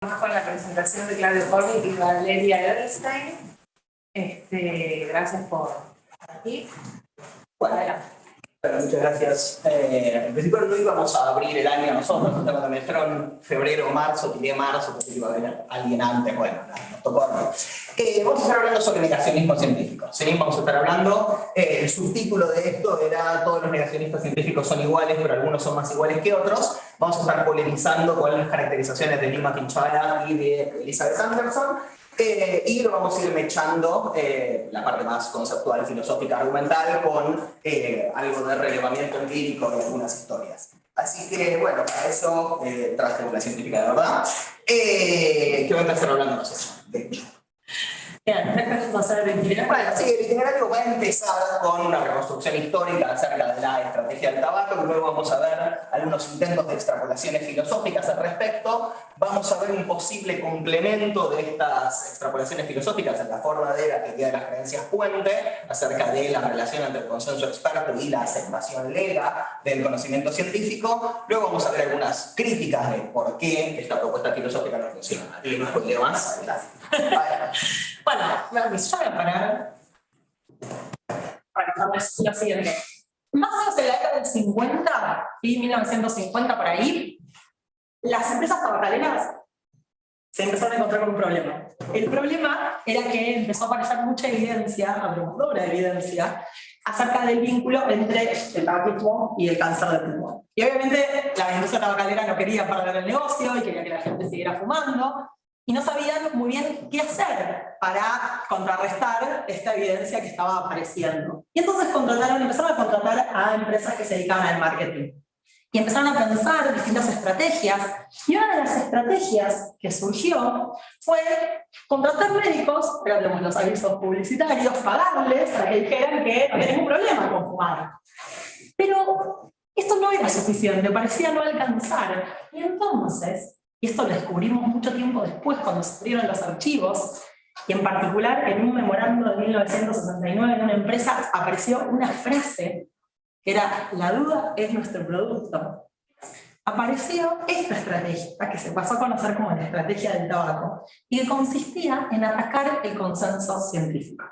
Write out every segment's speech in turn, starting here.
Con la presentación de Claudio Cornick y Valeria Edelstein. Gracias por estar aquí. Bueno, muchas gracias. En principio no íbamos a abrir el año nosotros, cuando me dijeron febrero o marzo, tiré marzo, porque iba a haber alguien antes, bueno, nos tocó. Vamos a estar hablando sobre negacionismo científico. ¿Sí? Vamos a estar hablando, el subtítulo de esto era todos los negacionistas científicos son iguales, pero algunos son más iguales que otros. Vamos a estar polemizando con las caracterizaciones de Lima Kinchala y de Elizabeth Anderson. Y lo vamos a ir mechando la parte más conceptual, filosófica, argumental, con algo de relevamiento empírico de algunas historias. Así que, bueno, para eso traje una científica de verdad, que voy a empezar hablándonos eso, de hecho. Bien, ¿qué vas a hacer el itinerario? Bueno, sí, el itinerario va a empezar con una reconstrucción histórica acerca de la estrategia del tabaco, y luego vamos a ver algunos intentos de extrapolaciones filosóficas al respecto. Vamos a ver un posible complemento de estas extrapolaciones filosóficas en la forma de la teoría de las creencias puente, acerca de la relación entre el consenso experto y la aceptación lega del conocimiento científico. Luego vamos a ver algunas críticas de por qué esta propuesta filosófica no funciona. Y más más adelante. Bueno, yo voy a parar para contarles lo siguiente. Más o menos en la década del 50, y 1950 por ahí, las empresas tabacaleras se empezaron a encontrar con un problema. El problema era que empezó a aparecer mucha evidencia, abrumadora evidencia, acerca del vínculo entre el tabaquismo y el cáncer de pulmón. Y obviamente la industria tabacalera no quería perder el negocio y quería que la gente siguiera fumando, y no sabían muy bien qué hacer para contrarrestar esta evidencia que estaba apareciendo. Y entonces empezaron a contratar a empresas que se dedicaban al marketing. Y empezaron a pensar distintas estrategias, y una de las estrategias que surgió fue contratar médicos, pero tenemos los avisos publicitarios, pagarles para que dijeran que no había ningún problema con fumar. Pero esto no era suficiente, parecía no alcanzar. Y entonces, y esto lo descubrimos mucho tiempo después cuando se abrieron los archivos, y en particular en un memorando de 1969 en una empresa apareció una frase que era: la duda es nuestro producto. Apareció esta estrategia, que se pasó a conocer como la estrategia del tabaco, y que consistía en atacar el consenso científico,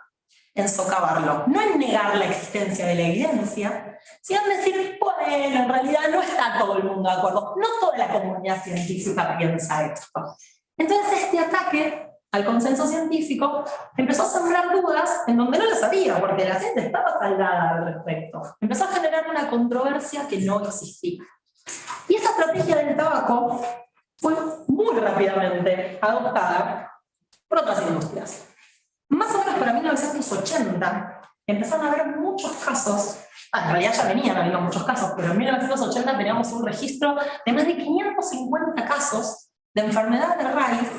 en socavarlo, no en negar la existencia de la evidencia, sino en decir, bueno, en realidad no está todo el mundo de acuerdo, no toda la comunidad científica piensa esto. Entonces este ataque al consenso científico empezó a sembrar dudas en donde no las había, porque la gente estaba saldada al respecto. Empezó a generar una controversia que no existía. Y esta estrategia del tabaco fue muy rápidamente adoptada por otras industrias. Más o menos para 1980 empezaron a haber muchos casos, en realidad ya venían habiendo muchos casos, pero en 1980 teníamos un registro de más de 550 casos de enfermedad de raíz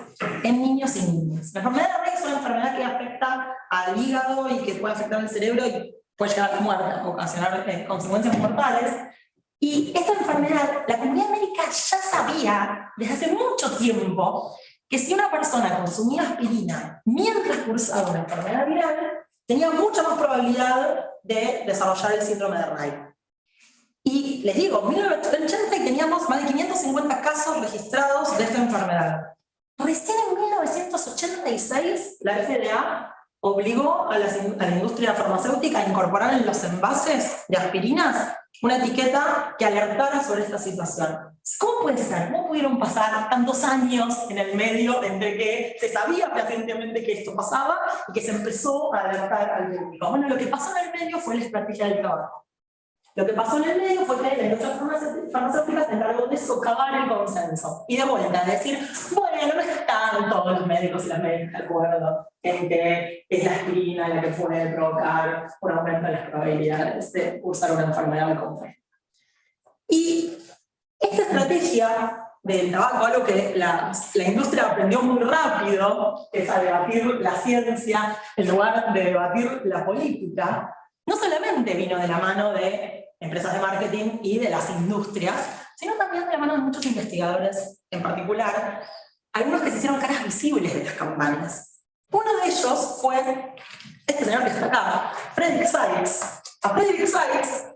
en niños y niñas. La enfermedad de raíz es una enfermedad que afecta al hígado y que puede afectar al cerebro y puede llegar a la muerte, ocasionar consecuencias mortales. Y esta enfermedad, la comunidad médica ya sabía desde hace mucho tiempo que si una persona consumía aspirina mientras cursaba una enfermedad viral, tenía mucha más probabilidad de desarrollar el síndrome de Raynaud. Y les digo, en 1980 teníamos más de 550 casos registrados de esta enfermedad. Recién en 1986 la FDA obligó a la industria farmacéutica a incorporar en los envases de aspirinas una etiqueta que alertara sobre esta situación. ¿Cómo puede ser? ¿Cómo pudieron pasar tantos años en el medio entre que se sabía fehacientemente que esto pasaba y que se empezó a alertar al público? Bueno, lo que pasó en el medio fue la estrategia del tabaco. Lo que pasó en el medio fue que la industria farmacéutica se encargó de socavar el consenso. Y de vuelta, decir, bueno, no están todos los médicos y las médicas de acuerdo en que es la aspirina la que puede provocar un aumento de las probabilidades de cursar una enfermedad compleja. Y esta estrategia del tabaco, algo que la industria aprendió muy rápido, es a debatir la ciencia en lugar de debatir la política, no solamente vino de la mano de empresas de marketing y de las industrias, sino también de la mano de muchos investigadores, en particular, algunos que se hicieron caras visibles de las campañas. Uno de ellos fue este señor que está acá, Frederick Seitz. A Frederick Seitz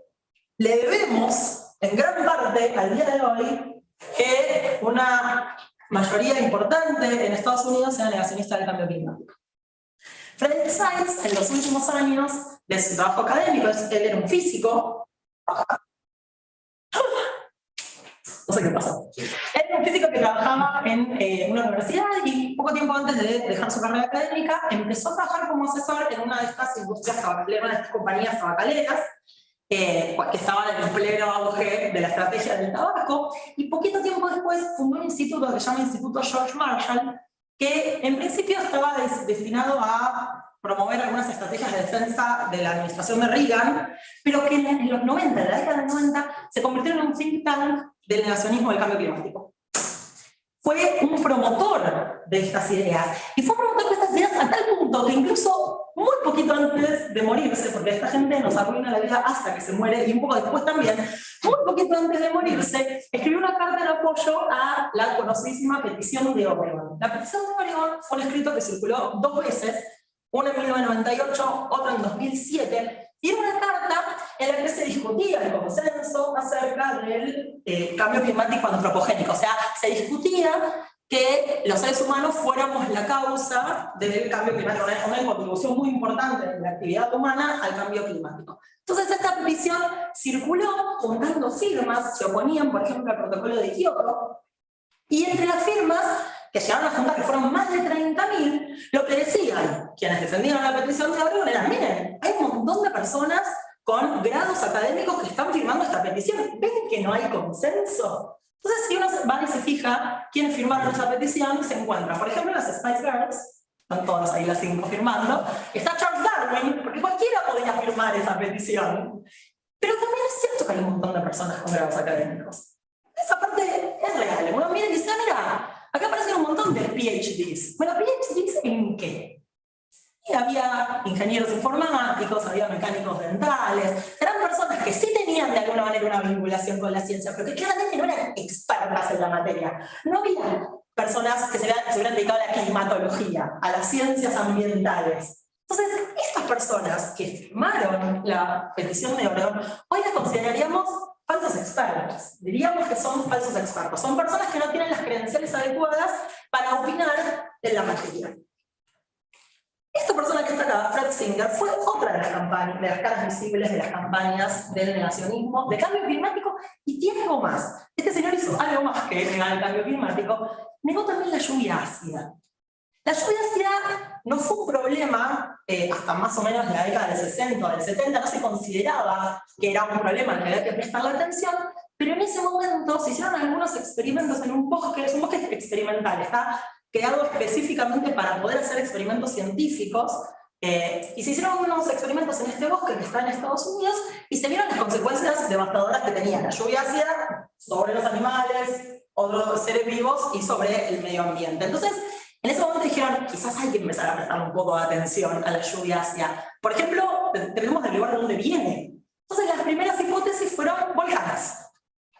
le debemos, en gran parte, al día de hoy, que una mayoría importante en Estados Unidos sea negacionista del cambio climático. Frederick Sides, en los últimos años de su trabajo académico, él era un físico. No sé qué pasó. Él era un físico que trabajaba en una universidad y poco tiempo antes de dejar su carrera académica empezó a trabajar como asesor en una de estas industrias tabacaleras, una de estas compañías tabacaleras, que estaba en el pleno auge de la estrategia del tabaco, y poquito tiempo después fundó un instituto que se llama Instituto George Marshall, que en principio estaba destinado a promover algunas estrategias de defensa de la administración de Reagan, pero que en los 90, en la década del 90, se convirtió en un think tank del negacionismo del cambio climático. Fue un promotor de estas ideas, y fue un promotor de estas ideas a tal punto que incluso muy poquito antes de morirse, porque esta gente nos arruina la vida hasta que se muere, y un poco después también, muy poquito antes de morirse, escribió una carta de apoyo a la conocidísima petición de Oregon. La petición de Oregon fue un escrito que circuló 2 veces, una en 1998, otra en 2007, y era una carta en la que se discutía el consenso acerca del cambio climático antropogénico. O sea, se discutía que los seres humanos fuéramos la causa del cambio climático, una contribución muy importante de la actividad humana al cambio climático. Entonces esta petición circuló juntando firmas, se oponían, por ejemplo, al protocolo de Kioto, y entre las firmas que llegaron a juntar, que fueron más de 30.000, lo que decían quienes defendían la petición de Oregon era: miren, hay un montón de personas con grados académicos que están firmando esta petición, ¿ven que no hay consenso? Entonces, si uno va y se fija quiénes firmaron esa petición, se encuentra, por ejemplo, las Spice Girls, están todas ahí las 5 firmando, está Charles Darwin, porque cualquiera podía firmar esa petición, pero también es cierto que hay un montón de personas con grados académicos. Esa parte es real. Uno mira y dice: mira, acá aparecen un montón de PhDs. Bueno, ¿PhDs en qué? Y había ingenieros informáticos, había mecánicos dentales, eran personas que sí tenían de alguna manera una vinculación con la ciencia, pero que claramente no eran expertas en la materia. No había personas que se hubieran dedicado a la climatología, a las ciencias ambientales. Entonces, estas personas que firmaron la petición de Oregon, hoy las consideraríamos falsos expertos. Diríamos que son falsos expertos. Son personas que no tienen las credenciales adecuadas para opinar en la materia. Esta persona que está acá, Fred Singer, fue otra de las caras visibles de las campañas del negacionismo, de cambio climático, y tiene algo más. Este señor hizo algo más que negar el cambio climático, negó también la lluvia ácida. La lluvia ácida no fue un problema hasta más o menos la década del 60 o del 70, no se consideraba que era un problema al que había que prestarle atención, pero en ese momento se hicieron algunos experimentos en un bosque, es un bosque experimental, está creado específicamente para poder hacer experimentos científicos, y se hicieron unos experimentos en este bosque que está en Estados Unidos, y se vieron las consecuencias devastadoras que tenía la lluvia ácida sobre los animales, otros seres vivos y sobre el medio ambiente. Entonces, en ese momento dijeron: quizás hay que empezar a prestar un poco de atención a la lluvia ácida. Por ejemplo, tenemos del lugar de dónde viene. Entonces, las primeras hipótesis fueron volcanes.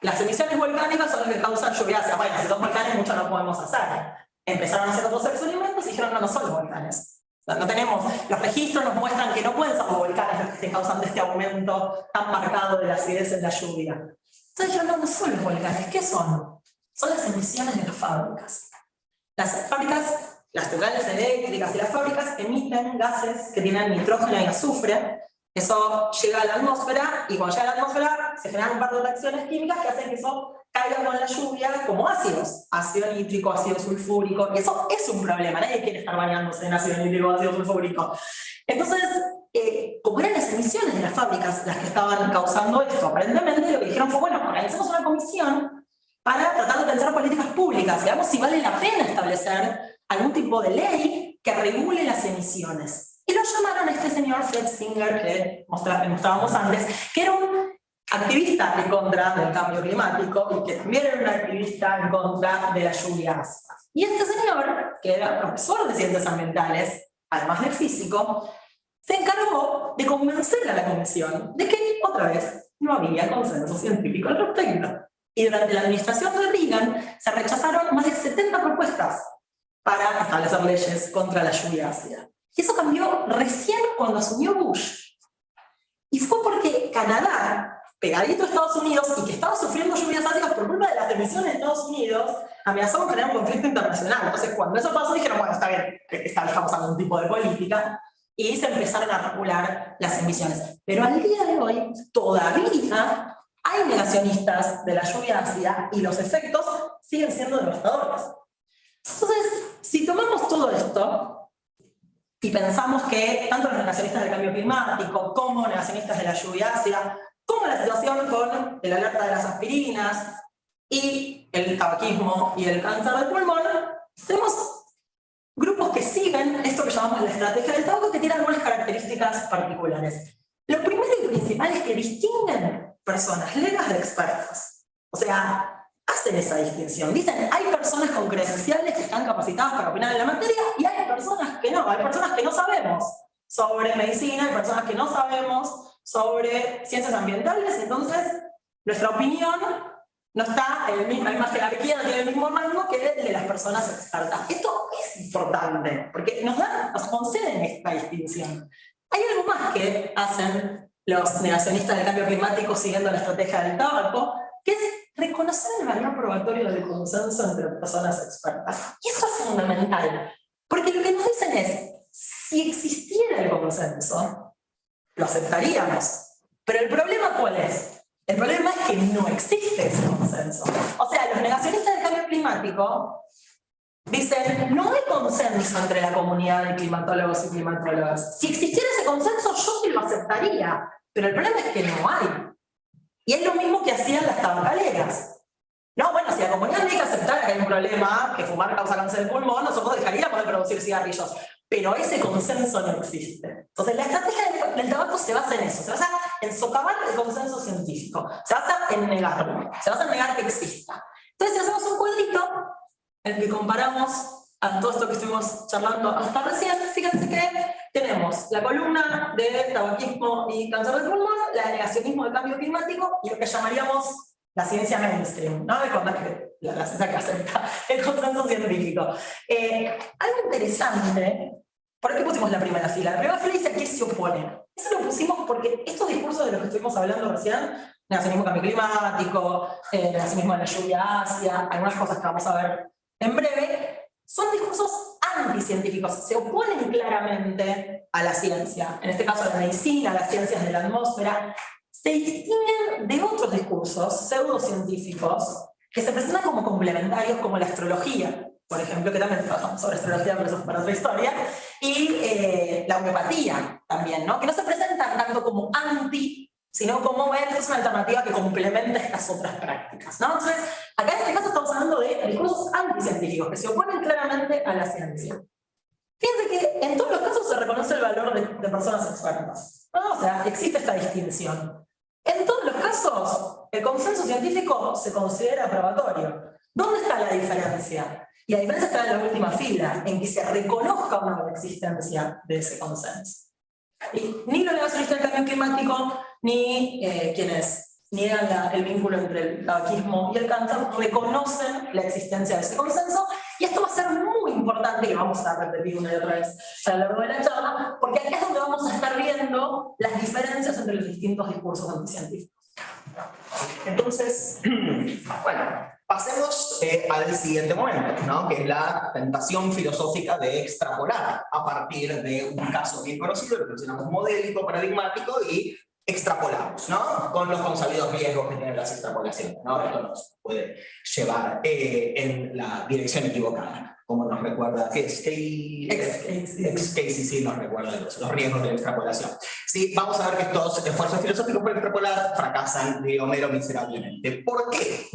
Las emisiones volcánicas son las que causan lluvia ácida. Bueno, si son volcanes, mucho no podemos hacer. Empezaron a hacer otros experimentos y dijeron: no, no son los volcanes. O sea, no tenemos, los registros nos muestran que no pueden ser los volcanes los que estén causando este aumento tan marcado de la acidez en la lluvia. Entonces dijeron: no, no son los volcanes. ¿Qué son? Son las emisiones de las fábricas. Las fábricas, las centrales eléctricas y las fábricas emiten gases que tienen nitrógeno y azufre. Eso llega a la atmósfera, y cuando llega a la atmósfera se generan un par de reacciones químicas que hacen que eso caiga con la lluvia como ácidos. Ácido nítrico, ácido sulfúrico, y eso es un problema. Nadie quiere estar bañándose en ácido nítrico o ácido sulfúrico. Entonces, como eran las emisiones de las fábricas las que estaban causando esto, aparentemente lo que dijeron fue: bueno, organizamos una comisión para tratar de pensar políticas públicas, veamos si vale la pena establecer algún tipo de ley que regule las emisiones. Y lo llamaron a este señor Fred Singer, que mostrábamos antes, que era un activista en contra del cambio climático y que también era un activista en contra de la lluvia ácida. Y este señor, que era profesor de ciencias ambientales, además de físico, se encargó de convencer a la comisión de que, otra vez, no había consenso científico al respecto. Y durante la administración de Reagan se rechazaron más de 70 propuestas para establecer leyes contra la lluvia ácida. Y eso cambió recién cuando asumió Bush. Y fue porque Canadá pegadito a Estados Unidos y que estaba sufriendo lluvias ácidas por culpa de las emisiones de Estados Unidos, amenazó con generar un conflicto internacional. Entonces, cuando eso pasó, dijeron, bueno, está bien, estamos haciendo un tipo de política, y se empezaron a regular las emisiones. Pero al día de hoy, todavía hay negacionistas de la lluvia ácida y los efectos siguen siendo devastadores. Entonces, si tomamos todo esto y pensamos que tanto los negacionistas del cambio climático como negacionistas de la lluvia ácida, como la situación con el alerta de las aspirinas y el tabaquismo y el cáncer del pulmón, tenemos grupos que siguen esto que llamamos la estrategia del tabaco, que tiene algunas características particulares. Lo primero y principal es que distinguen personas legas de expertas. O sea, hacen esa distinción. Dicen, hay personas con credenciales que están capacitadas para opinar en la materia y hay personas que no. Hay personas que no sabemos sobre medicina, hay personas que no sabemos sobre ciencias ambientales. Entonces, nuestra opinión no está en el mismo, hay más jerarquía, no tiene el mismo rango que el de las personas expertas. Esto es importante, porque nos conceden esta distinción. Hay algo más que hacen los negacionistas del cambio climático siguiendo la estrategia del tabaco, que es reconocer el valor probatorio del consenso entre personas expertas. Y eso es fundamental, porque lo que nos dicen es, si existiera el consenso, lo aceptaríamos. Pero el problema, ¿cuál es? El problema es que no existe ese consenso. O sea, los negacionistas del cambio climático dicen, no hay consenso entre la comunidad de climatólogos y climatólogas. Si existiera ese consenso, yo sí lo aceptaría. Pero el problema es que no hay. Y es lo mismo que hacían las tabacaleras. No, bueno, si la comunidad médica aceptara que hay un problema, que fumar causa cáncer del pulmón, nosotros dejaríamos de producir cigarrillos. Pero ese consenso no existe. Entonces, la estrategia del tabaco se basa en eso, se basa en socavar el consenso científico, se basa en negarlo, se basa en negar que exista. Entonces, si hacemos un cuadrito en el que comparamos a todo esto que estuvimos charlando hasta recién, fíjense que tenemos la columna de tabaquismo y cáncer del pulmón, la de negacionismo del cambio climático y lo que llamaríamos la ciencia mainstream, ¿no? La ciencia que acepta el consenso científico. Algo interesante, ¿por qué pusimos la primera fila? La primera fila dice a qué se opone. Eso lo pusimos porque estos discursos de los que estuvimos hablando recién, negacionismo del cambio climático, negacionismo de la lluvia ácida, algunas cosas que vamos a ver en breve, son discursos anticientíficos, se oponen claramente a la ciencia, en este caso a la medicina, a las ciencias de la atmósfera, se distinguen de otros discursos pseudocientíficos que se presentan como complementarios, como la astrología, por ejemplo, que también trabajamos sobre astrología, pero eso es para otra historia, y la homeopatía también, ¿no? Que no se presentan tanto como anti, sino como esta es una alternativa que complementa estas otras prácticas, ¿no? Entonces, acá en este caso estamos hablando de discursos anticientíficos, que se oponen claramente a la ciencia. Fíjense que en todos los casos se reconoce el valor de personas expertas, ¿no? O sea, existe esta distinción. En todos los casos, el consenso científico se considera probatorio. ¿Dónde está la diferencia? Y la diferencia está en la última fila, en que se reconozca o no la existencia de ese consenso. Y ni los negacionistas del cambio climático, ni quienes niegan el vínculo entre el tabaquismo y el cáncer, reconocen la existencia de ese consenso, y esto va a ser muy importante, y lo vamos a repetir una y otra vez a lo largo de la charla, porque aquí es donde vamos a estar viendo las diferencias entre los distintos discursos anticientíficos. Entonces, bueno, pasemos al siguiente momento, ¿no? Que es la tentación filosófica de extrapolar a partir de un caso bien conocido, lo que mencionamos modélico, paradigmático, y extrapolamos, ¿no? Con los consabidos riesgos que tienen las extrapolaciones, ¿no? Esto nos puede llevar en la dirección equivocada, como nos recuerda Casey nos recuerda los riesgos de la extrapolación. Sí, vamos a ver que estos esfuerzos filosóficos por extrapolar fracasan de Homero miserablemente. ¿Por qué?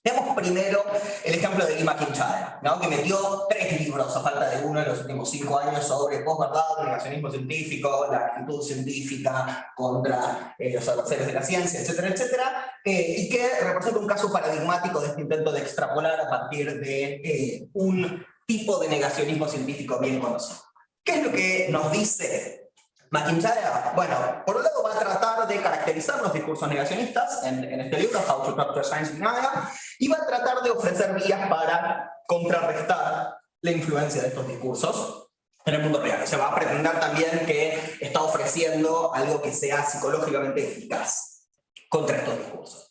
Veamos primero el ejemplo de Lee McIntyre, ¿no? Que metió 3 libros a falta de uno en los últimos 5 años sobre posverdad, negacionismo científico, la actitud científica contra los adversarios de la ciencia, etcétera, etcétera, y que representa un caso paradigmático de este intento de extrapolar a partir de un tipo de negacionismo científico bien conocido. ¿Qué es lo que nos dice McIntyre? Bueno, por un lado va a tratar de caracterizar los discursos negacionistas en este libro, How to Capture Science in Gaia, y va a tratar de ofrecer vías para contrarrestar la influencia de estos discursos en el mundo real. Se va a pretender también que está ofreciendo algo que sea psicológicamente eficaz. contra estos discursos.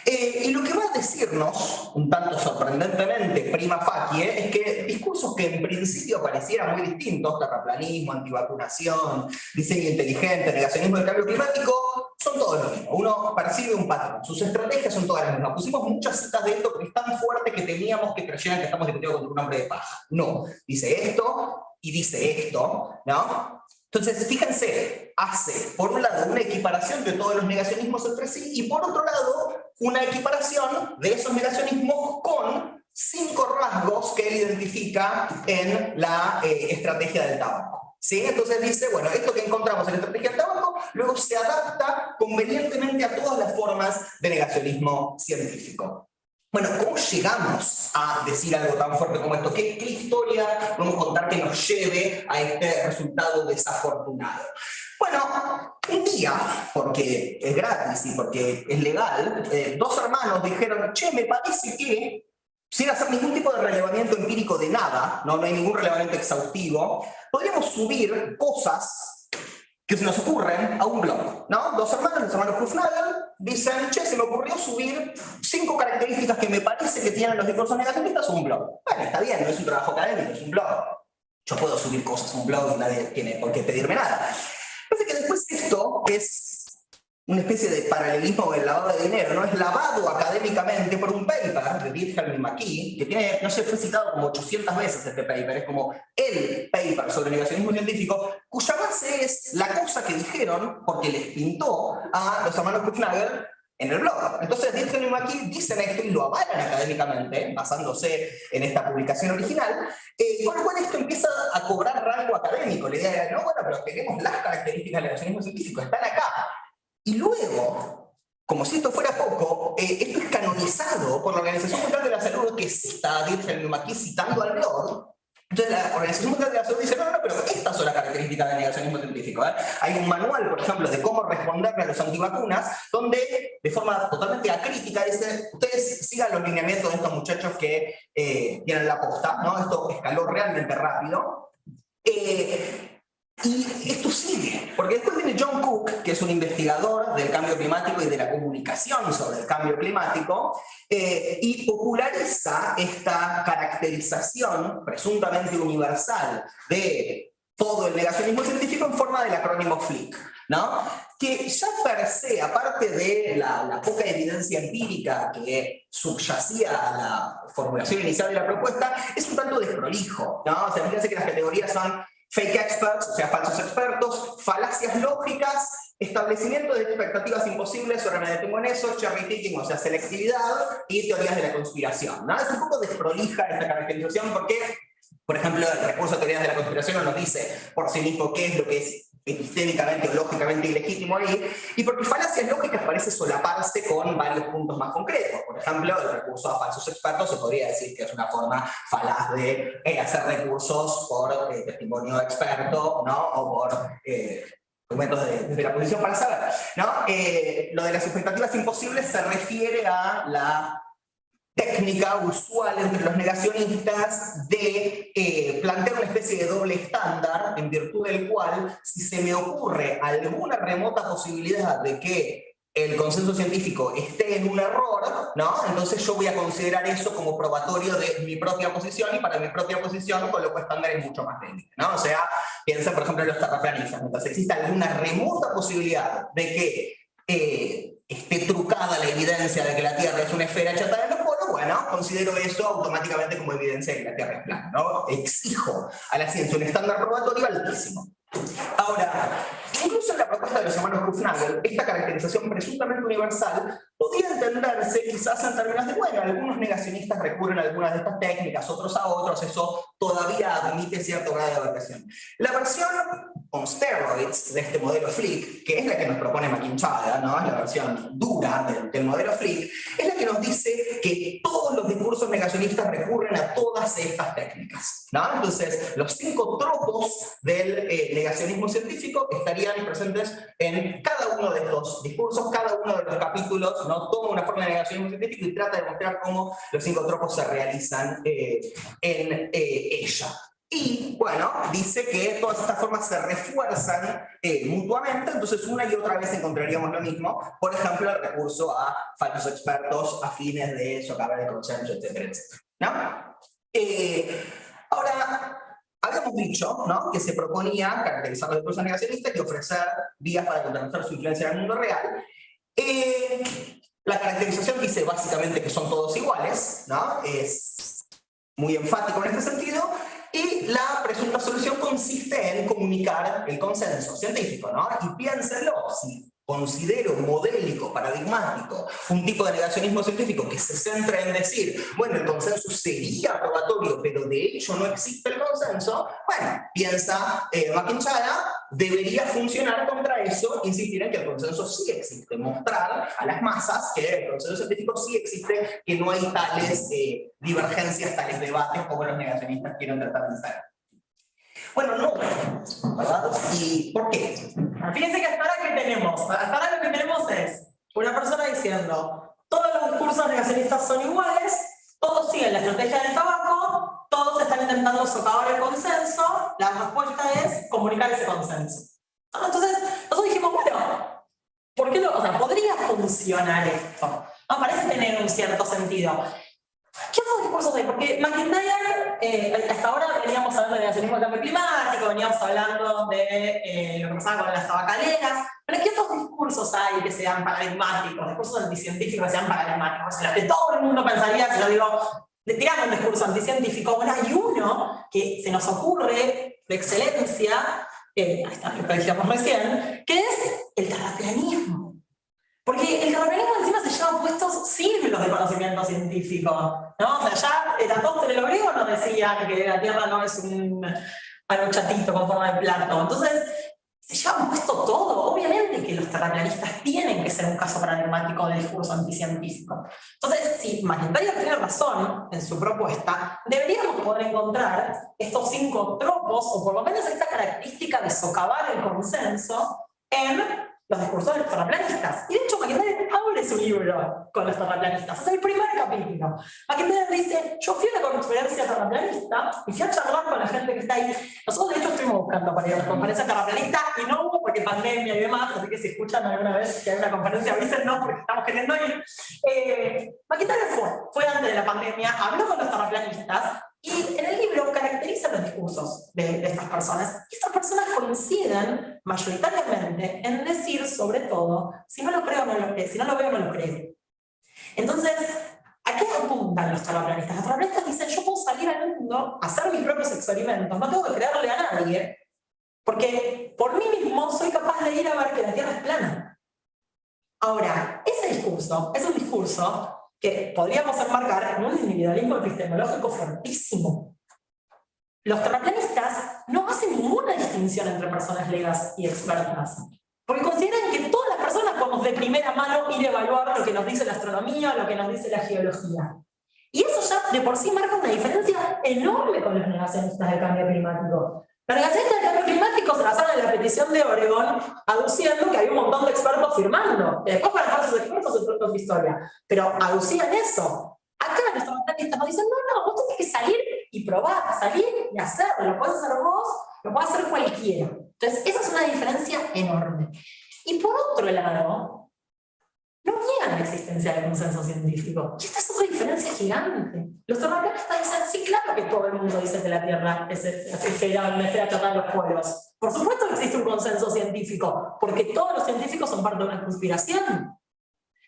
Y lo que va a decirnos, un tanto sorprendentemente, prima facie, es que discursos que en principio parecieran muy distintos, terraplanismo, antivacunación, diseño inteligente, negacionismo del cambio climático, son todos lo mismo. Uno percibe un patrón, sus estrategias son todas las mismas. Pusimos muchas citas de esto, pero es tan fuerte que temíamos que creyeran que estamos discutiendo contra un hombre de paja. No, dice esto y dice esto, ¿no? Entonces, fíjense, hace, por un lado, una equiparación de todos los negacionismos entre sí, y por otro lado, una equiparación de esos negacionismos con 5 rasgos que él identifica en la estrategia del tabaco. ¿Sí? Entonces dice, bueno, esto que encontramos en la estrategia del tabaco, luego se adapta convenientemente a todas las formas de negacionismo científico. Bueno, ¿cómo llegamos a decir algo tan fuerte como esto? ¿Qué historia podemos contar que nos lleve a este resultado desafortunado? Bueno, un día, porque es gratis y porque es legal, 2 hermanos dijeron, che, me parece que, sin hacer ningún tipo de relevamiento empírico de nada, no hay ningún relevamiento exhaustivo, podríamos subir cosas que se nos ocurren a un blog, ¿no? 2 hermanos, los hermanos Hufnagel, dicen, che, se me ocurrió subir 5 características que me parece que tienen los discursos negacionistas a un blog. Bueno, está bien, no es un trabajo académico, es un blog. Yo puedo subir cosas a un blog y nadie tiene por qué pedirme nada. Parece que después esto es una especie de paralelismo del lavado de dinero, ¿no? Es lavado académicamente por un paper de Wilhelm y McKee, que tiene, no sé, fue citado como 800 veces este paper, es como el paper sobre negacionismo científico, cuya base es la cosa que dijeron, porque les pintó a los hermanos Hufnagel en el blog. Entonces, Wilhelm y McKee dicen esto y lo avalan académicamente, basándose en esta publicación original, con lo cual esto empieza a cobrar rango académico. La idea era, no, bueno, pero tenemos las características del negacionismo científico, están acá. Y luego, como si esto fuera poco, esto es canonizado por la Organización Mundial de la Salud, que cita a Wilhelm y McKee citando al blog. Entonces la Organización Mundial de la Salud dice, no, pero estas son las características del negacionismo científico. Hay un manual, por ejemplo, de cómo responderle a los antivacunas, donde de forma totalmente acrítica dice, ustedes sigan los lineamientos de estos muchachos que tienen la posta, ¿no? Esto escaló realmente rápido. Y esto sigue, porque después viene John Cook, que es un investigador del cambio climático y de la comunicación sobre el cambio climático, y populariza esta caracterización presuntamente universal de todo el negacionismo científico en forma del acrónimo FLIC, ¿no? Que ya per se, aparte de la poca evidencia empírica que subyacía a la formulación inicial de la propuesta, es un tanto desprolijo, ¿no? O sea, fíjense que las categorías son fake experts, o sea, falsos expertos, falacias lógicas, establecimiento de expectativas imposibles, ahora me detengo en eso, cherry picking, o sea, selectividad, y teorías de la conspiración, ¿no? Es un poco desprolija esta caracterización porque, por ejemplo, el recurso de teorías de la conspiración no nos dice por sí mismo qué es lo que es epistémicamente o lógicamente ilegítimo ahí, y porque falacias lógicas parece solaparse con varios puntos más concretos. Por ejemplo, el recurso a falsos expertos se podría decir que es una forma falaz de hacer recursos por testimonio experto, ¿no? O por argumentos de la posición para saber, ¿no? Lo de las expectativas imposibles se refiere a la técnica usual entre los negacionistas de plantear una especie de doble estándar en virtud del cual, si se me ocurre alguna remota posibilidad de que el consenso científico esté en un error, ¿no? Entonces yo voy a considerar eso como probatorio de mi propia posición, y para mi propia posición coloco estándares mucho más débiles, ¿no? O sea, piensa por ejemplo en los terraplanistas. Mientras exista alguna remota posibilidad de que esté trucada la evidencia de que la Tierra es una esfera achatada en los polos, bueno, considero eso automáticamente como evidencia de que la Tierra es plana, ¿no? Exijo a la ciencia un estándar probatorio altísimo. Ahora, incluso en la propuesta de los hermanos Hufnagel, esta caracterización presuntamente universal podía entenderse quizás en términos de, bueno, algunos negacionistas recurren a algunas de estas técnicas, otros a otros, eso todavía admite cierto grado de aberración. La versión on steroids de este modelo FLIC, que es la que nos propone McIntyre, ¿no? Es la versión dura del modelo FLIC, es la que nos dice que todos los discursos negacionistas recurren a todas estas técnicas, ¿no? Entonces, los 5 tropos del negacionismo científico estarían presentes en cada uno de estos discursos, cada uno de los capítulos, ¿no? Toma una forma de negacionismo científico y trata de mostrar cómo los 5 tropos se realizan en ella. Y bueno, dice que todas estas formas se refuerzan mutuamente, entonces una y otra vez encontraríamos lo mismo. Por ejemplo, el recurso a falsos expertos a fines de socavar el consenso, etcétera, etcétera, ¿no? Ahora, habíamos dicho, ¿no?, que se proponía caracterizar los discursos negacionistas y ofrecer vías para contrarrestar su influencia en el mundo real. La caracterización dice básicamente que son todos iguales, ¿no? Es muy enfático en este sentido, y la presunta solución consiste en comunicar el consenso científico, ¿no? Y piénsenlo, si considero modélico, paradigmático, un tipo de negacionismo científico que se centra en decir, bueno, el consenso sería probatorio, pero de hecho no existe el consenso, bueno, piensa McIntyre, debería funcionar contra eso, insistir en que el consenso sí existe, mostrar a las masas que el consenso científico sí existe, que no hay tales divergencias, tales debates como los negacionistas quieren tratar de hacer. Bueno, no, ¿verdad? ¿Y por qué? Fíjense que hasta ahora ¿qué tenemos? Hasta ahora lo que tenemos es una persona diciendo todos los discursos negacionistas son iguales, todos siguen la estrategia del tabaco, todos están intentando socavar el consenso, la respuesta es comunicar ese consenso. Entonces, nosotros dijimos, bueno, ¿por qué no? O sea, podría funcionar esto. ¿No? Parece tener un cierto sentido. ¿Qué otros discursos hay? Porque McIntyre, hasta ahora veníamos hablando de negacionismo del cambio climático, veníamos hablando de lo que pasaba con las tabacaleras, pero ¿qué otros discursos hay que sean paradigmáticos, discursos anticientíficos que sean paradigmáticos? O sea, los que todo el mundo pensaría, si yo digo, de tirar un discurso anticientífico, bueno, hay uno que se nos ocurre de excelencia, ahí está, lo que dijimos recién, que es el terraplanismo. Porque el terraplanismo encima se lleva puestos siglos de conocimiento científico, ¿no? O sea, ya Eratóstenes, los griegos nos decían que la Tierra no es un chatito con forma de plato. Entonces, se lleva puesto todo. Obviamente que los terraplanistas tienen que ser un caso paradigmático de discurso anticientífico. Entonces, si McIntyre tiene razón en su propuesta, deberíamos poder encontrar estos 5 tropos, o por lo menos esta característica de socavar el consenso, en los discursos de los terraplanistas. Y de hecho, McIntyre abre su libro con los terraplanistas. Es el primer capítulo. McIntyre dice, yo fui a la conferencia terraplanista y fui a charlar con la gente que está ahí. Nosotros, de hecho, estuvimos buscando para ir a la conferencia terraplanista y no hubo porque pandemia y demás, así que si escuchan alguna vez que hay una conferencia, avísennos porque estamos queriendo ir. McIntyre fue antes de la pandemia, habló con los terraplanistas y en el libro caracteriza los discursos de estas personas. Y estas personas coinciden mayoritariamente en decir, sobre todo, si no lo creo, no lo creo, si no lo veo, no lo creo. Entonces, ¿a qué apuntan los terraplanistas? Los terraplanistas dicen, yo puedo salir al mundo, hacer mis propios experimentos, no tengo que creerle a nadie, porque por mí mismo soy capaz de ir a ver que la Tierra es plana. Ahora, ese discurso es un discurso que podríamos enmarcar en un individualismo epistemológico fuertísimo. Los terraplanistas no hacen ninguna distinción entre personas legas y expertas, porque consideran que todas las personas podemos de primera mano ir a evaluar lo que nos dice la astronomía, lo que nos dice la geología. Y eso ya de por sí marca una diferencia enorme con los negacionistas del cambio climático. Los negacionistas del cambio climático se basaron en la petición de Oregón, aduciendo que había un montón de expertos firmando. Que después para falsos expertos es otra historia. Pero aducían eso. Acá los terraplanistas nos dicen, no, vos tenés que salir y probar, salir y hacerlo. Lo podés hacer vos, lo puede hacer cualquiera. Entonces, esa es una diferencia enorme. Y por otro lado, no niegan la existencia del consenso científico. Y esta es otra diferencia gigante. Los terraplanistas dicen, sí, claro que todo el mundo dice que la Tierra es una esfera chatada en los polos. Por supuesto que existe un consenso científico, porque todos los científicos son parte de una conspiración.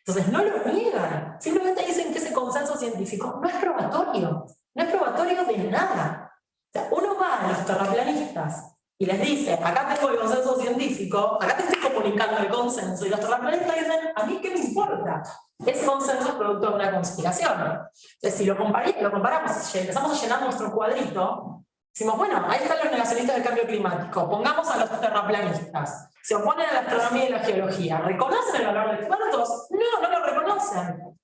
Entonces no lo niegan. Simplemente dicen que ese consenso científico no es probatorio. No es probatorio de nada. O sea, uno va a los terraplanistas y les dice, acá tengo el consenso científico, acá te estoy comunicando el consenso, y los terraplanistas dicen, ¿a mí qué me importa? Ese consenso es producto de una conspiración. Entonces, si lo comparamos, y empezamos a llenar nuestro cuadrito, decimos, bueno, ahí están los negacionistas del cambio climático, pongamos a los terraplanistas, se oponen a la astronomía y la geología, ¿reconocen el valor de expertos? No, no lo reconocen.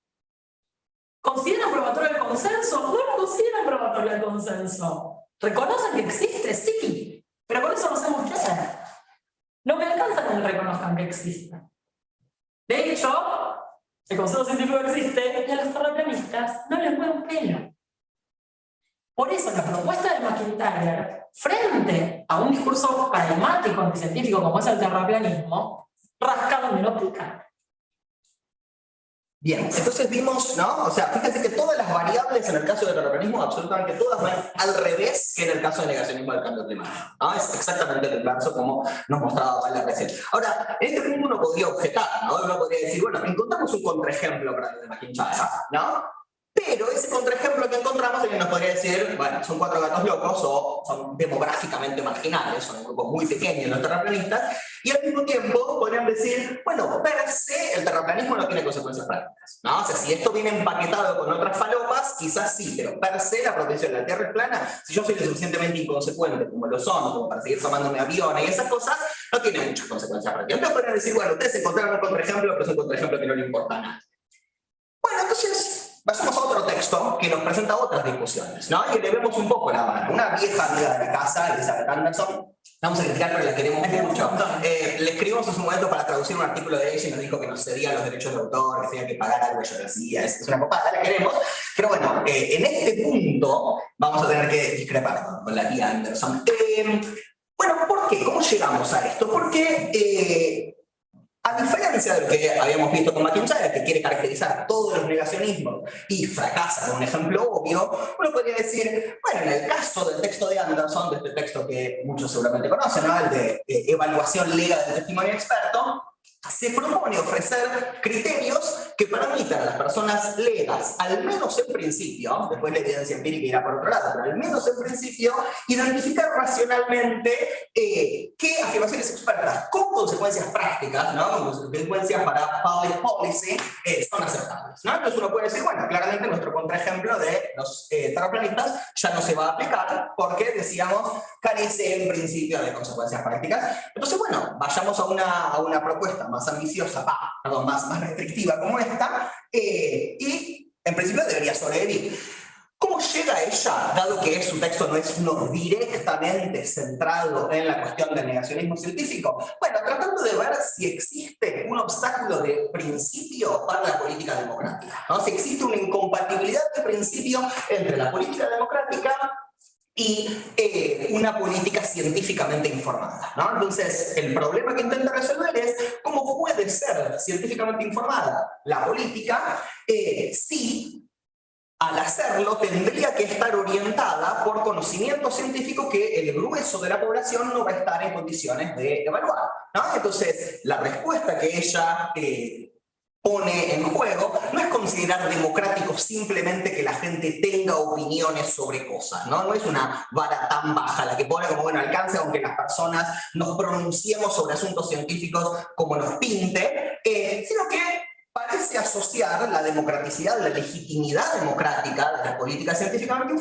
¿Consideran probatorio el consenso? No lo consideran probatorio el consenso. ¿Reconocen que existe? Sí. Pero con eso no hacemos nada. No me alcanza con que reconozcan que existe. De hecho, el consenso científico existe y a los terraplanistas no les mueve un pelo. Por eso la propuesta de McIntyre, frente a un discurso pragmático anticientífico como es el terraplanismo, rasca donde no pica. Bien, entonces vimos, ¿no? O sea, fíjense que todas las variables en el caso del terraplanismo, absolutamente todas van al revés que en el caso del negacionismo del cambio climático, ¿no? Es exactamente el inverso como nos mostraba Vale recién. Ahora, en este punto uno podría objetar, ¿no? Uno podría decir, bueno, encontramos un contraejemplo para el de McIntyre, ¿no? Pero ese contraejemplo que encontramos también nos podría decir, bueno, son 4 gatos locos o son demográficamente marginales, son un grupo muy pequeño los terraplanistas, y al mismo tiempo podrían decir, bueno, per se el terraplanismo no tiene consecuencias prácticas, ¿no? O sea, si esto viene empaquetado con otras falopas, quizás sí, pero per se la proposición de la Tierra es plana, si yo soy lo suficientemente inconsecuente como lo son, como para seguir tomando mi avión y esas cosas, no tiene muchas consecuencias prácticas. Entonces podrían decir, bueno, ustedes encontraron un contraejemplo, pero es un contraejemplo que no le importa a nadie. Bueno, entonces pasamos a otro texto que nos presenta otras discusiones, ¿no? Y le vemos un poco la mano. Una vieja amiga de la casa, Elizabeth Anderson, vamos a criticar, pero la queremos mucho. Le escribimos en su momento para traducir un artículo de ella y nos dijo que nos cedía los derechos de autor, que tenía que pagar algo, yo decía, es una copada, la queremos. Pero bueno, en este punto vamos a tener que discrepar con la tía Anderson. Bueno, ¿por qué? ¿Cómo llegamos a esto? Porque a diferencia de lo que habíamos visto con McIntyre, que quiere caracterizar todos los negacionismos y fracasa con un ejemplo obvio, uno podría decir, bueno, en el caso del texto de Anderson, de este texto que muchos seguramente conocen, ¿no? El de evaluación legal del testimonio experto, se propone ofrecer criterios que permitan a las personas legas, al menos en principio, después la evidencia empírica irá por otro lado, pero al menos en principio, identificar racionalmente qué afirmaciones expertas con consecuencias prácticas, ¿no? Con consecuencias para public policy, son aceptables, ¿no? Entonces uno puede decir, bueno, claramente nuestro contraejemplo de los terraplanistas ya no se va a aplicar porque, decíamos, carece en principio de consecuencias prácticas. Entonces, bueno, vayamos a una propuesta más ambiciosa, más restrictiva como esta, y en principio debería sobrevivir. ¿Cómo llega ella, dado que su texto no es uno directamente centrado en la cuestión del negacionismo científico? Bueno, tratando de ver si existe un obstáculo de principio para la política democrática, ¿no? Si existe una incompatibilidad de principio entre la política democrática y una política científicamente informada, ¿no? Entonces, el problema que intenta resolver es cómo puede ser científicamente informada la política si al hacerlo tendría que estar orientada por conocimiento científico que el grueso de la población no va a estar en condiciones de evaluar, ¿no? Entonces, la respuesta que ella pone en juego no es considerar democrático simplemente que la gente tenga opiniones sobre cosas, ¿no? No es una vara tan baja la que pone como, bueno, alcance aunque las personas nos pronunciemos sobre asuntos científicos como nos pinte, sino que parece asociar la democraticidad, la legitimidad democrática de las políticas científicamente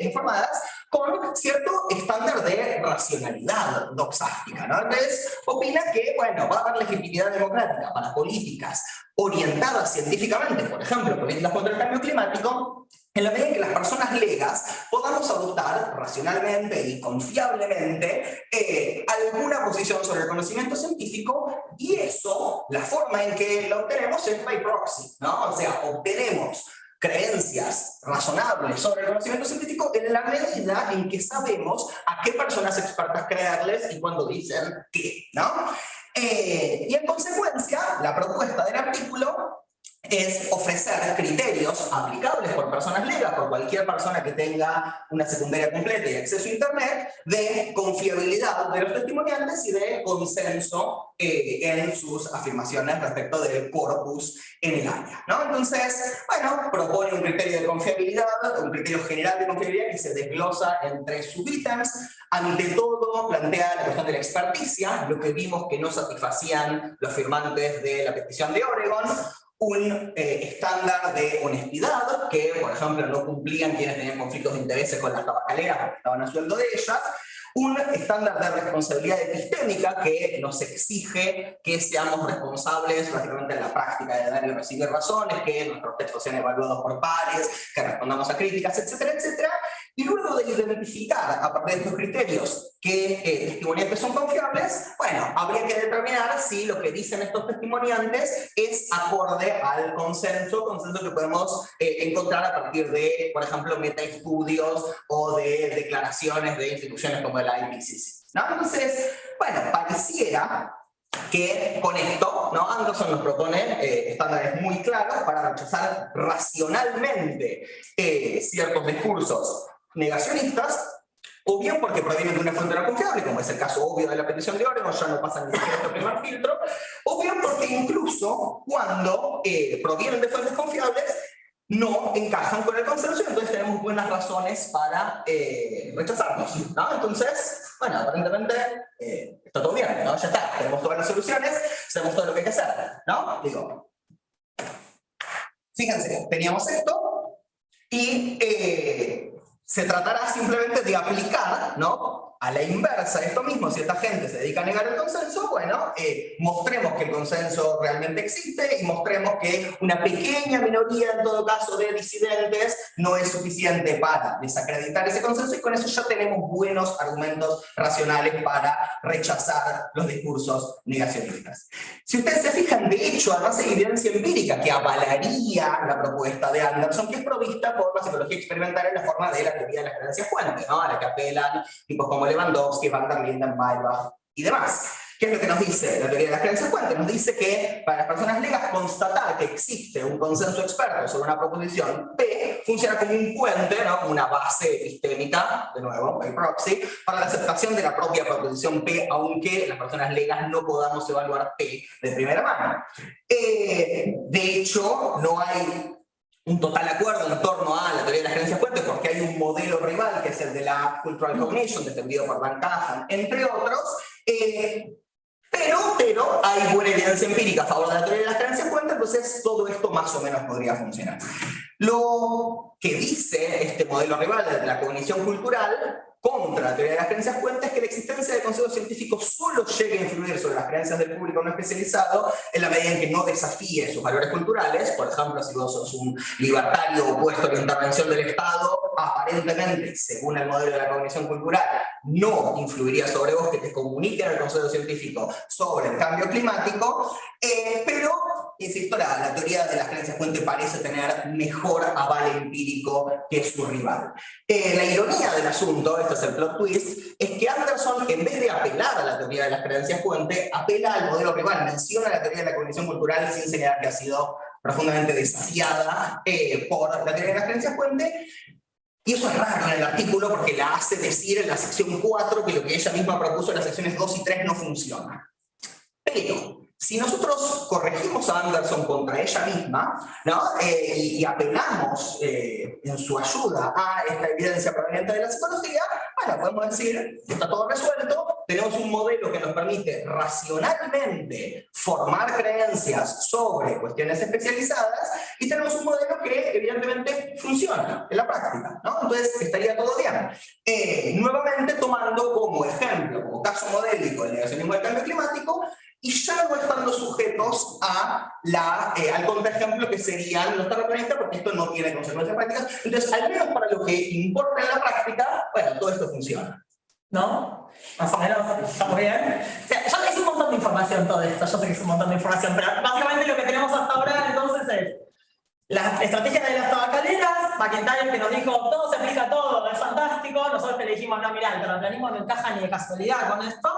informadas con cierto estándar de racionalidad doxástica, ¿no? Entonces, opina que, bueno, va a haber legitimidad democrática para políticas orientadas científicamente, por ejemplo, políticas contra el cambio climático, en la medida en que las personas legas podamos adoptar racionalmente y confiablemente alguna posición sobre el conocimiento científico, y eso, la forma en que lo obtenemos es by proxy, ¿no? O sea, obtenemos creencias razonables sobre el conocimiento científico en la medida en que sabemos a qué personas expertas creerles y cuando dicen qué, ¿no? Y en consecuencia, la propuesta del artículo es ofrecer criterios aplicables por personas legas, por cualquier persona que tenga una secundaria completa y acceso a Internet, de confiabilidad de los testimoniantes y de consenso en sus afirmaciones respecto del corpus en el área, ¿no? Entonces, bueno, propone un criterio de confiabilidad, un criterio general de confiabilidad que se desglosa en 3 subítems. Ante todo, plantea la cuestión de la experticia, lo que vimos que no satisfacían los firmantes de la petición de Oregon, un estándar de honestidad que, por ejemplo, no cumplían quienes tenían conflictos de intereses con las tabacaleras porque estaban a sueldo de ellas, un estándar de responsabilidad epistémica que nos exige que seamos responsables prácticamente en la práctica de dar y recibir razones, que nuestros textos sean evaluados por pares, que respondamos a críticas, etcétera, etcétera, Y luego de identificar a partir de estos criterios qué testimoniantes son confiables, bueno, habría que determinar si lo que dicen estos testimoniantes es acorde al consenso que podemos encontrar a partir de, por ejemplo, metaestudios o de declaraciones de instituciones como el IPCC, ¿no? Entonces, bueno, pareciera que con esto, ¿no? Anderson nos propone estándares muy claros para rechazar racionalmente ciertos discursos negacionistas, o bien porque provienen de una fuente no confiable, como es el caso obvio de la petición de Oregon, ya no pasan ni siquiera este primer filtro, o bien porque incluso cuando provienen de fuentes confiables, no encajan con el consenso y entonces tenemos buenas razones para rechazarlos, ¿no? Entonces, bueno, aparentemente está todo bien, ¿no? Ya está, tenemos todas las soluciones, sabemos todo lo que hay que hacer, ¿no? Digo, fíjense, teníamos esto y se tratará simplemente de aplicar, ¿no?, a la inversa esto mismo. Si esta gente se dedica a negar el consenso, bueno, mostremos que el consenso realmente existe y mostremos que una pequeña minoría, en todo caso, de disidentes no es suficiente para desacreditar ese consenso, y con eso ya tenemos buenos argumentos racionales para rechazar los discursos negacionistas. Si ustedes se fijan, de hecho, además hay evidencia empírica que avalaría la propuesta de Anderson, que es provista por la psicología experimental en la forma de la teoría de las creencias fuentes, ¿no?, a la que apelan tipos como Lewandowski, Van der Linden, Maybach y demás. ¿Qué es lo que nos dice la teoría de las creencias fuentes? Nos dice que para las personas legas constatar que existe un consenso experto sobre una proposición P funciona como un puente, ¿no?, como una base epistémica, de nuevo, by proxy, para la aceptación de la propia proposición P, aunque las personas legas no podamos evaluar P de primera mano. De hecho, no hay un total acuerdo en torno a la teoría de las creencias fuentes, porque hay un modelo rival, que es el de la Cultural Cognition, defendido por Van Cahan, entre otros, pero hay buena evidencia empírica a favor de la teoría de las creencias fuentes, entonces todo esto más o menos podría funcionar. Lo que dice este modelo rival de la cognición cultural contra la teoría de las creencias fuentes es que la existencia de consejos científicos solo llega a influir sobre las creencias del público no especializado en la medida en que no desafíe sus valores culturales. Por ejemplo, si vos sos un libertario opuesto a la intervención del Estado, aparentemente, según el modelo de la cognición cultural, no influiría sobre vos que te comuniquen al consejo científico sobre el cambio climático, pero, insisto, la teoría de las creencias fuentes parece tener mejor aval empírico que su rival. La ironía del asunto, este es el plot twist, es que Anderson, en vez de apelar a la teoría de las creencias fuentes, apela al modelo rival, menciona la teoría de la cognición cultural sin señalar que ha sido profundamente desafiada por la teoría de las creencias fuentes. Y eso es raro en el artículo porque la hace decir en la sección 4 que lo que ella misma propuso en las secciones 2 y 3 no funciona. Pero si nosotros corregimos a Anderson contra ella misma, ¿no?, y apelamos en su ayuda a esta evidencia proveniente de la psicología, bueno, podemos decir que está todo resuelto, tenemos un modelo que nos permite racionalmente formar creencias sobre cuestiones especializadas, y tenemos un modelo que evidentemente funciona en la práctica, ¿no? Entonces estaría todo bien. Nuevamente tomando como ejemplo, como caso modélico, el negacionismo del cambio climático, y ya no estando sujetos al contraejemplo que serían los terraplanistas, porque esto no tiene consecuencias prácticas. Entonces, al menos para lo que importa en la práctica, bueno, todo esto funciona. ¿No? Más o menos, está muy bien. O sea, ya es un montón de información todo esto, yo sé que es un montón de información, pero básicamente lo que tenemos hasta ahora entonces es la estrategia de las tabacaleras, McIntyre que nos dijo, todo se aplica a todo, es fantástico, nosotros le dijimos, no, mirá, el terraplanismo no encaja ni de casualidad con esto.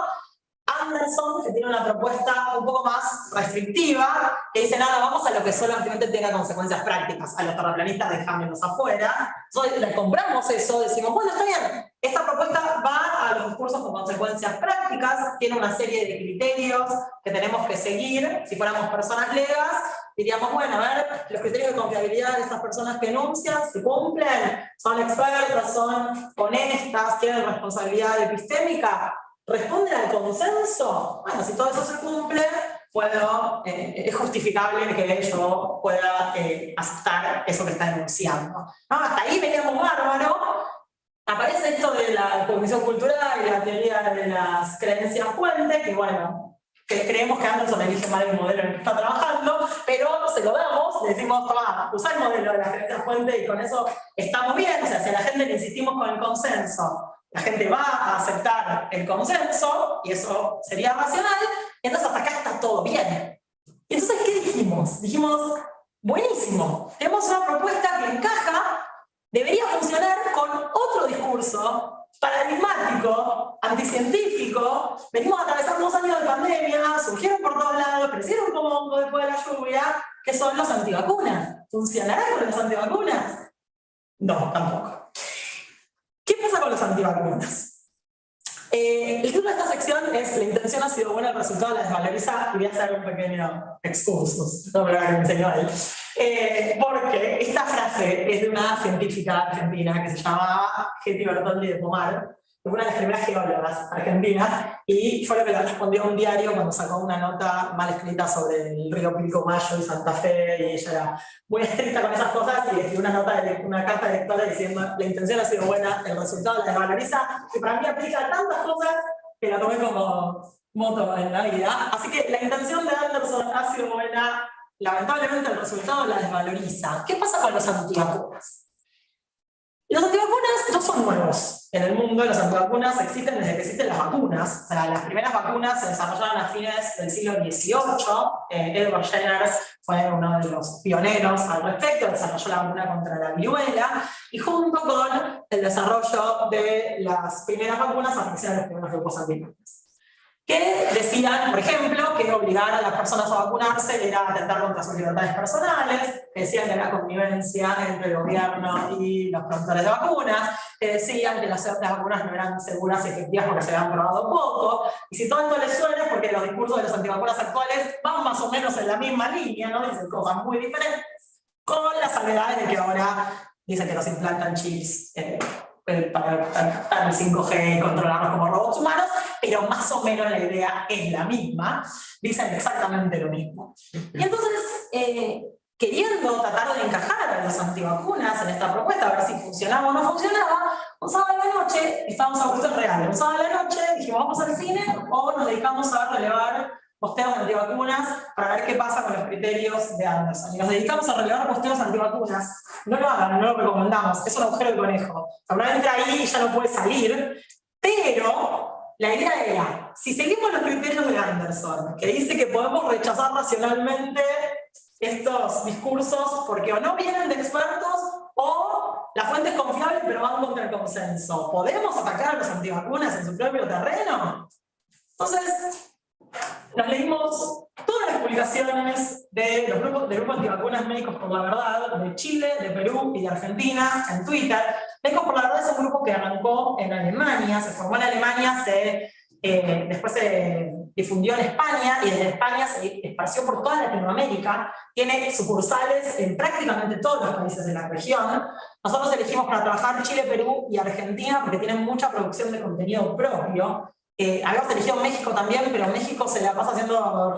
Anderson, que tiene una propuesta un poco más restrictiva, que dice, nada, vamos a lo que solamente tenga consecuencias prácticas. A los terraplanistas dejámonos afuera. Entonces le compramos eso, decimos, bueno, está bien, esta propuesta va a los discursos con consecuencias prácticas, tiene una serie de criterios que tenemos que seguir. Si fuéramos personas legas, diríamos, bueno, a ver, los criterios de confiabilidad de estas personas que enuncian, ¿se cumplen? ¿Son expertas? ¿Son honestas? ¿Tienen responsabilidad epistémica? ¿Responden al consenso? Bueno, si todo eso se cumple, es justificable que yo pueda aceptar eso que está enunciando. ¿No? Hasta ahí veníamos bárbaro. Aparece esto de la cognición cultural y la teoría de las creencias fuentes, que bueno, que creemos que Anderson elige mal el modelo en el que está trabajando, pero se lo damos, le decimos, toma, usa el modelo de la gerencia fuente y con eso estamos bien. O sea, si a la gente le insistimos con el consenso, la gente va a aceptar el consenso, y eso sería racional, entonces hasta acá está todo bien. Y entonces, ¿qué dijimos? Dijimos, buenísimo, tenemos una propuesta que encaja, debería funcionar con otro discurso paradigmático, anticientífico. Venimos atravesando 2 años de pandemia, surgieron por todos lados, crecieron como hongo después de la lluvia, que son los antivacunas. ¿Funcionará con los antivacunas? No, tampoco. ¿Qué pasa con los antivacunas? El título de esta sección es "La intención ha sido buena, el resultado la desvaloriza", y voy a hacer un pequeño excursus, no me lo que me enseñó él. Porque esta frase es de una científica argentina que se llamaba Getty Bertoldi de Pomar, que fue una de las primeras geólogas argentinas, y fue lo que le respondió a un diario cuando sacó una nota mal escrita sobre el río Pilcomayo y Santa Fe, y ella era muy estricta con esas cosas, y escribió una carta de lectora diciendo: "La intención ha sido buena, el resultado la desvaloriza", que para mí aplica tantas cosas que la tomé como moto en la vida. Así que la intención de Anderson ha sido buena, lamentablemente el resultado la desvaloriza. ¿Qué pasa con los antivacunas? Los antivacunas no son nuevos en el mundo, los antivacunas existen desde que existen las vacunas. O sea, las primeras vacunas se desarrollaron a fines del siglo XVIII. Edward Jenner fue uno de los pioneros al respecto, desarrolló la vacuna contra la viruela, y junto con el desarrollo de las primeras vacunas aparecieron los primeros grupos antivacunas, que decían, por ejemplo, que obligar a las personas a vacunarse era atentar contra sus libertades personales, que decían que la convivencia entre el gobierno y los productores de vacunas, que decían que las vacunas no eran seguras y efectivas porque se habían probado poco. Y si todo esto les suena es porque los discursos de los antivacunas actuales van más o menos en la misma línea, ¿no? Dicen cosas muy diferentes, con las salvedades de que ahora dicen que nos implantan chips para captar el 5G y controlarnos como robots humanos, pero más o menos la idea es la misma, dicen exactamente lo mismo. Y entonces, queriendo tratar de encajar a los antivacunas en esta propuesta, a ver si funcionaba o no funcionaba, un sábado a la noche, estábamos a gusto real, un sábado a la noche dijimos: vamos al cine o nos dedicamos a relevar posteos antivacunas para ver qué pasa con los criterios de Anderson. Y nos dedicamos a relevar posteos antivacunas. No lo hagan, no lo recomendamos, es un agujero de conejo. Cuando entra ahí ya no puede salir, pero la idea era, si seguimos los criterios de Anderson, que dice que podemos rechazar racionalmente estos discursos porque o no vienen de expertos o la fuente es confiable pero van contra el consenso, ¿podemos atacar a los antivacunas en su propio terreno? Entonces, nos leímos todas las publicaciones del grupo Antivacunas Médicos por la Verdad, de Chile, de Perú y de Argentina, en Twitter. Médicos por la Verdad es un grupo que arrancó en Alemania, se formó en Alemania, después se difundió en España, y desde España se esparció por toda Latinoamérica, tiene sucursales en prácticamente todos los países de la región. Nosotros elegimos para trabajar Chile, Perú y Argentina porque tienen mucha producción de contenido propio. Habíamos elegido México también, pero México se la pasa haciendo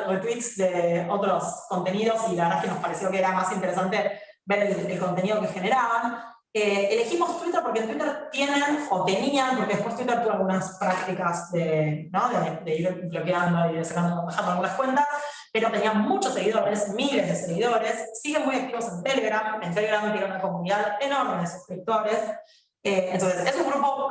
retweets de otros contenidos, y la verdad es que nos pareció que era más interesante ver el contenido que generaban. Elegimos Twitter porque en Twitter tenían, porque después Twitter tuvo algunas prácticas de ir bloqueando y bajando algunas cuentas, pero tenían muchos seguidores, miles de seguidores, siguen muy activos en Telegram tiene una comunidad enorme de suscriptores. Entonces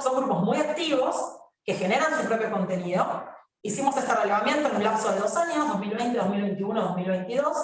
son grupos muy activos que generan su propio contenido. Hicimos este relevamiento en un lapso de 2 años, 2020, 2021, 2022.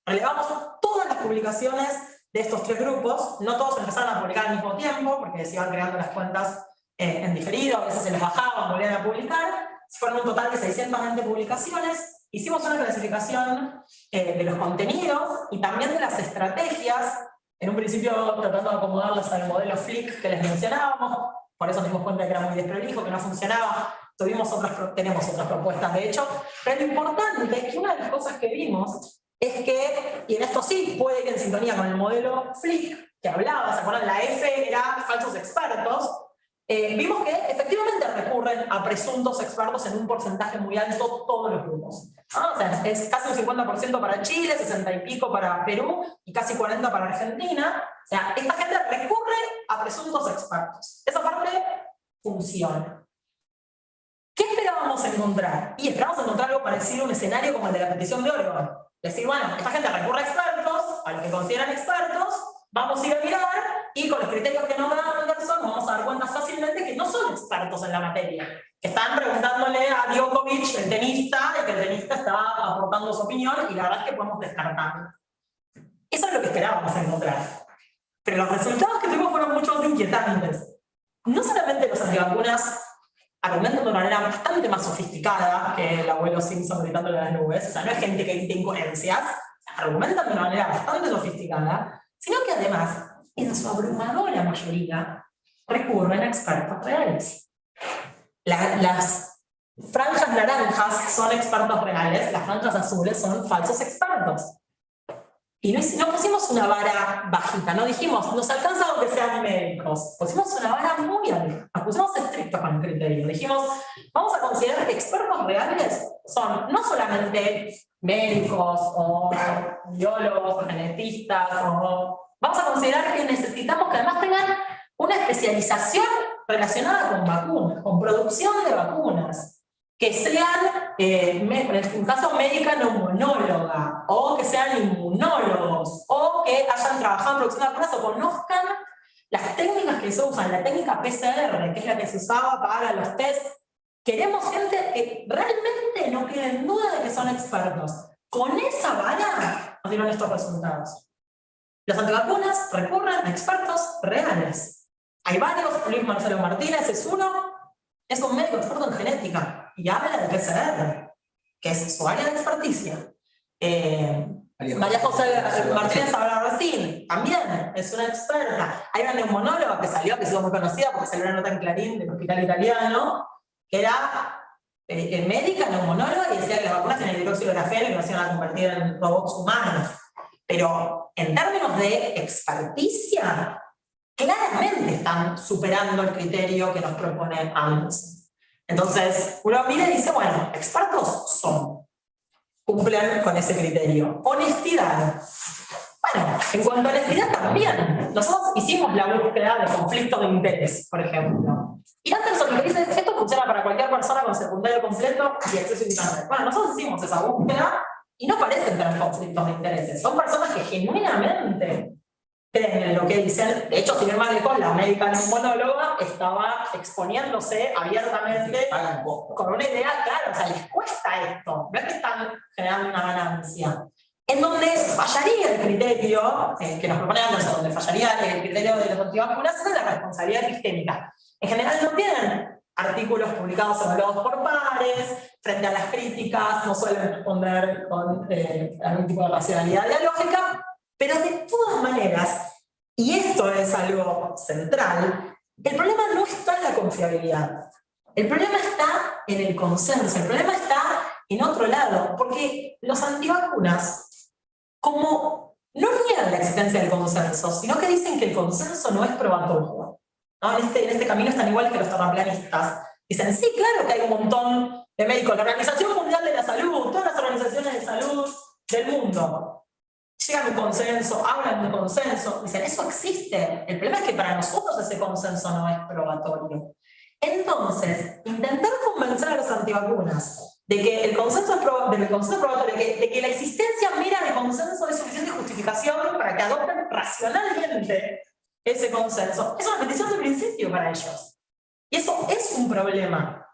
Relevamos todas las publicaciones de estos 3 grupos. No todos empezaron a publicar al mismo tiempo, porque se iban creando las cuentas en diferido, a veces se les bajaban, volvían a publicar. Fueron un total de 620 publicaciones. Hicimos una clasificación de los contenidos y también de las estrategias, en un principio tratando de acomodarlas al modelo Flick que les mencionábamos. Por eso nos dimos cuenta que era muy desprolijo, que no funcionaba. Tenemos otras propuestas, de hecho. Pero lo importante es que una de las cosas que vimos es que, y en esto sí puede ir en sintonía con el modelo Flick, que hablaba, ¿se acuerdan? La F era falsos expertos. Vimos que efectivamente recurren a presuntos expertos en un porcentaje muy alto todos los grupos. O sea, es casi un 50% para Chile, 60 y pico para Perú y casi 40% para Argentina. O sea, esta gente recurre a presuntos expertos. Esa parte funciona. ¿Qué esperábamos esperamos encontrar? Y esperamos encontrar algo parecido a un escenario como el de la petición de Oregon. Decir, bueno, esta gente recurre a expertos, a los que consideran expertos, vamos a ir a mirar, y con los criterios que nos da Anderson vamos a dar cuenta fácilmente que no son expertos en la materia. Que están preguntándole a Djokovic, el tenista, y que el tenista está aportando su opinión, y la verdad es que podemos descartarlo. Eso es lo que esperábamos encontrar. Pero los resultados que tuvimos fueron mucho más inquietantes. No solamente los antivacunas argumentan de una manera bastante más sofisticada que el abuelo Simpson gritándole a las nubes, o sea, no es gente que grite incoherencias, argumentan de una manera bastante sofisticada, sino que además, en su abrumadora mayoría, recurren a expertos reales. Las franjas naranjas son expertos reales, las franjas azules son falsos expertos. Y no pusimos una vara bajita, no dijimos, nos alcanza aunque sean médicos. Pusimos una vara muy alta, nos pusimos estrictos con el criterio. Dijimos, vamos a considerar que expertos reales son no solamente médicos o biólogos o genetistas, vamos a considerar que necesitamos que además tengan una especialización relacionada con vacunas, con producción de vacunas. Que sean, en un caso, médica neumonóloga, o que sean inmunólogos, o que hayan trabajado en producción de vacunas o conozcan las técnicas que se usan, la técnica PCR, que es la que se usaba para los test. Queremos gente que realmente no quede en duda de que son expertos. Con esa vara nos dieron estos resultados. Los antivacunas recurren a expertos reales. Hay varios, Luis Marcelo Martínez es uno, es un médico experto en genética. Y habla de PCR, que es su área de experticia. María José Martínez Albarracín, también es una experta. Hay una neumonóloga que salió, que se hizo muy conocida porque salió una nota en Clarín del Hospital Italiano, que era médica, neumonóloga, y decía que las vacunas tienen hidróxido de grafeno y que no se iban a convertir en robots humanos. Pero en términos de experticia, claramente están superando el criterio que nos propone Anderson. Entonces, uno mira y dice, bueno, expertos son, cumplen con ese criterio. Honestidad. Bueno, en cuanto a honestidad también, nosotros hicimos la búsqueda de conflictos de interés, por ejemplo. Y Anderson lo que dice es que esto funciona para cualquier persona con secundario completo y acceso a internet. Bueno, nosotros hicimos esa búsqueda y no parecen tener conflictos de intereses. Son personas que genuinamente creen en lo que dicen. De hecho, sin ir más lejos, la médica neumonóloga estaba exponiéndose abiertamente con una idea clara, o sea, les cuesta esto, no es que están generando una ganancia. En donde fallaría el criterio que nos propone Anderson, donde fallaría el criterio de los antivacunas, es la responsabilidad epistemica. En general no tienen artículos publicados evaluados por pares, frente a las críticas no suelen responder con algún tipo de racionalidad dialógica, pero de todas maneras, y esto es algo central, el problema no está en la confiabilidad. El problema está en el consenso, el problema está en otro lado, porque los antivacunas, como no niegan la existencia del consenso, sino que dicen que el consenso no es probatorio. ¿No? En este camino están igual que los terraplanistas. Dicen, sí, claro que hay un montón de médicos, la Organización Mundial de la Salud, todas las organizaciones de salud del mundo llegan a un consenso, hablan de consenso, dicen, eso existe. El problema es que para nosotros ese consenso no es probatorio. Entonces, intentar convencer a los antivacunas de que el consenso es probatorio, de que la existencia mera de consenso es suficiente justificación para que adopten racionalmente ese consenso, es una petición de principio para ellos. Y eso es un problema.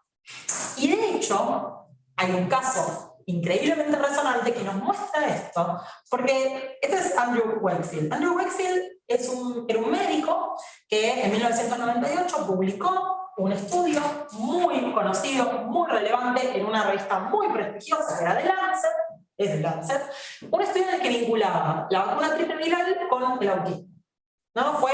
Y de hecho, hay un caso increíblemente resonante que nos muestra esto, porque este es Andrew Wakefield. Andrew Wakefield era un médico que en 1998 publicó un estudio muy conocido, muy relevante, en una revista muy prestigiosa, que era de Lancet, es de Lancet, un estudio en el que vinculaba la vacuna triple viral con el autismo. ¿No? Fue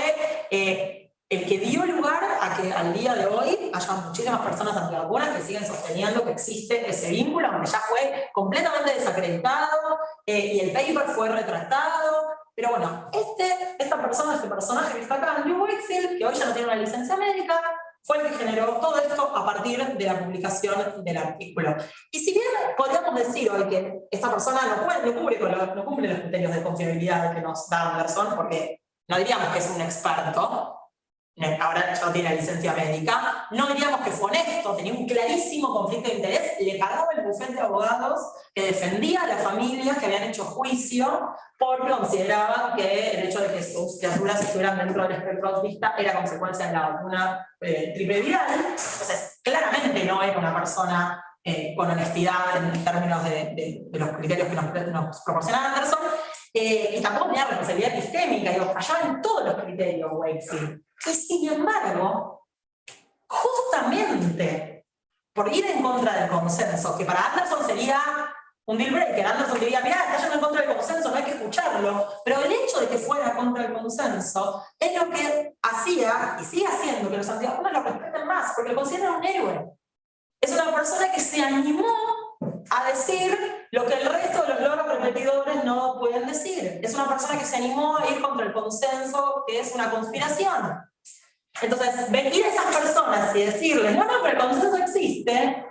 el que dio lugar a que al día de hoy haya muchísimas personas antivacunas que siguen sosteniendo que existe ese vínculo, aunque ya fue completamente desacreditado y el paper fue retractado. Pero bueno, este personaje que está acá, Andrew Wakefield, que hoy ya no tiene una licencia médica, fue el que generó todo esto a partir de la publicación del artículo. Y si bien podríamos decir hoy que esta persona no cumple los criterios de confiabilidad que nos da Anderson, porque no diríamos que es un experto, ahora ya tiene licencia médica, no diríamos que fue honesto, tenía un clarísimo conflicto de interés, le pagaba el bufete de abogados que defendía a las familias que habían hecho juicio porque consideraban que el hecho de que sus criaturas estuvieran dentro del espectro autista era consecuencia de la vacuna triple viral. Entonces, claramente no era una persona con honestidad en términos de los criterios que nos proporciona Anderson, y tampoco tenía responsabilidad epistemica, fallaba en todos los criterios Wakefield. Y sin embargo, justamente por ir en contra del consenso, que para Anderson sería un deal breaker, Anderson diría, mirá, está yendo en contra del consenso, no hay que escucharlo, pero el hecho de que fuera contra el consenso es lo que hacía, y sigue haciendo, que los antivacunas lo respeten más, porque lo consideran un héroe. Es una persona que se animó a decir lo que el resto de los logros repetidores no pueden decir. Es una persona que se animó a ir contra el consenso, que es una conspiración. Entonces, venir a esas personas y decirles, no, pero el consenso existe,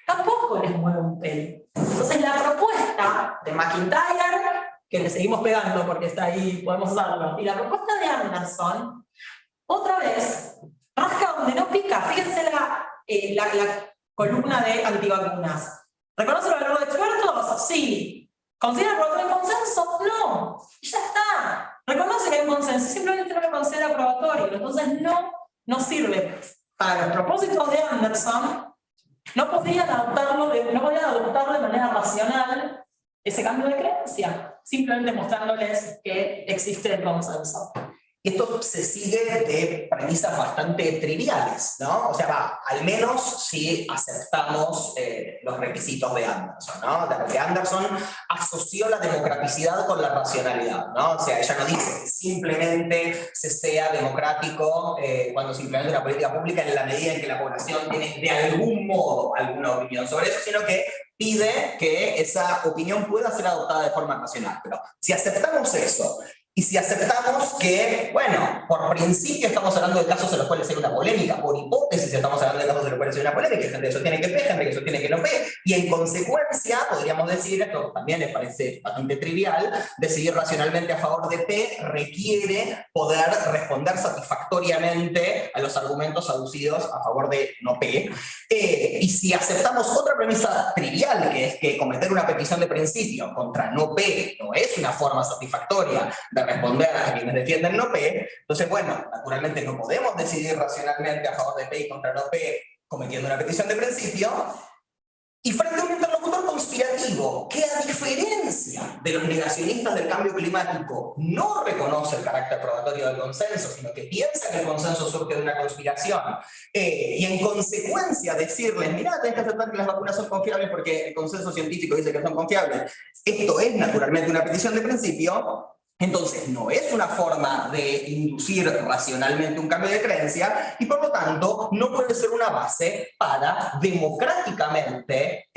tampoco les mueve un pelo. Entonces, la propuesta de McIntyre, que le seguimos pegando porque está ahí, podemos usarlo, y la propuesta de Anderson, otra vez, rasca donde no pica. Fíjense la columna de antivacunas. ¿Reconoce el valor de expertos? Sí. ¿Considera aprobatorio el consenso? No. Y ya está. Reconoce que hay un consenso, simplemente no lo considera aprobatorio. Entonces no sirve. Para los propósitos de Anderson, no podían adoptarlo de manera racional ese cambio de creencia, simplemente mostrándoles que existe el consenso. Y esto se sigue de premisas bastante triviales, ¿no? O sea, al menos si aceptamos los requisitos de Anderson, ¿no? Porque Anderson asoció la democraticidad con la racionalidad, ¿no? O sea, ella no dice que simplemente se sea democrático cuando se implementa una política pública en la medida en que la población tiene de algún modo alguna opinión sobre eso, sino que pide que esa opinión pueda ser adoptada de forma racional. Pero si aceptamos eso, y si aceptamos que, bueno, por principio estamos hablando de casos en los cuales hay una polémica, por hipótesis estamos hablando de casos en los cuales hay una polémica, hay gente que sostiene que P, gente que sostiene que no P, y en consecuencia podríamos decir, esto también les parece bastante trivial, decidir racionalmente a favor de P requiere poder responder satisfactoriamente a los argumentos aducidos a favor de no P. Y si aceptamos otra premisa trivial, que es que cometer una petición de principio contra no P no es una forma satisfactoria de responder a quienes defienden no P, entonces, bueno, naturalmente no podemos decidir racionalmente a favor de P y contra no P cometiendo una petición de principio, y frente a un interlocutor conspirativo que, a diferencia de los negacionistas del cambio climático, no reconoce el carácter probatorio del consenso, sino que piensa que el consenso surge de una conspiración, y en consecuencia decirles, mirá, tenés que aceptar que las vacunas son confiables porque el consenso científico dice que son confiables, esto es naturalmente una petición de principio. Entonces, no es una forma de inducir racionalmente un cambio de creencia y, por lo tanto, no puede ser una base para democráticamente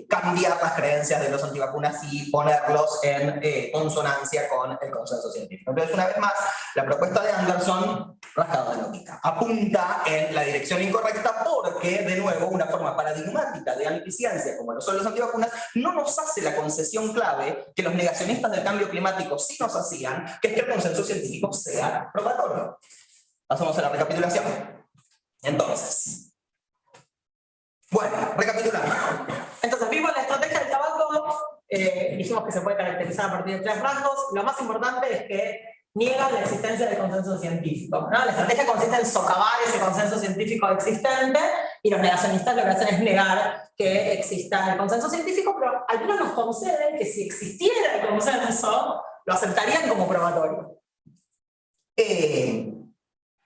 cambiar las creencias de los antivacunas y ponerlos en consonancia con el consenso científico. Entonces, una vez más, la propuesta de Anderson, rascado de lógica, apunta en la dirección incorrecta porque, de nuevo, una forma paradigmática de anticiencia, como lo son los antivacunas, no nos hace la concesión clave que los negacionistas del cambio climático sí nos hacen, que es que el consenso científico sea probatorio. Pasamos a la recapitulación. Entonces, bueno, recapitulando. Entonces, vimos la estrategia del tabaco, dijimos que se puede caracterizar a partir de 3 rasgos. Lo más importante es que niegan la existencia del consenso científico, ¿no? La estrategia consiste en socavar ese consenso científico existente, y los negacionistas lo que hacen es negar que exista el consenso científico, pero algunos nos conceden que si existiera el consenso, lo aceptarían como probatorio.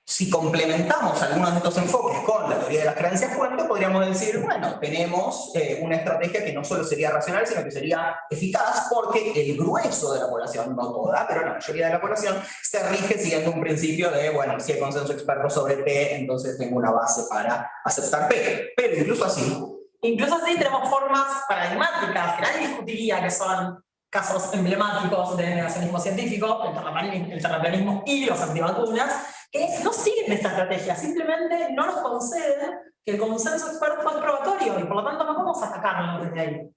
Si complementamos algunos de estos enfoques con la teoría de las creencias fuente, podríamos decir, bueno, tenemos una estrategia que no solo sería racional, sino que sería eficaz, porque el grueso de la población, no toda, pero la mayoría de la población, se rige siguiendo un principio de, bueno, si hay consenso experto sobre P, entonces tengo una base para aceptar P. Pero incluso así tenemos formas paradigmáticas que nadie discutiría, que son casos emblemáticos de negacionismo científico, el terraplanismo y los antivacunas, que no siguen esta estrategia, simplemente no nos conceden que el consenso experto es probatorio y por lo tanto no vamos a atacarlo desde ahí.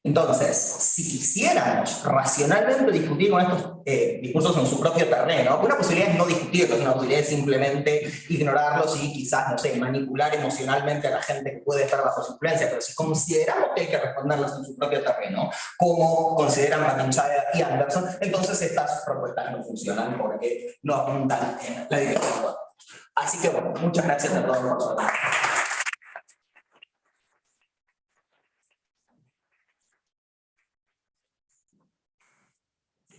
Entonces, si quisiéramos racionalmente discutir con estos discursos en su propio terreno, una posibilidad es no discutirlos, una posibilidad es simplemente ignorarlos y quizás, no sé, manipular emocionalmente a la gente que puede estar bajo su influencia, pero si consideramos que hay que responderlos en su propio terreno, como consideran Matinchaya y Anderson, entonces estas propuestas no funcionan porque no apuntan en la dirección. Así que bueno, muchas gracias a todos por su atención.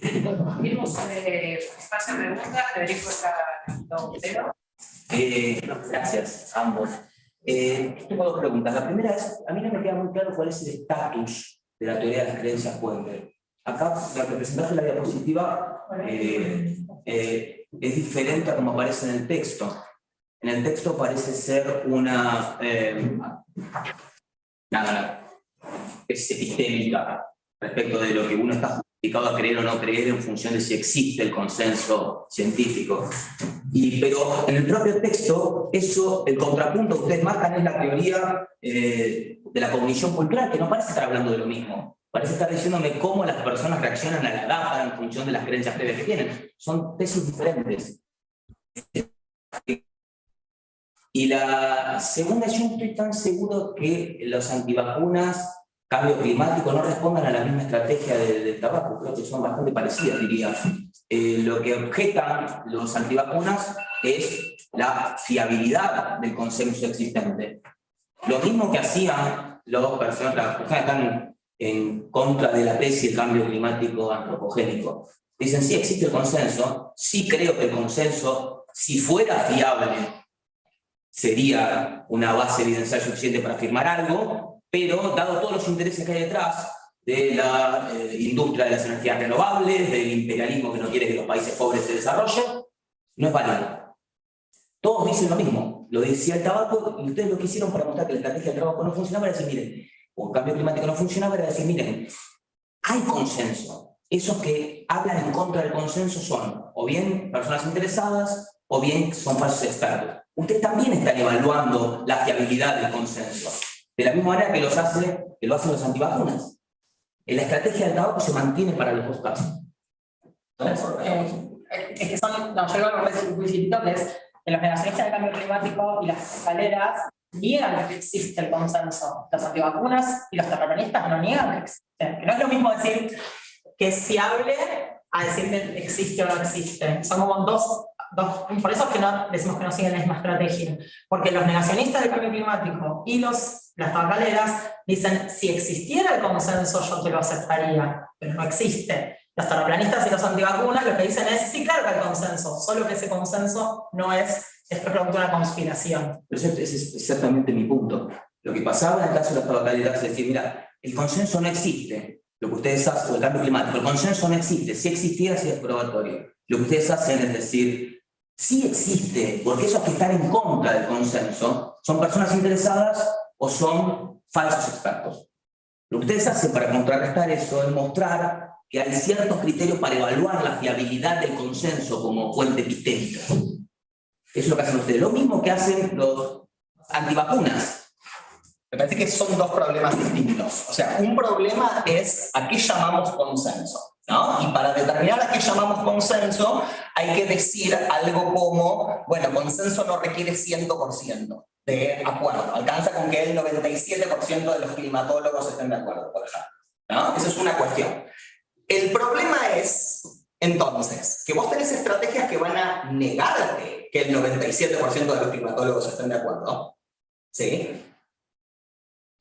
Abrimos espacio de preguntas. Federico está entero. Gracias a ambos. Tengo dos preguntas. La primera es, a mí no me queda muy claro cuál es el estatus de la teoría de las creencias puente. Acá, la que presentaste en la diapositiva es diferente a como aparece en el texto. En el texto parece ser una epistémica respecto de lo que uno está justificado a creer o no creer en función de si existe el consenso científico. Pero en el propio texto, eso, el contrapunto que ustedes marcan es la teoría de la cognición cultural, que no parece estar hablando de lo mismo. Parece estar diciéndome cómo las personas reaccionan a la data en función de las creencias previas que tienen. Son tesis diferentes. Y la segunda, yo no estoy tan seguro que los antivacunas, cambio climático, no respondan a la misma estrategia del tabaco. Creo que son bastante parecidas, diría. Lo que objetan los antivacunas es la fiabilidad del consenso existente. Lo mismo que hacían las personas que están en contra de la tesis del cambio climático antropogénico. Dicen, sí existe el consenso, sí creo que el consenso, si fuera fiable, sería una base evidencial suficiente para afirmar algo, pero dado todos los intereses que hay detrás de la industria de las energías renovables, del imperialismo que no quiere que los países pobres se desarrollen, no es válido. Todos dicen lo mismo. Lo decía el tabaco, y ustedes lo que hicieron para mostrar que la estrategia del tabaco no funcionaba era decir, miren, o el cambio climático no funcionaba era decir, miren, hay consenso. Esos que hablan en contra del consenso son o bien personas interesadas o bien son falsos expertos. Ustedes también están evaluando la fiabilidad del consenso, de la misma manera que lo hacen los antivacunas. La estrategia del tabaco se mantiene para los dos casos. Es que son, no, yo lo que circuito que es que los negacionistas del cambio climático y las escaleras niegan que existe el consenso. Los antivacunas y los terraplanistas no niegan que existe. Que no es lo mismo decir que es fiable a decir que existe o no existe. Son como dos, por eso es que no decimos que no siguen la misma estrategia. Porque los negacionistas del cambio climático y las tabacaleras dicen, si existiera el consenso yo te lo aceptaría, pero no existe. Los terraplanistas y los antivacunas lo que dicen es, sí, claro que hay consenso, solo que ese consenso no es producto de una conspiración. Pero ese es exactamente mi punto. Lo que pasaba en el caso de las tabacaleras es decir, mira, el consenso no existe. Lo que ustedes hacen, o el cambio climático, el consenso no existe. Si existiera, sería probatorio. Lo que ustedes hacen es decir, sí existe, porque esos que están en contra del consenso son personas interesadas o son falsos expertos. Lo que ustedes hacen para contrarrestar eso es mostrar que hay ciertos criterios para evaluar la fiabilidad del consenso como fuente epistémica. Eso es lo que hacen ustedes. Lo mismo que hacen los antivacunas. Me parece que son dos problemas distintos. O sea, un problema es a qué llamamos consenso, ¿no? Y para determinar a qué llamamos consenso, hay que decir algo como, bueno, consenso no requiere 100% de acuerdo. Alcanza con que el 97% de los climatólogos estén de acuerdo, por ejemplo, ¿no? Esa es una cuestión. El problema es, entonces, que vos tenés estrategias que van a negarte que el 97% de los climatólogos estén de acuerdo, ¿sí?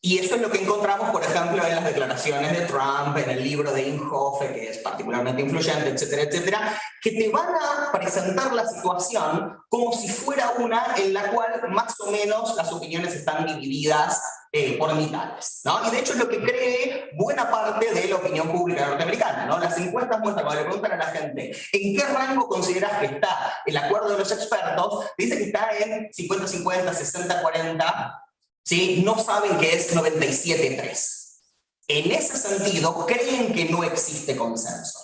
Y eso es lo que encontramos, por ejemplo, en las declaraciones de Trump, en el libro de Inhofe, que es particularmente influyente, etcétera, etcétera, que te van a presentar la situación como si fuera una en la cual más o menos las opiniones están divididas por mitades, ¿no? Y de hecho es lo que cree buena parte de la opinión pública norteamericana, ¿no? Las encuestas muestran, cuando le preguntan a la gente ¿en qué rango consideras que está el acuerdo de los expertos? Dice que está en 50-50, 60-40, ¿sí? No saben que es 97-3. En ese sentido, creen que no existe consenso,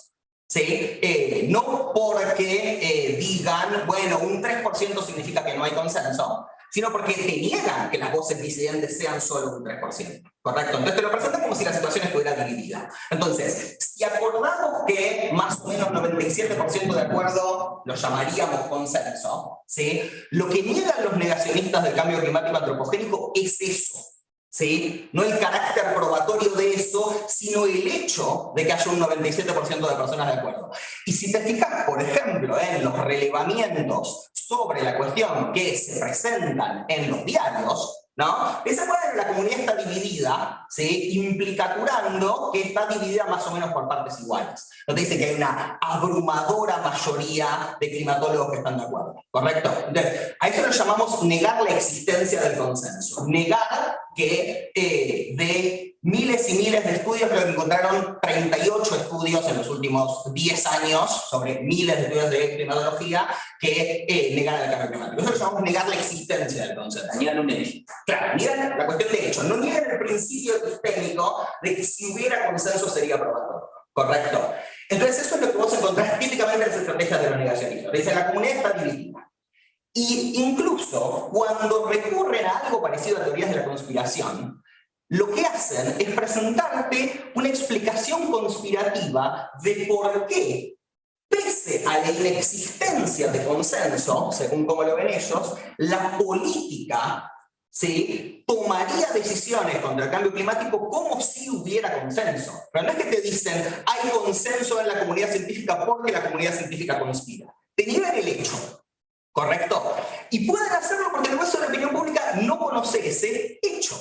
¿sí? No porque digan, bueno, un 3% significa que no hay consenso, sino porque te niegan que las voces disidentes sean solo un 3%. ¿Correcto? Entonces te lo presentan como si la situación estuviera dividida. Entonces, si acordamos que más o menos 97% de acuerdo lo llamaríamos consenso, ¿sí? Lo que niegan los negacionistas del cambio climático antropogénico es eso. ¿Sí? No el carácter probatorio de eso, sino el hecho de que haya un 97% de personas de acuerdo. Y si te fijas, por ejemplo, en los relevamientos sobre la cuestión que se presentan en los diarios, ¿no? Esa bueno, la comunidad está dividida, ¿sí? Implicaturando que está dividida más o menos por partes iguales. No te dice que hay una abrumadora mayoría de climatólogos que están de acuerdo, ¿correcto? Entonces, a eso lo llamamos negar la existencia del consenso. Negar que de miles y miles de estudios, creo que encontraron 38 estudios en los últimos 10 años sobre miles de estudios de climatología que negan el cambio climático. Eso lo llamamos negar la existencia del consenso. Niegan un hecho. Claro, niegan la cuestión de hecho, no niegan el principio epistémico de que si hubiera consenso sería aprobado. ¿Correcto? Entonces eso es lo que vos encontrás típicamente en las estrategias de los negacionistas. Dicen, la comunidad está dividida. Y incluso cuando recurren a algo parecido a teorías de la conspiración, lo que hacen es presentarte una explicación conspirativa de por qué, pese a la inexistencia de consenso, según como lo ven ellos, la política, ¿sí?, tomaría decisiones contra el cambio climático como si hubiera consenso. Pero no es que te dicen, hay consenso en la comunidad científica porque la comunidad científica conspira. Te niegan el hecho. ¿Correcto? Y pueden hacerlo porque el resto de la opinión pública no conoce ese hecho.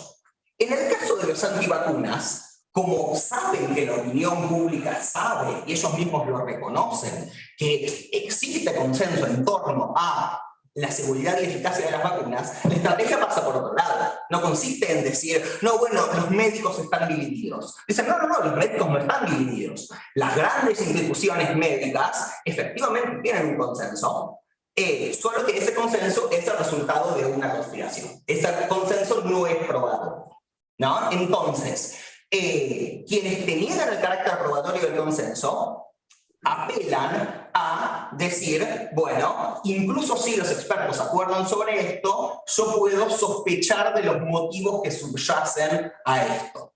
En el caso de los antivacunas, como saben que la opinión pública sabe, y ellos mismos lo reconocen, que existe consenso en torno a la seguridad y eficacia de las vacunas, la estrategia pasa por otro lado. No consiste en decir, no, bueno, los médicos están divididos. Dicen, no, los médicos no están divididos. Las grandes instituciones médicas efectivamente tienen un consenso. Solo que ese consenso es el resultado de una conspiración. Ese consenso no es probado, ¿no? Entonces, quienes te niegan el carácter probatorio del consenso apelan a decir, bueno, incluso si los expertos acuerdan sobre esto, yo puedo sospechar de los motivos que subyacen a esto.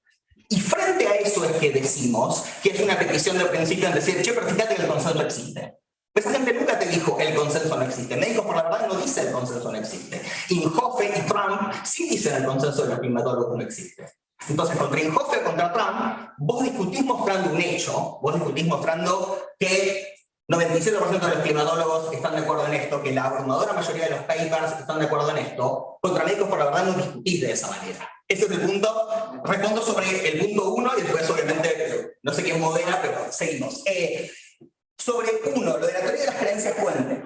Y frente a eso es que decimos que es una petición de principio en decir, che, pero fíjate que el consenso existe. Esa gente nunca te dijo el consenso no existe. Médicos por la verdad no dicen el consenso no existe. Inhofe y Trump sí dicen el consenso de los climatólogos no existe. Entonces, contra Inhofe o contra Trump, vos discutís mostrando un hecho, vos discutís mostrando que 97% de los climatólogos están de acuerdo en esto, que la abrumadora mayoría de los papers están de acuerdo en esto. Contra médicos por la verdad no discutís de esa manera. Ese es el punto. Respondo sobre el punto 1 y después obviamente, no sé quién modera, pero seguimos. Sobre uno, lo de la teoría de las creencias fuente.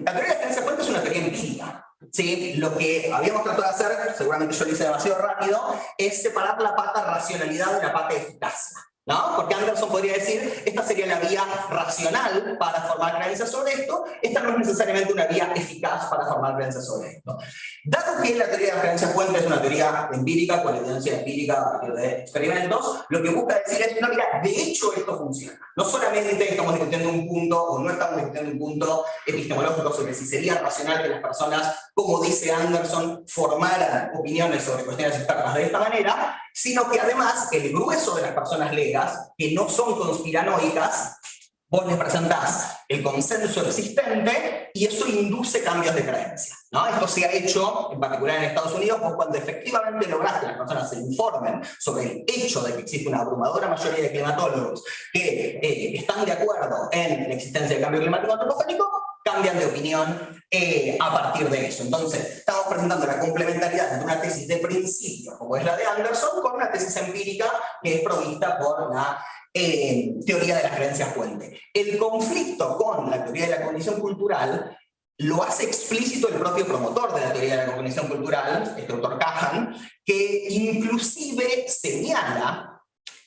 La teoría de las creencias fuente es una teoría empírica. ¿Sí? Lo que habíamos tratado de hacer, seguramente yo lo hice demasiado rápido, es separar la pata racionalidad de la pata eficacia, ¿no? Porque Anderson podría decir, esta sería la vía racional para formar creencias sobre esto, esta no es necesariamente una vía eficaz para formar creencias sobre esto. Dado que la teoría de las creencias fuente es una teoría empírica, con evidencia empírica a partir de experimentos, lo que busca decir es, no, mira, de hecho esto funciona. No solamente estamos discutiendo un punto, o no estamos discutiendo un punto epistemológico sobre si sería racional que las personas, como dice Anderson, formaran opiniones sobre cuestiones externas de esta manera, sino que además el grueso de las personas legas, que no son conspiranoicas, vos les presentás el consenso existente y eso induce cambios de creencia, ¿no? Esto se ha hecho, en particular en Estados Unidos, pues cuando efectivamente logras que las personas se informen sobre el hecho de que existe una abrumadora mayoría de climatólogos que están de acuerdo en la existencia del cambio climático antropogénico, cambian de opinión a partir de eso. Entonces, estamos presentando la complementariedad entre una tesis de principio, como es la de Anderson, con una tesis empírica que es provista por la teoría de las creencias fuente. El conflicto con la teoría de la cognición cultural lo hace explícito el propio promotor de la teoría de la cognición cultural, el doctor Kahan, que inclusive señala,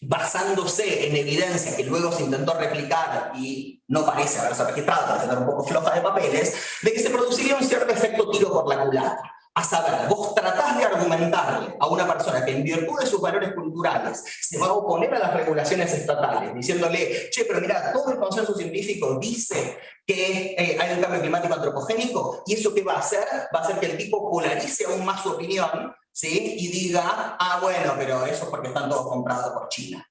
basándose en evidencia que luego se intentó replicar y no parece haberse registrado, para tener un poco floja de papeles, de que se produciría un cierto efecto tiro por la culata. A saber, vos tratás de argumentarle a una persona que en virtud de sus valores culturales se va a oponer a las regulaciones estatales, diciéndole, che, pero mira, todo el consenso científico dice que hay un cambio climático antropogénico, y eso ¿qué va a hacer? Va a hacer que el tipo polarice aún más su opinión, ¿sí? Y diga, ah, bueno, pero eso es porque están todos comprados por China.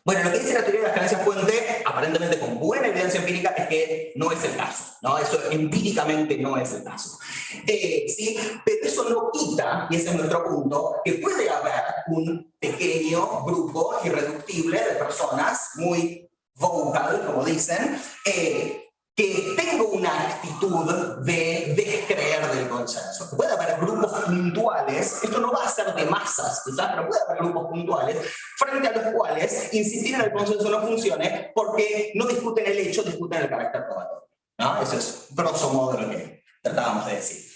Bueno, lo que dice la teoría de las ganancias fuente, aparentemente con buena evidencia empírica, es que no es el caso, ¿no? Eso empíricamente no es el caso. ¿Sí? Pero eso no quita, y ese es nuestro punto, que puede haber un pequeño grupo irreductible de personas muy vocal, como dicen, que tenga una actitud de descreer del consenso. Puede haber grupos puntuales, esto no va a ser de masas, quizás, pero puede haber grupos puntuales frente a los cuales insistir en el consenso no funcione porque no discuten el hecho, discuten el carácter probatorio, ¿no? Eso es grosso modo lo que tratábamos de decir.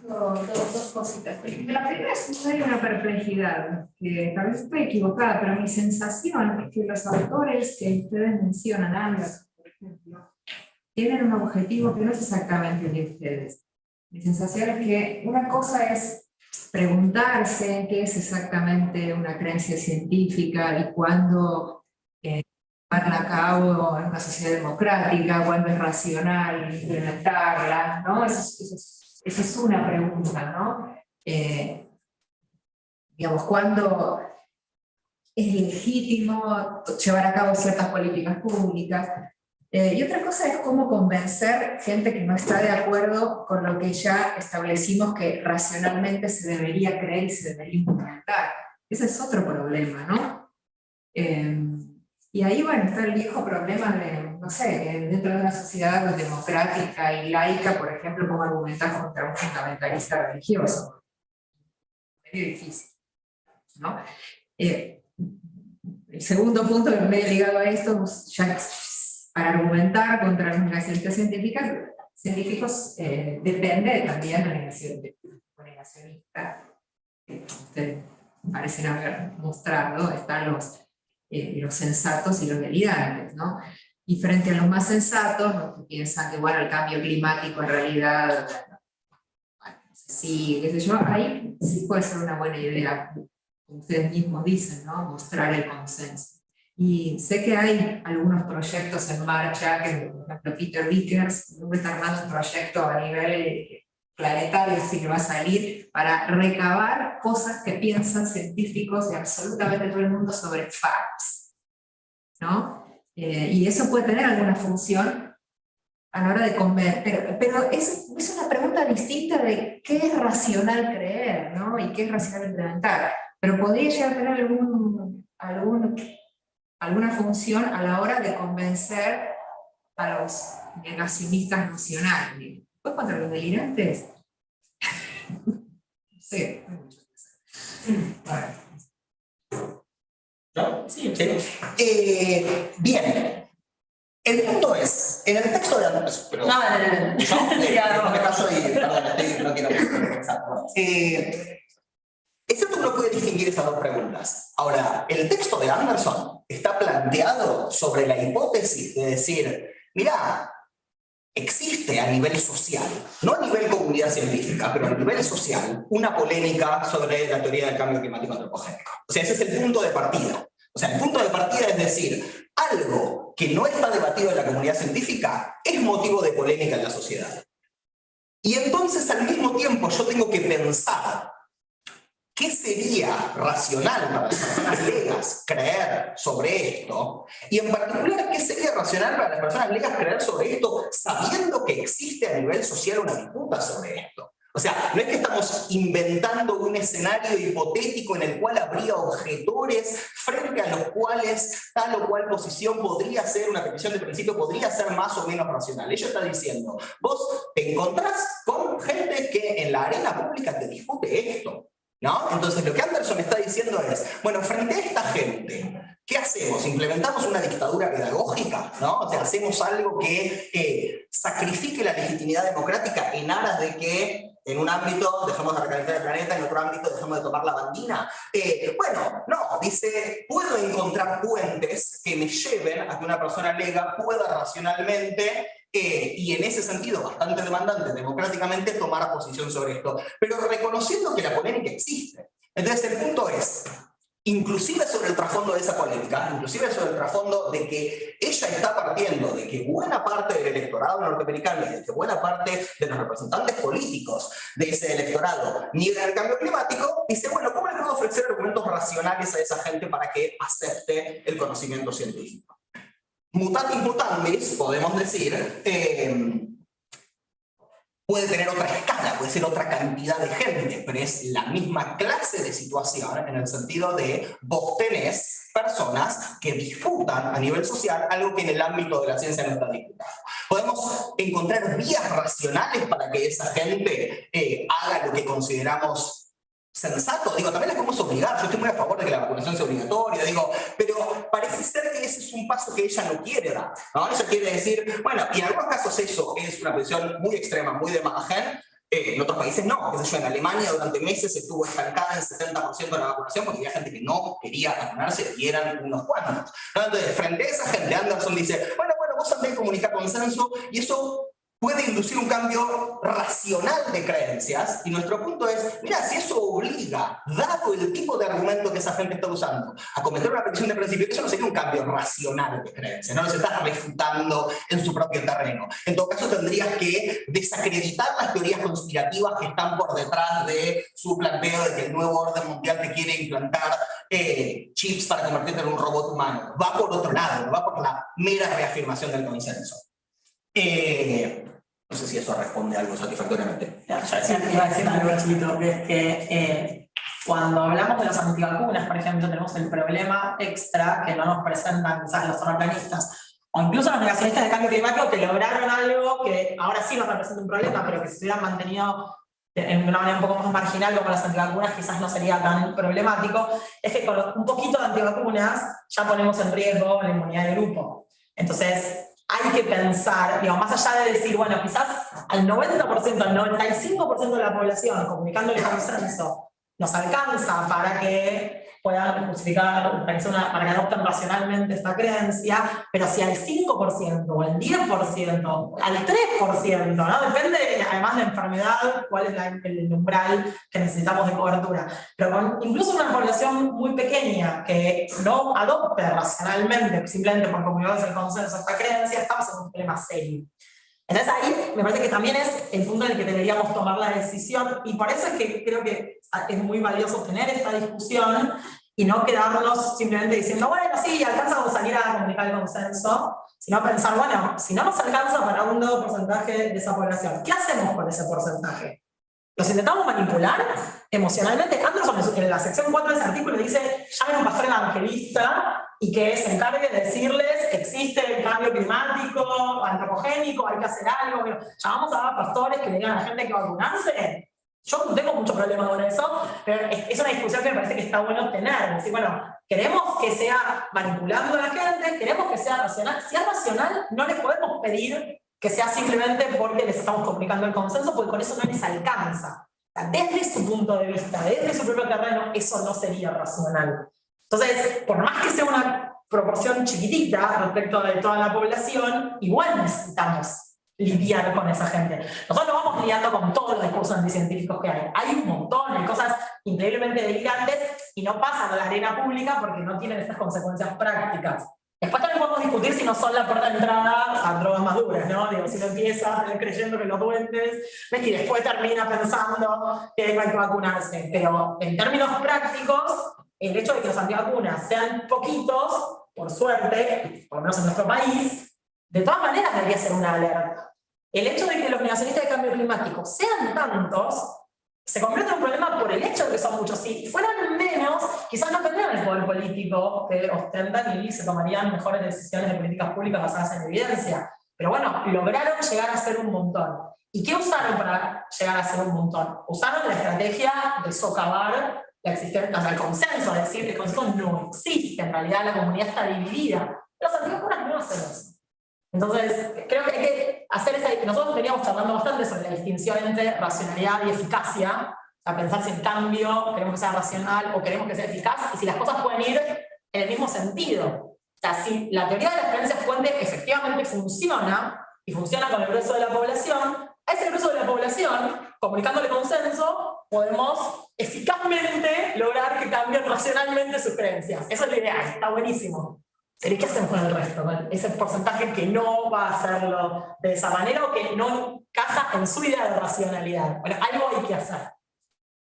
Dos cositas. La primera es que hay una perplejidad, que tal vez estoy equivocada, pero mi sensación es que los autores que ustedes mencionan, Anderson, por ejemplo, tienen un objetivo que no es exactamente el de ustedes. Mi sensación es que una cosa es preguntarse qué es exactamente una creencia científica y cuándo llevarla a cabo en una sociedad democrática, cuándo es racional implementarla, ¿no? Esa es una pregunta, ¿no? Digamos, ¿cuándo es legítimo llevar a cabo ciertas políticas públicas? Y otra cosa es cómo convencer gente que no está de acuerdo con lo que ya establecimos que racionalmente se debería creer y se debería implementar. Ese es otro problema, ¿no? Y ahí, bueno, está el viejo problema de, no sé, dentro de una sociedad democrática y laica, por ejemplo, cómo argumentar contra un fundamentalista religioso. Es medio difícil, ¿no? El segundo punto, medio ligado a esto, ya para argumentar contra los negacionistas científicos depende también del negacionista que ustedes parecen haber mostrado, están los sensatos y los delirantes, ¿no? Y frente a los más sensatos, los que piensan que, bueno, el cambio climático en realidad, bueno, sí, qué sé yo, ahí sí puede ser una buena idea, como ustedes mismos dicen, ¿no? Mostrar el consenso. Y sé que hay algunos proyectos en marcha, que por ejemplo Peter Vickers está armando un proyecto a nivel planetario, así que va a salir para recabar cosas que piensan científicos de absolutamente todo el mundo sobre facts, ¿no? Y eso puede tener alguna función a la hora de convencer, pero es una pregunta distinta de qué es racional creer, ¿no? Y qué es racional implementar, pero podría llegar a tener alguna función a la hora de convencer a los negacionistas nacionales. ¿Pues contra los delirantes? Sí. ¿No? Sí. Bien. El punto es, en el texto de Anderson, pero No. yo me callo y perdón, no quiero pensar. Es cierto que uno puede distinguir esas dos preguntas. Ahora, el texto de Anderson está planteado sobre la hipótesis de decir, mirá, existe a nivel social, no a nivel comunidad científica, pero a nivel social, una polémica sobre la teoría del cambio climático antropogénico. O sea, ese es el punto de partida. O sea, el punto de partida es decir, algo que no está debatido en la comunidad científica es motivo de polémica en la sociedad. Y entonces, al mismo tiempo, yo tengo que pensar ¿qué sería racional para las personas legas creer sobre esto? Y en particular, ¿qué sería racional para las personas legas creer sobre esto sabiendo que existe a nivel social una disputa sobre esto? O sea, no es que estamos inventando un escenario hipotético en el cual habría objetores frente a los cuales tal o cual posición podría ser, una petición de principio podría ser más o menos racional. Ella está diciendo, vos te encontrás con gente que en la arena pública te discute esto, ¿no? Entonces lo que Anderson está diciendo es, bueno, frente a esta gente, ¿qué hacemos? ¿Implementamos una dictadura pedagógica? ¿No? O sea, ¿hacemos algo que sacrifique la legitimidad democrática en aras de que en un ámbito dejamos de recalentar el planeta, en otro ámbito dejamos de tomar la bandina? Bueno, no, dice, puedo encontrar puentes que me lleven a que una persona lega pueda racionalmente y en ese sentido bastante demandante democráticamente tomar posición sobre esto, pero reconociendo que la polémica existe. Entonces el punto es, inclusive sobre el trasfondo de esa polémica, inclusive sobre el trasfondo de que ella está partiendo de que buena parte del electorado norteamericano y de que buena parte de los representantes políticos de ese electorado niegan el cambio climático, dice, bueno, ¿cómo le puedo ofrecer argumentos racionales a esa gente para que acepte el conocimiento científico? Mutatis mutandis, podemos decir, puede tener otra escala, puede ser otra cantidad de gente, pero es la misma clase de situación en el sentido de vos tenés personas que disputan a nivel social algo que en el ámbito de la ciencia no está disputado. Podemos encontrar vías racionales para que esa gente haga lo que consideramos sensato. Digo, también les podemos obligar. Yo estoy muy a favor de que la vacunación sea obligatoria, digo, pero parece ser que ese es un paso que ella no quiere dar, ¿no? Ella quiere decir, bueno, y en algunos casos eso es una posición muy extrema, muy de margen. En otros países no. Qué sé yo, en Alemania durante meses estuvo estancada en 70% de la vacunación porque había gente que no quería vacunarse y eran unos cuantos, ¿no? Entonces, frente a esa gente, Anderson dice, bueno, vos andés a comunicar consenso y eso puede inducir un cambio racional de creencias, y nuestro punto es, mira, si eso obliga, dado el tipo de argumento que esa gente está usando, a cometer una petición de principio, eso no sería un cambio racional de creencias, no los estás refutando en su propio terreno. En todo caso, tendrías que desacreditar las teorías conspirativas que están por detrás de su planteo de que el nuevo orden mundial te quiere implantar chips para convertirte en un robot humano. Va por otro lado, no va por la mera reafirmación del consenso. No sé si eso responde a algo satisfactoriamente. Sí, iba a decir algo chiquito, que es que cuando hablamos de los antivacunas, por ejemplo, tenemos el problema extra que no nos presentan quizás los terraplanistas, o incluso los negacionistas de cambio climático que lograron algo que ahora sí nos representa un problema, pero que si se hubieran mantenido en una manera un poco más marginal como las antivacunas quizás no sería tan problemático, es que con un poquito de antivacunas ya ponemos en riesgo la inmunidad de grupo. Entonces, hay que pensar, digamos, más allá de decir, bueno, quizás al 90%, al 95% de la población comunicando el consenso nos alcanza para que puedan justificar, para que adopten racionalmente esta creencia, pero si al 5%, o al 10%, al 3%, ¿no? Depende, además de enfermedad, cuál es el umbral que necesitamos de cobertura. Pero con incluso una población muy pequeña que no adopte racionalmente, simplemente por comunicarse el consenso esta creencia, estamos en un problema serio. Entonces ahí me parece que también es el punto en el que deberíamos tomar la decisión, y por eso es que creo que es muy valioso tener esta discusión y no quedarnos simplemente diciendo, bueno, sí, alcanza a salir a comunicar el consenso, sino pensar, bueno, si no nos alcanza para un dado porcentaje de esa población, ¿qué hacemos con ese porcentaje? ¿Los intentamos manipular emocionalmente? Anderson en la sección 4 de ese artículo dice, llamen a un pastor evangelista y que se encargue de decirles que existe el cambio climático, antropogénico, hay que hacer algo. Llamamos a pastores que le digan a la gente que vacunarse. Yo no tengo mucho problema con eso, pero es una discusión que me parece que está bueno tener. Decir, bueno, queremos que sea manipulando a la gente, queremos que sea racional. Si es racional, no les podemos pedir que sea simplemente porque les estamos comunicando el consenso, porque con eso no les alcanza. O sea, desde su punto de vista, desde su propio terreno, eso no sería racional. Entonces, por más que sea una proporción chiquitita respecto de toda la población, igual necesitamos lidiar con esa gente. Nosotros no vamos lidiando con todos los discursos anticientíficos que hay. Hay un montón de cosas increíblemente delirantes y no pasan a la arena pública porque no tienen esas consecuencias prácticas. Después también podemos discutir si no son la puerta de entrada a drogas más duras, ¿no? Digo, si no empieza creyendo que los duendes, ves que después termina pensando que hay que vacunarse. Pero en términos prácticos, el hecho de que los antivacunas sean poquitos, por suerte, por lo menos en nuestro país, de todas maneras debería ser una alerta. El hecho de que los negacionistas de cambio climático sean tantos, se convierte en un problema por el hecho de que son muchos. Si fueran menos, quizás no tendrían el poder político que ostentan y se tomarían mejores decisiones de políticas públicas basadas en evidencia. Pero bueno, lograron llegar a ser un montón. ¿Y qué usaron para llegar a ser un montón? Usaron la estrategia de socavar la existencia, o sea, el consenso, es decir, el consenso no existe, en realidad la comunidad está dividida. Los antivacunas no hacen eso. Entonces, creo que hay que hacer esa... Nosotros veníamos charlando bastante sobre la distinción entre racionalidad y eficacia, o sea, pensar si el cambio queremos que sea racional o queremos que sea eficaz, y si las cosas pueden ir en el mismo sentido. O sea, si la teoría de las creencias fuente efectivamente funciona, y funciona con el grueso de la población, a ese grueso de la población, comunicándole consenso, podemos eficazmente lograr que cambien racionalmente sus creencias. Eso es lo ideal, está buenísimo. Pero ¿y qué hacemos con el resto? Con ese porcentaje que no va a hacerlo de esa manera o que no encaja en su idea de racionalidad. Bueno, algo hay que hacer.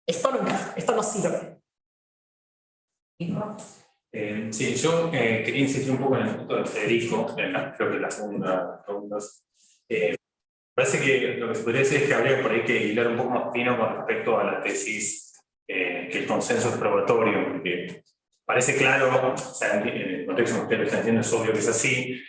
Esto no encaja, esto no sirve. Sí, yo quería insistir un poco en el punto de Federico, creo que la segunda pregunta. Parece que lo que se podría decir es que habría por ahí que hilar un poco más fino con respecto a la tesis que el consenso es probatorio, porque parece claro, o sea, en el contexto que ustedes lo están diciendo es obvio que es así,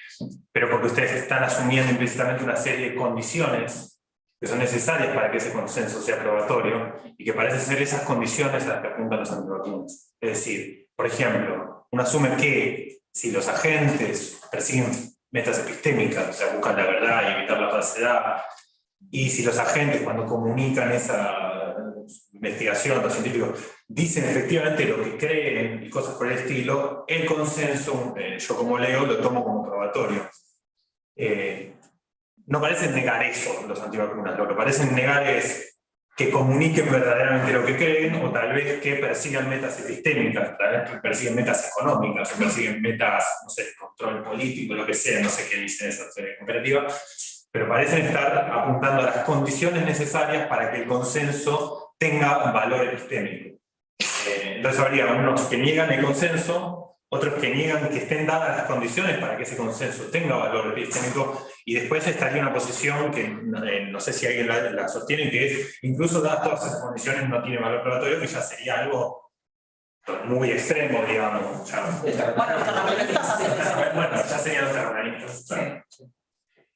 pero porque ustedes están asumiendo implícitamente una serie de condiciones que son necesarias para que ese consenso sea probatorio, y que parecen ser esas condiciones a las que apuntan los antivacunas. Es decir, por ejemplo, uno asume que si los agentes persiguen metas epistémicas, o sea, buscan la verdad y evitar la falsedad, y si los agentes cuando comunican esa investigación, los científicos, dicen efectivamente lo que creen y cosas por el estilo, el consenso, yo como leo, lo tomo como probatorio. No parecen negar eso los antivacunas, lo que parecen negar es que comuniquen verdaderamente lo que creen, o tal vez que persigan metas epistémicas, tal vez que persiguen metas económicas, o persiguen metas, no sé, control político, lo que sea, no sé qué dicen esas comparativas, pero parecen estar apuntando a las condiciones necesarias para que el consenso tenga valor epistémico. Entonces habría unos que niegan el consenso, otros que niegan que estén dadas las condiciones para que ese consenso tenga valor epistémico, y después estaría una posición que no sé si alguien la sostiene, que es, incluso dadas todas esas condiciones no tiene valor probatorio, que ya sería algo muy extremo, digamos. Ya, bueno, ya serían los terroristas.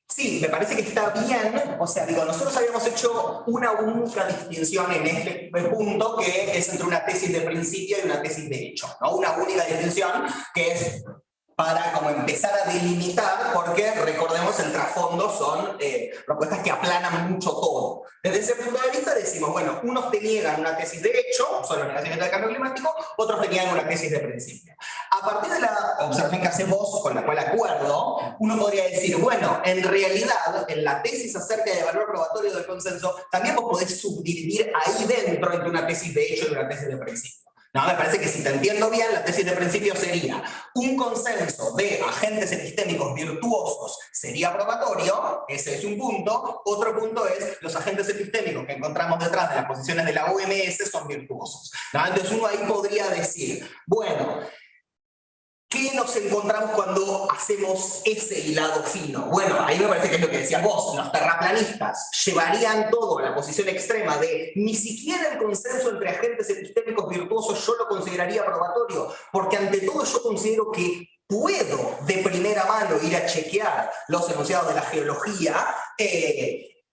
Sí, me parece que está bien, o sea, digo, nosotros habíamos hecho una única distinción en este punto, que es entre una tesis de principio y una tesis de hecho, ¿no? Una única distinción que es para como empezar a delimitar, porque recordemos el trasfondo son propuestas que aplanan mucho todo. Desde ese punto de vista decimos, bueno, unos te niegan una tesis de hecho, son los negacionistas del cambio climático, otros te niegan una tesis de principio. A partir de la observación que hace vos, con la cual acuerdo, uno podría decir, bueno, en realidad, en la tesis acerca del valor probatorio del consenso, también vos podés subdividir ahí dentro entre una tesis de hecho y una tesis de principio. No, me parece que si te entiendo bien, la tesis de principio sería un consenso de agentes epistémicos virtuosos sería probatorio, ese es un punto. Otro punto es los agentes epistémicos que encontramos detrás de las posiciones de la OMS son virtuosos. ¿No? Entonces uno ahí podría decir, bueno, ¿qué nos encontramos cuando hacemos ese hilado fino? Bueno, ahí me parece que es lo que decías vos, los terraplanistas llevarían todo a la posición extrema de ni siquiera el consenso entre agentes epistémicos virtuosos yo lo consideraría probatorio, porque ante todo yo considero que puedo de primera mano ir a chequear los enunciados de la geología,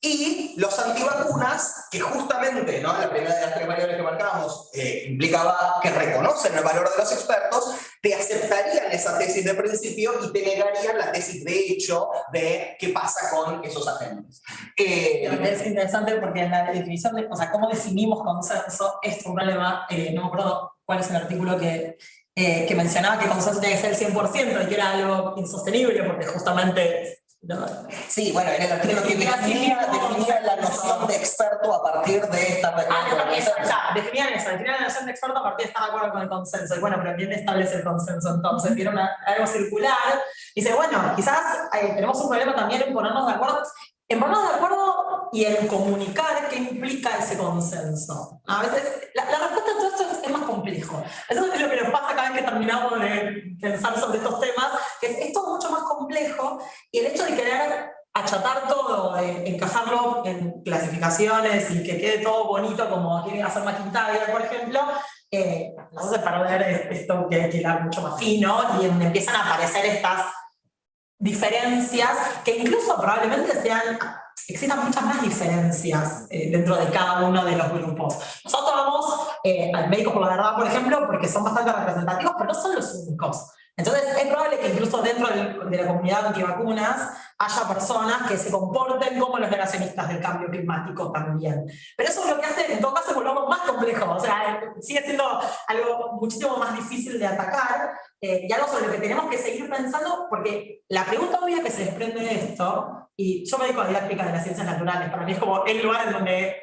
y los antivacunas, que justamente, ¿no?, la primera de las tres variables que marcamos implicaba que reconocen el valor de los expertos, te aceptarían esa tesis de principio y te negarían la tesis de hecho de qué pasa con esos agentes. Es interesante porque en la definición de, o sea, cómo definimos consenso, es un problema, no me acuerdo cuál es el artículo que mencionaba que consenso tiene que ser el 100% y que era algo insostenible porque justamente... No. Sí, bueno, en el artículo que definía la noción de experto a partir de esta definían la noción de experto a partir de estar de acuerdo con el consenso. Y bueno, pero ¿quién establece el consenso entonces? Tiene algo circular. Dice, bueno, quizás tenemos un problema también en ponernos de acuerdo. En ponernos de acuerdo y en comunicar qué implica ese consenso. A veces, la respuesta a todo esto es más complejo. Eso es lo que nos pasa cada vez que terminamos de pensar sobre estos temas, que esto es mucho más complejo, y el hecho de querer achatar todo, encajarlo en clasificaciones y que quede todo bonito como quiere hacer McIntyre, por ejemplo, nos hace perder esto que era mucho más fino, y empiezan a aparecer estas diferencias que incluso probablemente existan muchas más diferencias dentro de cada uno de los grupos. Nosotros vamos al Médicos por la Verdad, por ejemplo, porque son bastante representativos, pero no son los únicos. Entonces es probable que incluso dentro de la comunidad antivacunas haya personas que se comporten como los negacionistas del cambio climático también. Pero eso es lo que hace, en todo caso, volvamos más complejo. O sea, sigue siendo algo muchísimo más difícil de atacar, y algo sobre lo que tenemos que seguir pensando, porque la pregunta obvia que se desprende de esto, y yo me dedico a didáctica de las ciencias naturales, para mí es como el lugar en donde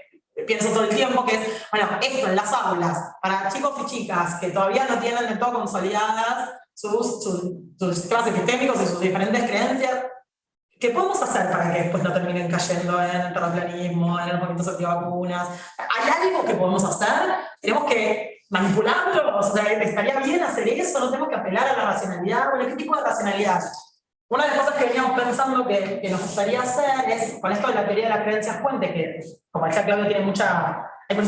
pienso todo el tiempo, que es, bueno, esto en las aulas, para chicos y chicas que todavía no tienen del todo consolidadas sus clases sistémicos y sus diferentes creencias, ¿qué podemos hacer para que después no terminen cayendo en el terraplanismo, en los movimientos antivacunas? ¿Hay algo que podemos hacer? ¿Tenemos que manipularlos? O sea, ¿estaría bien hacer eso? ¿No tenemos que apelar a la racionalidad? Bueno, ¿qué tipo de racionalidad? Una de las cosas que veníamos pensando que nos gustaría hacer es, con esto de la teoría de las creencias fuente, que como decía Claudio, hay muchos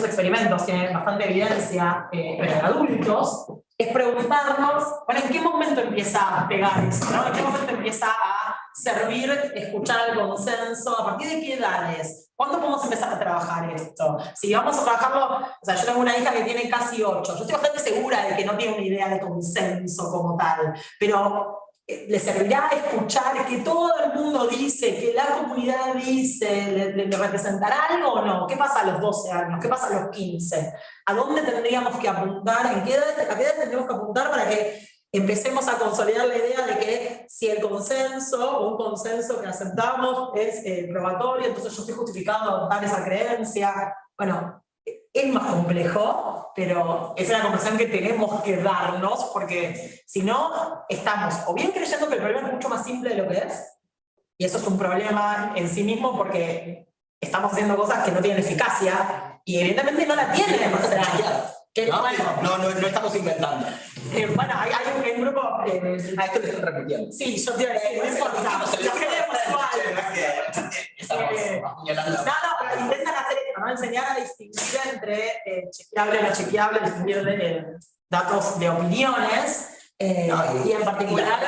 experimentos, tiene bastante evidencia, pero en adultos, es preguntarnos, bueno, ¿en qué momento empieza a pegar eso? ¿No? ¿En qué momento empieza a servir escuchar el consenso? ¿A partir de qué edades? ¿Cuándo podemos empezar a trabajar esto? Si vamos a trabajarlo, o sea, yo tengo una hija que tiene casi 8, yo estoy bastante segura de que no tiene una idea de consenso como tal, pero le servirá escuchar que todo el mundo dice, que la comunidad dice, ¿le representará algo o no? ¿Qué pasa a los 12 años? ¿Qué pasa a los 15? ¿A dónde tendríamos que apuntar? ¿A qué edad tendríamos que apuntar para que empecemos a consolidar la idea de que si el consenso, o un consenso que aceptamos, es probatorio, entonces yo estoy justificado a adoptar esa creencia? Bueno, es más complejo, pero es una conversación que tenemos que darnos, porque si no, estamos o bien creyendo que el problema es mucho más simple de lo que es, y eso es un problema en sí mismo porque estamos haciendo cosas que no tienen eficacia, y evidentemente no la tienen. O sea, no estamos inventando. Bueno, hay un grupo... A esto le están repitiendo. Sí, yo te iba a decir, no importa, lo queremos igual. Estamos apuñalando. Pero intentan hacer esto, ¿no? Enseñar a distinguir entre chequeable y no chequeable, distinguir datos de opiniones, y en particular...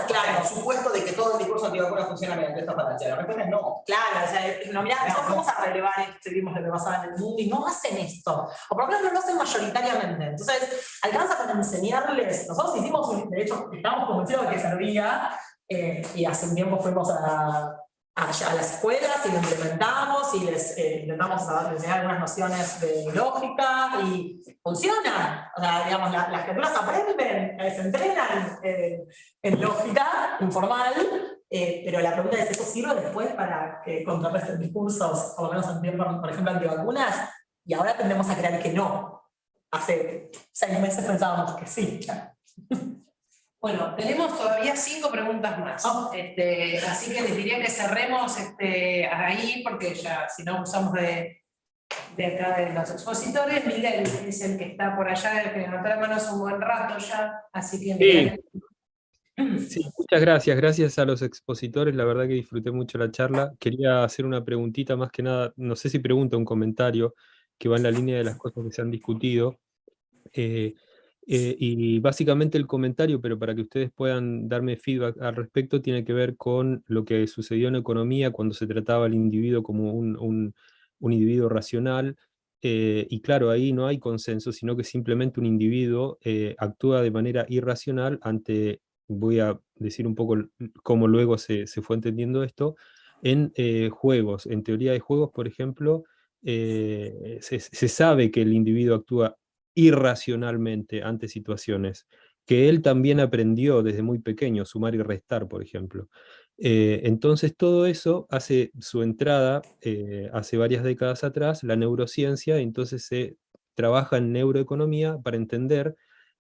Claro, el supuesto de que todo el discurso antivacuna funciona mediante esta falacia. La respuesta es no. Claro, o sea, no, mirá, nosotros vamos a relevar esto, seguimos lo que pasaba en el mundo, y no hacen esto. O por lo menos no lo hacen mayoritariamente. Entonces, alcanza con enseñarles. Nosotros hicimos, de hecho, estamos convencidos de que servía, y hace un tiempo fuimos a las escuelas y lo implementamos, y les intentamos enseñar algunas nociones de lógica, y funciona. O sea, digamos, las criaturas aprenden, se entrenan en lógica informal, pero la pregunta es, ¿eso sirve después para que contrarresten discursos, por lo menos en tiempo, por ejemplo, antivacunas? Y ahora tendemos a creer que no. Hace 6 meses pensábamos que sí. Bueno, tenemos todavía 5 preguntas más, así que les diría que cerremos ahí, porque ya, si no usamos de acá de los expositores. Miguel es el que está por allá, el que levantó la mano hace un buen rato ya, así que... Sí, muchas gracias. Gracias a los expositores, la verdad que disfruté mucho la charla. Quería hacer una preguntita más que nada, no sé si pregunta, un comentario que va en la línea de las cosas que se han discutido. Y básicamente el comentario, pero para que ustedes puedan darme feedback al respecto, tiene que ver con lo que sucedió en economía cuando se trataba al individuo como un individuo racional. Y claro, ahí no hay consenso, sino que simplemente un individuo actúa de manera irracional ante, voy a decir un poco cómo luego se fue entendiendo esto, en juegos. En teoría de juegos, por ejemplo, se sabe que el individuo actúa irracionalmente ante situaciones, que él también aprendió desde muy pequeño, sumar y restar, por ejemplo. Entonces todo eso hace su entrada, hace varias décadas atrás, la neurociencia, entonces se trabaja en neuroeconomía para entender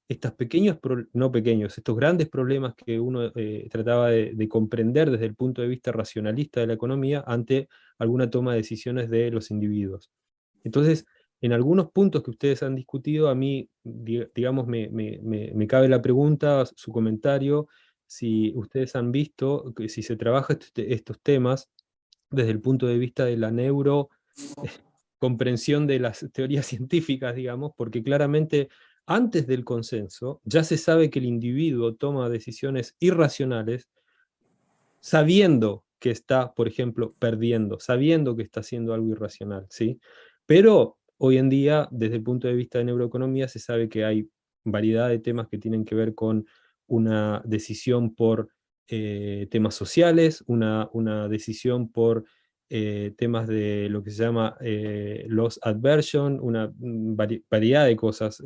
estos estos grandes problemas que uno trataba de comprender desde el punto de vista racionalista de la economía ante alguna toma de decisiones de los individuos. Entonces, en algunos puntos que ustedes han discutido, a mí, digamos, me cabe la pregunta, su comentario, si ustedes han visto, que si se trabaja estos temas desde el punto de vista de la comprensión de las teorías científicas, digamos, porque claramente antes del consenso ya se sabe que el individuo toma decisiones irracionales sabiendo que está, por ejemplo, perdiendo, sabiendo que está haciendo algo irracional, ¿sí? Pero hoy en día, desde el punto de vista de neuroeconomía, se sabe que hay variedad de temas que tienen que ver con una decisión por temas sociales, una decisión por temas de lo que se llama loss aversion, una variedad de cosas.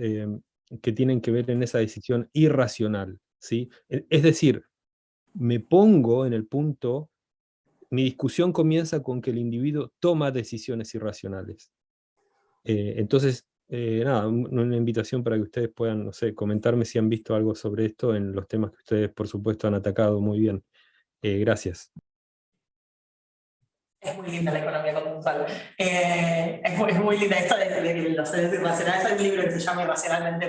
que tienen que ver en esa decisión irracional, ¿sí? Es decir, me pongo en el punto, mi discusión comienza con que el individuo toma decisiones irracionales. Entonces, nada, una invitación para que ustedes puedan, no sé, comentarme si han visto algo sobre esto en los temas que ustedes, por supuesto, han atacado muy bien. Gracias. Es muy linda la economía conductual. Es muy linda esto de los seres irracionales. Hay un libro que se llama Irracionalmente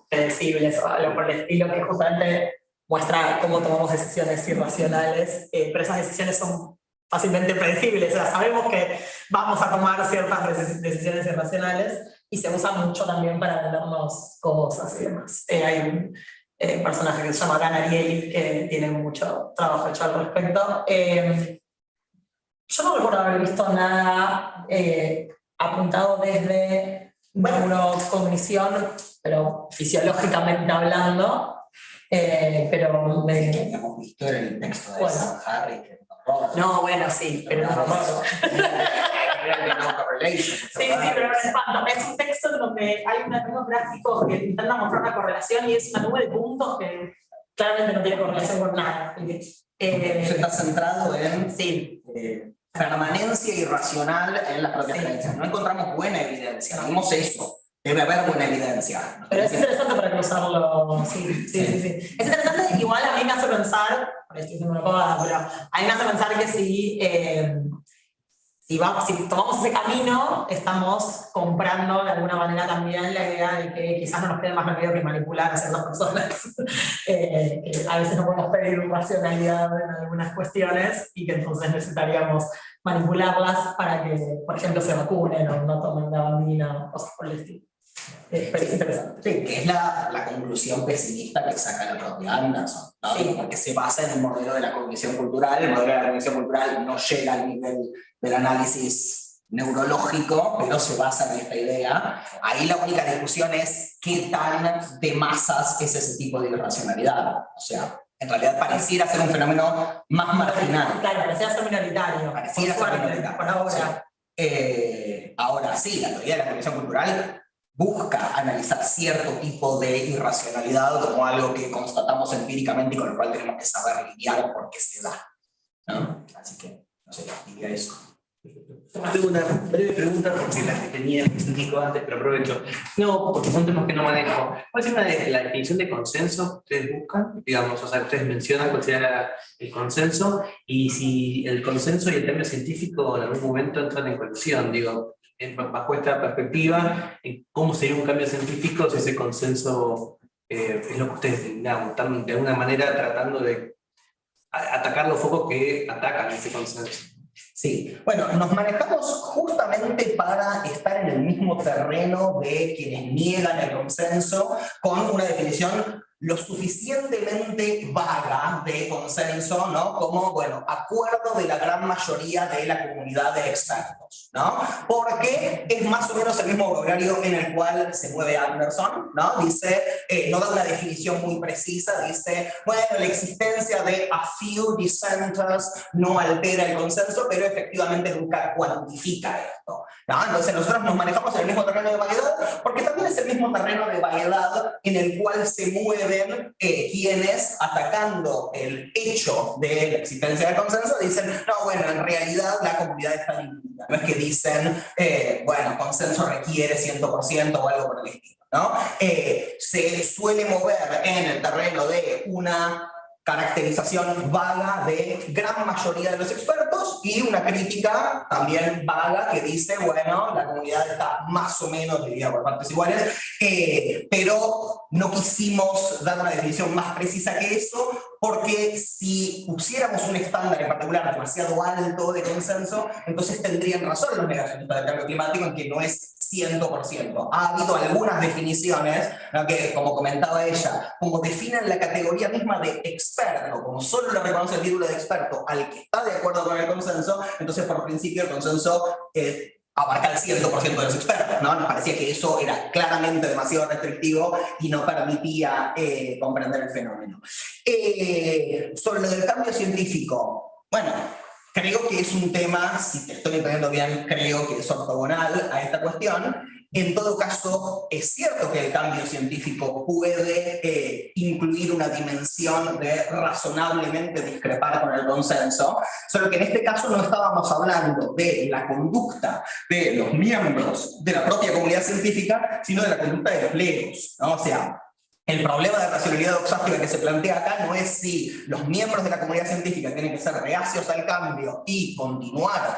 Predecibles o algo por el estilo, que justamente muestra cómo tomamos decisiones irracionales, pero esas decisiones son fácilmente predecibles. O sea, sabemos que vamos a tomar ciertas decisiones irracionales y se usa mucho también para vendernos cosas y demás. Hay un personaje que se llama Dan Ariely que tiene mucho trabajo hecho al respecto. Yo no recuerdo haber visto nada apuntado desde neurocognición, pero fisiológicamente hablando, pero Hemos visto en el texto de Bueno. Sam Harris. no, bueno, sí, pero no recuerdo. Sí, pero me espanto. Es un texto en donde hay unos gráficos que intentan mostrar una correlación y es una nube de puntos que claramente no tiene correlación con nada. Se está centrado en Sí. permanencia irracional en las propias creencias. No encontramos buena evidencia, vimos eso. Debe haber buena evidencia. Pero es interesante para cruzarlo. Sí. Es interesante, igual a mí me hace pensar, por estoy diciendo una cosa, pero a mí me hace pensar que si tomamos ese camino, estamos comprando de alguna manera también la idea de que quizás no nos quede más remedio que manipular a ciertas personas. A veces no podemos pedir racionalidad en algunas cuestiones y que entonces necesitaríamos manipularlas para que, por ejemplo, se vacunen o no tomen la bandina o cosas por el estilo. Pero es interesante. Sí, que es la conclusión pesimista que saca la propia Anderson, ¿no? Sí. Porque se basa en el modelo de la cognición cultural. El modelo de la cognición cultural no llega al nivel del análisis neurológico, pero se basa en esta idea. Ahí la única discusión es qué tan de masas es ese tipo de irracionalidad. O sea, en realidad pareciera ser un fenómeno más marginal. Claro, pareciera ser minoritario. Pareciera por ser suerte, minoritario, por ahora. sí. Ahora sí, la teoría de la cognición cultural busca analizar cierto tipo de irracionalidad como algo que constatamos empíricamente y con lo cual tenemos que saber lidiar porque se da, ¿no? Así que, no sé, diría eso. Tengo una breve pregunta porque la que tenía específico antes, pero aprovecho. No, porque son temas que no manejo. ¿Cuál es la definición de consenso que ustedes buscan? Digamos, o sea, ustedes mencionan cuál sería el consenso y si el consenso y el término científico en algún momento entran en colisión, digo, bajo esta perspectiva, ¿cómo sería un cambio científico si ese consenso es lo que ustedes, digamos, están de alguna manera tratando de atacar los focos que atacan ese consenso? Sí, bueno, nos manejamos justamente para estar en el mismo terreno de quienes niegan el consenso, con una definición lo suficientemente vaga de consenso, ¿no? Como, bueno, acuerdo de la gran mayoría de la comunidad de expertos, ¿no? Porque es más o menos el mismo vocabulario en el cual se mueve Anderson, ¿no? Dice, no da una definición muy precisa, dice, bueno, la existencia de a few dissenters no altera el consenso, pero efectivamente nunca cuantifica esto, ¿no? Entonces nosotros nos manejamos en el mismo terreno de vaguedad, porque también es el mismo terreno de vaguedad en el cual se mueven quienes, atacando el hecho de la existencia del consenso, dicen, no, bueno, en realidad la comunidad está dividida. No es que dicen, bueno, consenso requiere 100% o algo por el estilo, ¿no? Se suele mover en el terreno de una caracterización vaga de gran mayoría de los expertos y una crítica también vaga que dice, bueno, la comunidad está más o menos dividida por partes iguales, pero no quisimos dar una definición más precisa que eso, porque si pusiéramos un estándar en particular demasiado alto de consenso, entonces tendrían razón los negacionistas del cambio climático en que no es 100%. Ha habido algunas definiciones, ¿no? Que, como comentaba ella, como definen la categoría misma de experto, como solo le reconoce el título de experto al que está de acuerdo con el consenso, entonces por principio el consenso abarca el 100% de los expertos, ¿no? Nos parecía que eso era claramente demasiado restrictivo y no permitía comprender el fenómeno. Sobre lo del cambio científico, bueno, creo que es un tema, si te estoy entendiendo bien, creo que es ortogonal a esta cuestión, En todo caso, es cierto que el cambio científico puede incluir una dimensión de razonablemente discrepar con el consenso, solo que en este caso no estábamos hablando de la conducta de los miembros de la propia comunidad científica, sino de la conducta de los legos, ¿no? O sea, el problema de racionalidad doxástica que se plantea acá no es si los miembros de la comunidad científica tienen que ser reacios al cambio y continuar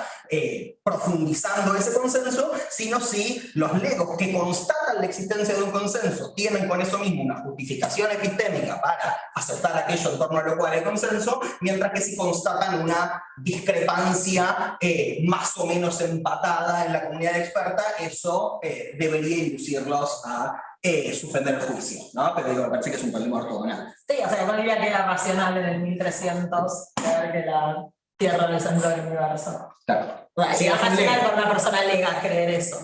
profundizando ese consenso, sino si los legos que constatan la existencia de un consenso tienen con eso mismo una justificación epistémica para aceptar aquello en torno a lo cual hay consenso, mientras que si constatan una discrepancia más o menos empatada en la comunidad experta, eso debería inducirlos a suspender el juicio, ¿no? Pero digo, me parece que es un problema ortogonal. Sí, o sea, yo diría que era racional en el 1300 ver que la Tierra era el centro del universo. Claro. O sea, Sí, es es racional un para una persona lega creer eso.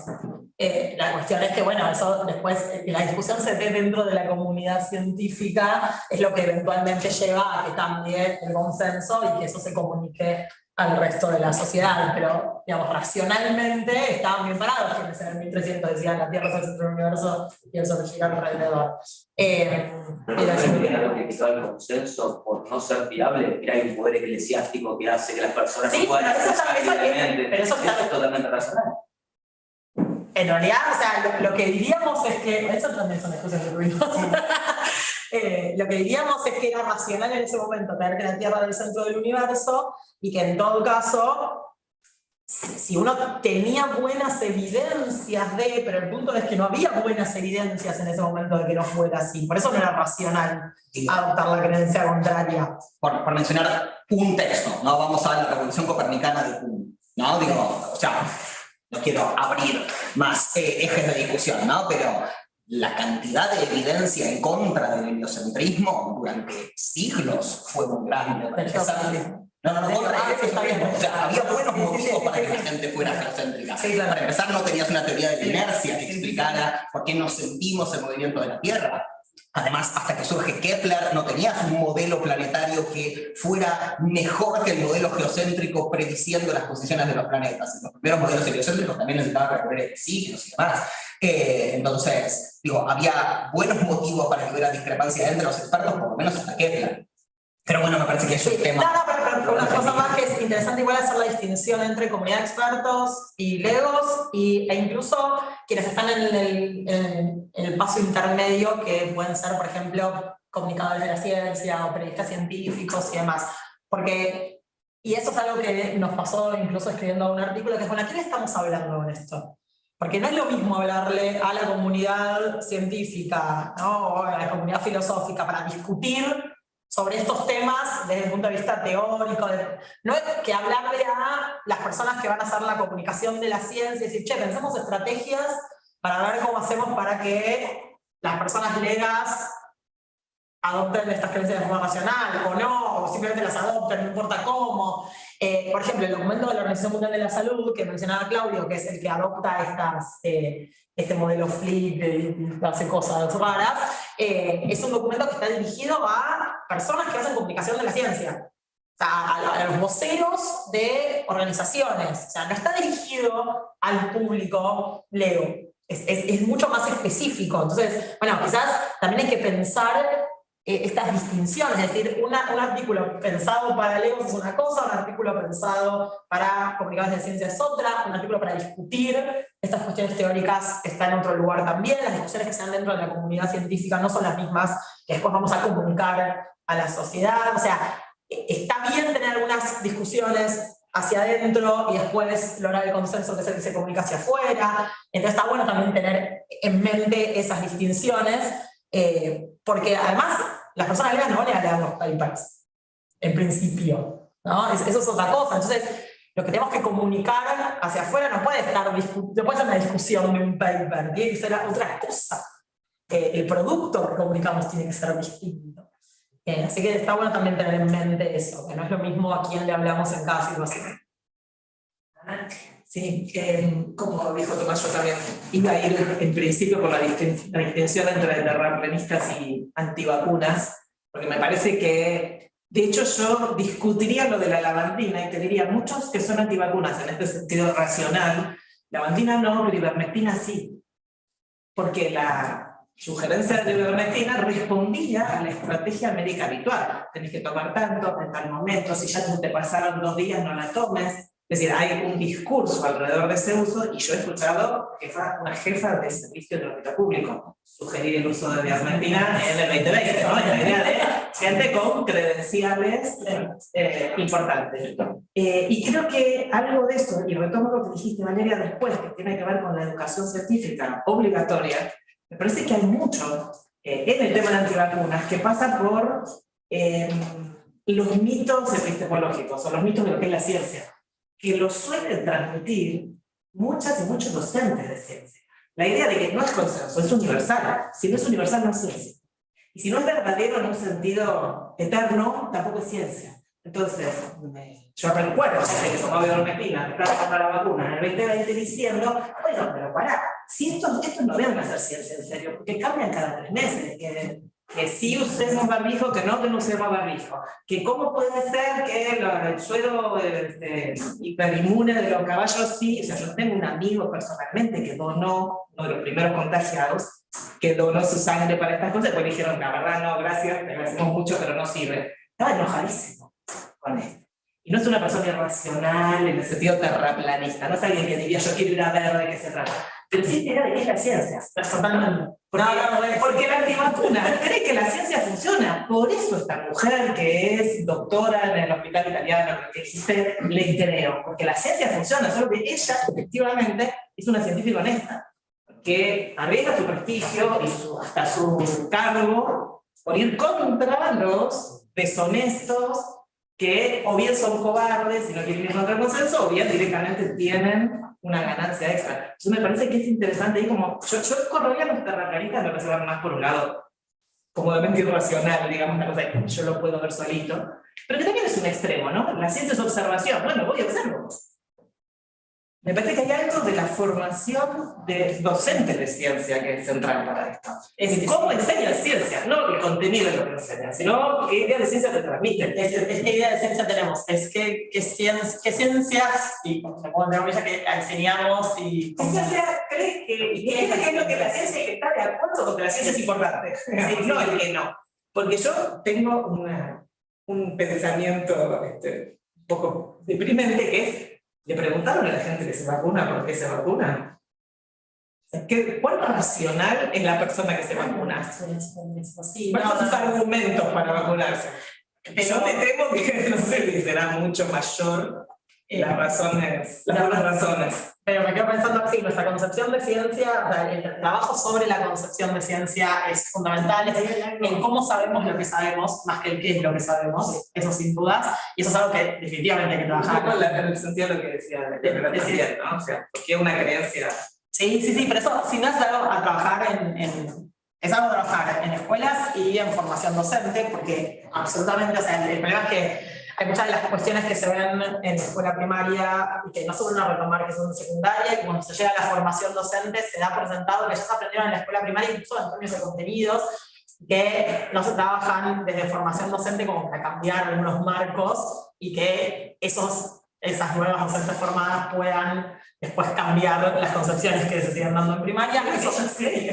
La cuestión es que, bueno, eso después, que la discusión se dé dentro de la comunidad científica, es lo que eventualmente lleva a que cambie el consenso y que eso se comunique al resto de la sociedad, pero, digamos, racionalmente estaban bien parados quienes en el 1300 decían la Tierra es el centro del universo y el Sol gira alrededor. Pero no creo que algo criticado el consenso por no ser viable, que hay un poder eclesiástico que hace que las personas Sí, no puedan pero eso expresar está- libremente. pero eso está- es totalmente racional. En realidad, o sea, lo que diríamos es que, eso también son excusas de ruidos. Lo que diríamos es que era racional en ese momento creer que la Tierra era el centro del universo y que en todo caso, si uno tenía buenas evidencias de, pero el punto es que no había buenas evidencias en ese momento de que no fuera así, por eso no era racional adoptar la creencia contraria. Por mencionar un texto, ¿no? Vamos a la Revolución Copernicana de Kuhn, ¿no? Digo, o sea, no quiero abrir más ejes de discusión, ¿no? Pero la cantidad de evidencia en contra del heliocentrismo durante siglos fue muy grande. Del socialismo. No, contra el está bien. heliocentrismo. O sea, había buenos Sí, sí, motivos sí, para sí, que la sí. gente fuera geocéntrica. Sí, claro. Para empezar, no tenías una teoría de la inercia que explicara por qué nos sentimos el movimiento de la Tierra. Además, hasta que surge Kepler, no tenías un modelo planetario que fuera mejor que el modelo geocéntrico prediciendo las posiciones de los planetas. Los primeros modelos heliocéntricos también necesitaban recorrer siglos y demás. Entonces, digo, había buenos motivos para que hubiera discrepancia entre los expertos, por lo menos hasta Kepler. Pero bueno, me parece que es un tema. No, pero una cosa más que es interesante igual hacer la distinción entre comunidad de expertos y legos e incluso quienes están en el paso intermedio que pueden ser, por ejemplo, comunicadores de la ciencia o periodistas científicos y demás. Porque, y eso es algo que nos pasó incluso escribiendo un artículo, que es, bueno, ¿a quién estamos hablando con esto? Porque no es lo mismo hablarle a la comunidad científica, ¿no? O a la comunidad filosófica para discutir sobre estos temas desde el punto de vista teórico, no es que hablarle a las personas que van a hacer la comunicación de la ciencia y decir, che, pensemos estrategias para ver cómo hacemos para que las personas legas adopten estas creencias de forma racional, o no, o simplemente las adopten, no importa cómo. Por ejemplo, el documento de la Organización Mundial de la Salud, que mencionaba Claudio, que es el que adopta este modelo flip, que hace cosas raras, es un documento que está dirigido a personas que hacen comunicación de la ciencia. O sea, a los voceros de organizaciones. O sea, no está dirigido al público lego. Es mucho más específico. Entonces, bueno, quizás también hay que pensar estas distinciones, es decir, un artículo pensado para legos es una cosa, un artículo pensado para comunicadores de ciencia es otra, un artículo para discutir estas cuestiones teóricas está en otro lugar también, las discusiones que se dan dentro de la comunidad científica no son las mismas que después vamos a comunicar a la sociedad. O sea, está bien tener algunas discusiones hacia adentro y después lograr el consenso que es el que se comunica hacia afuera. Entonces está bueno también tener en mente esas distinciones, porque además las personas legas no van a leer los papers, en principio, ¿no? Eso es otra cosa. Entonces, lo que tenemos que comunicar hacia afuera no puede ser una discusión de un paper, tiene que ser otra cosa. El producto que comunicamos tiene que ser distinto. Así que está bueno también tener en mente eso, que no es lo mismo a quién le hablamos en cada situación. Sí, como dijo Tomás, yo también iba a ir en principio por la distinción entre terraplanistas y antivacunas, porque me parece que, de hecho, yo discutiría lo de la lavandina y te diría, muchos que son antivacunas en este sentido racional, lavandina no, pero ivermectina sí. porque la sugerencia de la ivermectina respondía a la estrategia médica habitual. Tenés que tomar tanto en tal momento, si ya te pasaron 2 días no la tomes. Es decir, hay un discurso alrededor de ese uso y yo he escuchado una jefa de servicio del hospital público sugerir el uso de ivermectina en el 2020, ¿no? En la idea de gente con credenciales importantes. Y creo que algo de esto, y retomo lo que dijiste, Valeria, después, que tiene que ver con la educación científica obligatoria, me parece que hay mucho en el tema de antivacunas que pasa por los mitos epistemológicos o los mitos de lo que es la ciencia, que lo suelen transmitir muchas y muchos docentes de ciencia. La idea de que no es consenso, es universal. Si no es universal, no es ciencia. Y si no es verdadero en un sentido eterno, tampoco es ciencia. Entonces, yo recuerdo que tomaba ivermectina, que estaba contra la vacuna en el 2020 diciendo, bueno, pero pará, si estos no deben hacer ciencia en serio, porque cambian cada 3 meses, que sí usemos barbijo, que no usemos barbijo, que cómo puede ser que el suero hiperinmune de los caballos sí, o sea, yo tengo un amigo personalmente que donó, uno de los primeros contagiados, que donó su sangre para estas cosas, pues dijeron, la verdad no, gracias, te agradecemos mucho, pero no sirve. Estaba enojadísimo con esto. Y no es una persona irracional en el sentido terraplanista, no es alguien que diría yo quiero ir a ver de qué se trata, pero sí era de qué es la ciencia, totalmente. Porque la antivacuna cree que la ciencia funciona, por eso esta mujer que es doctora en el hospital italiano que existe, le creo, porque la ciencia funciona, solo que ella efectivamente es una científica honesta, que arriesga su prestigio y hasta su cargo por ir contra los deshonestos que o bien son cobardes y no quieren ir contra el consenso, o bien directamente tienen una ganancia extra. Entonces me parece que es interesante, y como yo correría los terraplanistas, me parece que van más por un lado cómodamente irracional, digamos, una cosa que yo lo puedo ver solito, pero que también es un extremo, ¿no? La ciencia es observación, bueno, voy a observar. Me parece que hay algo de la formación de docentes de ciencia que es central para esto. Es cómo enseñan ciencia, no el contenido de lo que enseñan, sino qué idea de ciencia te transmiten. ¿Qué idea de ciencia tenemos? Es qué ciencias, y como que enseñamos y... ¿Qué ciencia crees que es lo que la ciencia que está de acuerdo con que la ciencia es importante? Sí, no el que no. Porque yo tengo un pensamiento un poco deprimente que es, ¿le preguntaron a la gente que se vacuna por qué se vacuna? ¿Cuán racional es la persona que se vacuna? ¿Cuáles son sus argumentos para vacunarse? Yo me temo que no sé si será mucho mayor las razones, las buenas razones. Pero me quedo pensando así, nuestra concepción de ciencia, o sea, el trabajo sobre la concepción de ciencia es fundamental, en cómo sabemos lo que sabemos, más que el qué es lo que sabemos, eso sin dudas, y eso es algo que definitivamente hay que trabajar. En el sentido de lo que decía, ¿no? O sea, porque una creencia... Sí, pero eso, si no es algo a trabajar es algo a trabajar en escuelas y en formación docente, porque absolutamente, o sea, el problema es que hay muchas de las cuestiones que se ven en escuela primaria y que no se van a retomar, que son de secundaria, y cuando se llega a la formación docente se da presentado que ya se aprendieron en la escuela primaria, incluso en términos de contenidos, que no se trabajan desde formación docente como para cambiar algunos marcos y que esas nuevas docentes formadas puedan después cambiar las concepciones que se siguen dando en primaria. Eso sí,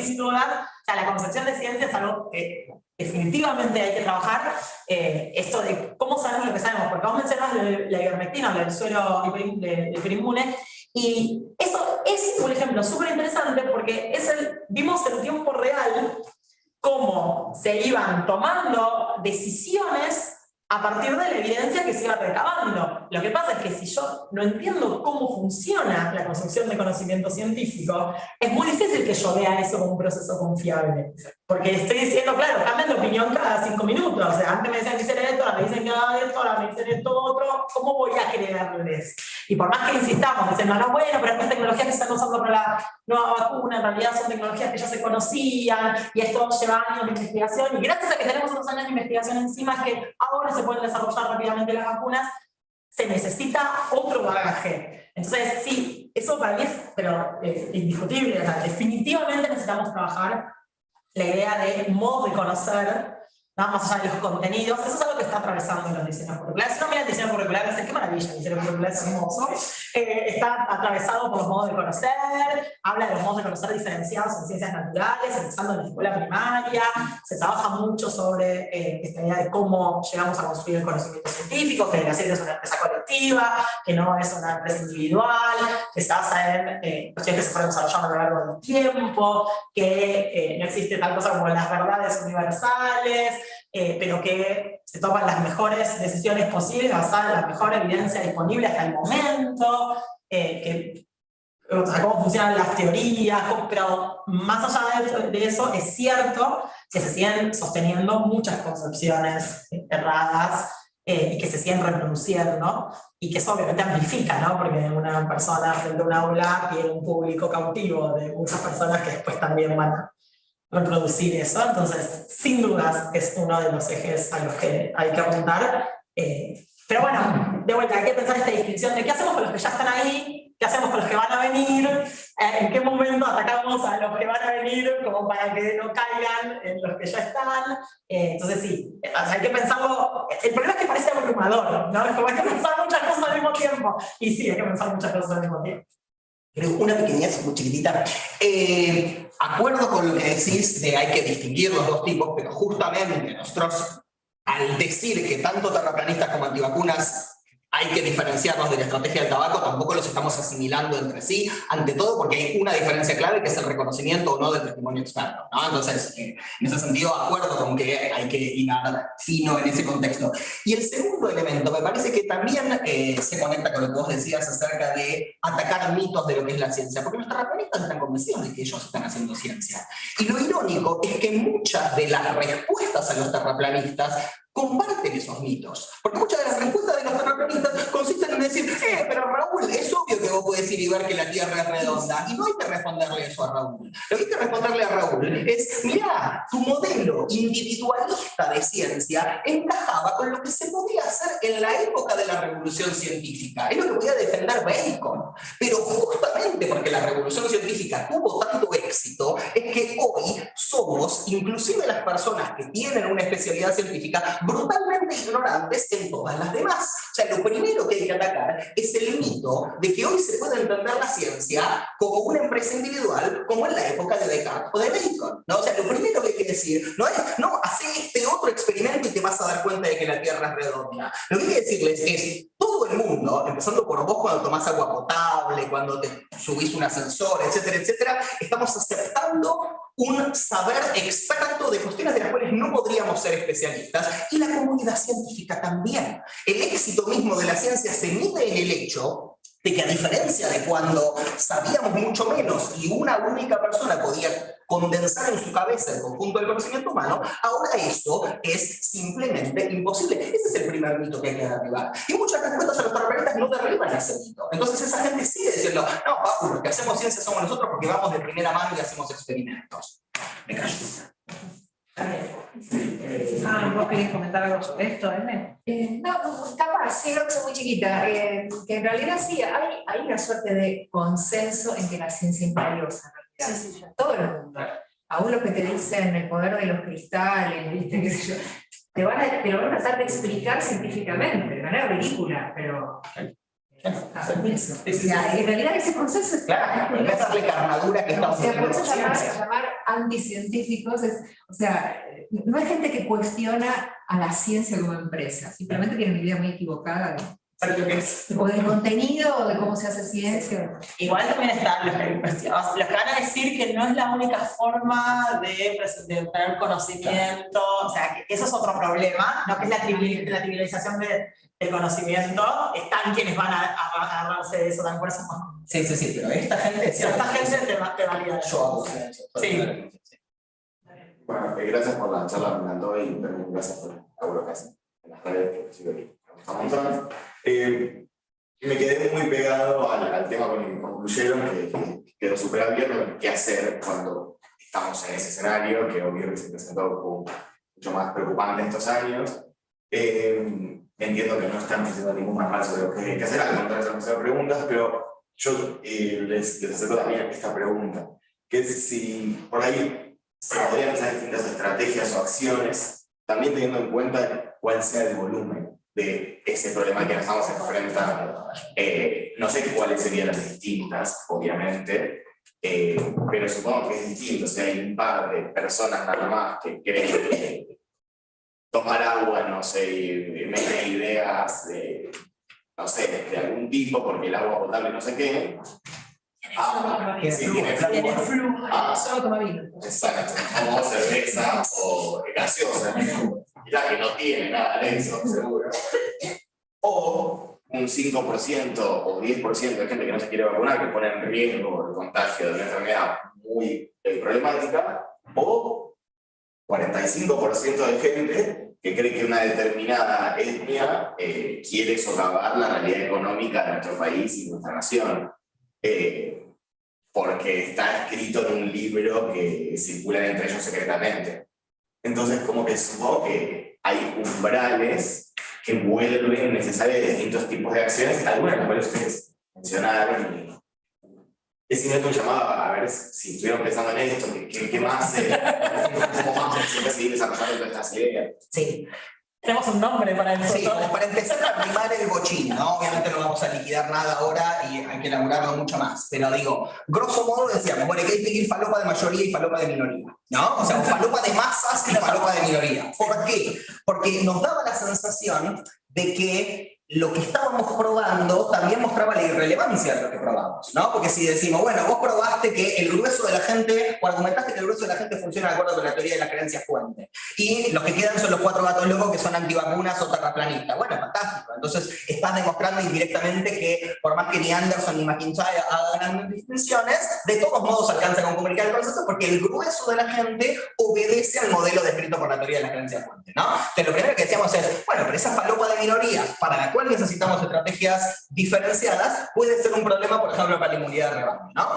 sin duda. O sea, la concepción de ciencia es algo que definitivamente hay que trabajar. Esto de cómo sabemos lo que sabemos, porque vos mencionás la ivermectina, del suero hiperinmune, y eso es un ejemplo súper interesante porque vimos en tiempo real cómo se iban tomando decisiones a partir de la evidencia que se iba recabando. Lo que pasa es que si yo no entiendo cómo funciona la construcción de conocimiento científico, es muy difícil que yo vea eso como un proceso confiable. Porque estoy diciendo, claro, cambian de opinión cada 5 minutos. O sea, antes me decían que hiciera esto, ahora me dicen que haga esto, ahora me dicen esto otro. ¿Cómo voy a creerles? Y por más que insistamos, diciendo, no, bueno, pero estas tecnologías que se están usando para la nueva vacuna, en realidad son tecnologías que ya se conocían, y esto lleva años de investigación, y gracias a que tenemos unos años de investigación encima, es que ahora se pueden desarrollar rápidamente las vacunas, se necesita otro bagaje. Entonces, sí, eso para mí es indiscutible, o sea, definitivamente necesitamos trabajar la idea de modo de conocer ¿no? Más allá de los contenidos, eso es algo que está atravesando los diseños curriculares. Si uno mira el diseño curricular, dice, qué maravilla, el diseño curricular es hermoso. Está atravesado por los modos de conocer, habla de los modos de conocer diferenciados en ciencias naturales, empezando en la escuela primaria, se trabaja mucho sobre esta idea de cómo llegamos a construir el conocimiento científico, que la ciencia es una empresa colectiva, que no es una empresa individual, que se basa en cuestiones que se fueron desarrollando a lo largo del tiempo, que no existe tal cosa como las verdades universales, pero que se toman las mejores decisiones posibles basadas en la mejor evidencia disponible hasta el momento, o sea, cómo funcionan las teorías, pero más allá de eso es cierto que se siguen sosteniendo muchas concepciones erradas y que se siguen reproduciendo, y que eso obviamente amplifica, ¿no? Porque una persona frente a un aula tiene un público cautivo de muchas personas que después también van a reproducir eso. Entonces, sin dudas, es uno de los ejes a los que hay que apuntar. Pero bueno, de vuelta, hay que pensar esta distinción de qué hacemos con los que ya están ahí, qué hacemos con los que van a venir, en qué momento atacamos a los que van a venir como para que no caigan en los que ya están. Entonces sí, hay que pensarlo. El problema es que parece abrumador, ¿no? Es como hay que pensar muchas cosas al mismo tiempo. Y sí, hay que pensar muchas cosas al mismo tiempo. Creo una pequeñez muy chiquitita. Acuerdo con lo que decís de hay que distinguir los dos tipos, pero justamente nosotros, al decir que tanto terraplanistas como antivacunas hay que diferenciarnos de la estrategia del tabaco, tampoco los estamos asimilando entre sí, ante todo porque hay una diferencia clave que es el reconocimiento o no del testimonio experto, ¿no? Entonces, en ese sentido, acuerdo con que hay que hilar fino en ese contexto. Y el segundo elemento, me parece que también se conecta con lo que vos decías acerca de atacar mitos de lo que es la ciencia, porque los terraplanistas están convencidos de que ellos están haciendo ciencia. Y lo irónico es que muchas de las respuestas a los terraplanistas comparten esos mitos. Porque muchas de las respuestas de los terraplanistas consisten en decir, pero Raúl, es obvio que vos podés ir y ver que la Tierra es redonda. Y no hay que responderle eso a Raúl. Lo que hay que responderle a Raúl es, mirá, tu modelo individualista de ciencia encajaba con lo que se podía hacer en la época de la revolución científica. Es lo que podía defender Bacon. Pero justamente porque la revolución científica tuvo tanto éxito, es que hoy somos, inclusive las personas que tienen una especialidad científica, brutalmente ignorantes en todas las demás. O sea, lo primero que hay que atacar es el mito de que hoy se puede entender la ciencia como una empresa individual, como en la época de Descartes o de Bacon, ¿no? O sea, lo primero que hay que decir no es, no, haz este otro experimento y te vas a dar cuenta de que la Tierra es redonda. Lo que hay que decirles es, todo el mundo, empezando por vos cuando tomás agua potable, cuando te subís un ascensor, etcétera, etcétera, estamos aceptando un saber experto de cuestiones de las cuales no podríamos ser especialistas, y la comunidad científica también. El éxito mismo de la ciencia se mide en el hecho de que, a diferencia de cuando sabíamos mucho menos y una única persona podía condensar en su cabeza el conjunto del conocimiento humano, ahora eso es simplemente imposible. Ese es el primer mito que hay que derribar. Y muchas respuestas a los terraplanistas no derriban ese mito. Entonces esa gente sigue diciendo, no, Papu, los que hacemos ciencia somos nosotros porque vamos de primera mano y hacemos experimentos. Me callo. ¿Vos querés comentar algo sobre esto, Eme? No, capaz, sí, creo que soy muy chiquita. Que en realidad sí, hay una suerte de consenso en que la ciencia es valiosa. Sí, todo el mundo. Aún los que te dicen el poder de los cristales, ¿viste? ¿Qué sé yo? Te lo van a tratar de explicar científicamente, de manera ridícula, pero... en realidad ese consenso es... Claro, en vez de darle carnadura que estamos haciendo por eso ciencia. llamar anticientíficos o sea, no hay gente que cuestiona a la ciencia como empresa, simplemente tiene una idea muy equivocada o del contenido o de cómo se hace ciencia. Igual también están los que van a decir que no es la única forma de tener conocimiento, o sea, que eso es otro problema, no que es la trivialización del conocimiento. Están quienes van a agarrarse de eso, tan por eso. Sí, pero esta gente... te valida. Yo hago ciencia. Sí. Bueno, gracias por la charla, me encantó, y también gracias por el laburo que hacen en las tareas que recibo aquí. Me quedé muy pegado al tema con el que concluyeron, que quedó súper abierto qué hacer cuando estamos en ese escenario, que obvio que se presentó como mucho más preocupante estos años. Entiendo que no están haciendo ningún manual sobre lo que hay que hacer, al contrario, están haciendo preguntas, pero yo les acerco también esta pregunta, que es si por ahí se podrían hacer distintas estrategias o acciones, también teniendo en cuenta cuál sea el volumen de ese problema que nos estamos enfrentando. No sé cuáles serían las distintas, obviamente, pero supongo que es distinto. Si hay un par de personas nada más que creen que tomar agua, no sé, y meter ideas de, no sé, de algún tipo, porque el agua potable no sé qué. Sí, tiene flúor. Solo toma vino. Exacto, como cerveza o gaseosa, ya que no tiene nada de eso, seguro. O un 5% o 10% de gente que no se quiere vacunar, que pone en riesgo el contagio de una enfermedad muy problemática, o 45% de gente que cree que una determinada etnia quiere socavar la realidad económica de nuestro país y nuestra nación. Porque está escrito en un libro que circula entre ellos secretamente. Entonces, como que supongo que hay umbrales que vuelven necesarios distintos tipos de acciones, algunas de las cuales ustedes mencionaron. Y es simplemente un llamado a ver si estuvieron pensando en esto, qué más, cómo más necesita seguir desarrollando todas estas ideas. Sí. Tenemos un nombre para eso. Sí, como para empezar a primar el bochín, ¿no? Obviamente no vamos a liquidar nada ahora y hay que elaborarlo mucho más. Pero digo, grosso modo decíamos, bueno, que hay que distinguir falopa de mayoría y falopa de minoría, ¿no? O sea, falopa de masas y falopa de minoría. ¿Por qué? Porque nos daba la sensación de que lo que estábamos probando también mostraba la irrelevancia de lo que probamos, ¿no? Porque si decimos, bueno, vos probaste que el grueso de la gente, o argumentaste que el grueso de la gente funciona de acuerdo con la teoría de la creencia fuente, y los que quedan son los 4 gatos locos que son antivacunas o terraplanistas. Bueno, fantástico. Entonces estás demostrando indirectamente que por más que ni Anderson ni McIntyre hagan distinciones, de todos modos alcanza con comunicar el proceso porque el grueso de la gente obedece al modelo descrito por la teoría de la creencia fuente, ¿no? Entonces lo primero que decíamos es, bueno, pero esa falopa de minorías para la cual necesitamos estrategias diferenciadas puede ser un problema, por ejemplo, para la inmunidad de rebaño, ¿no?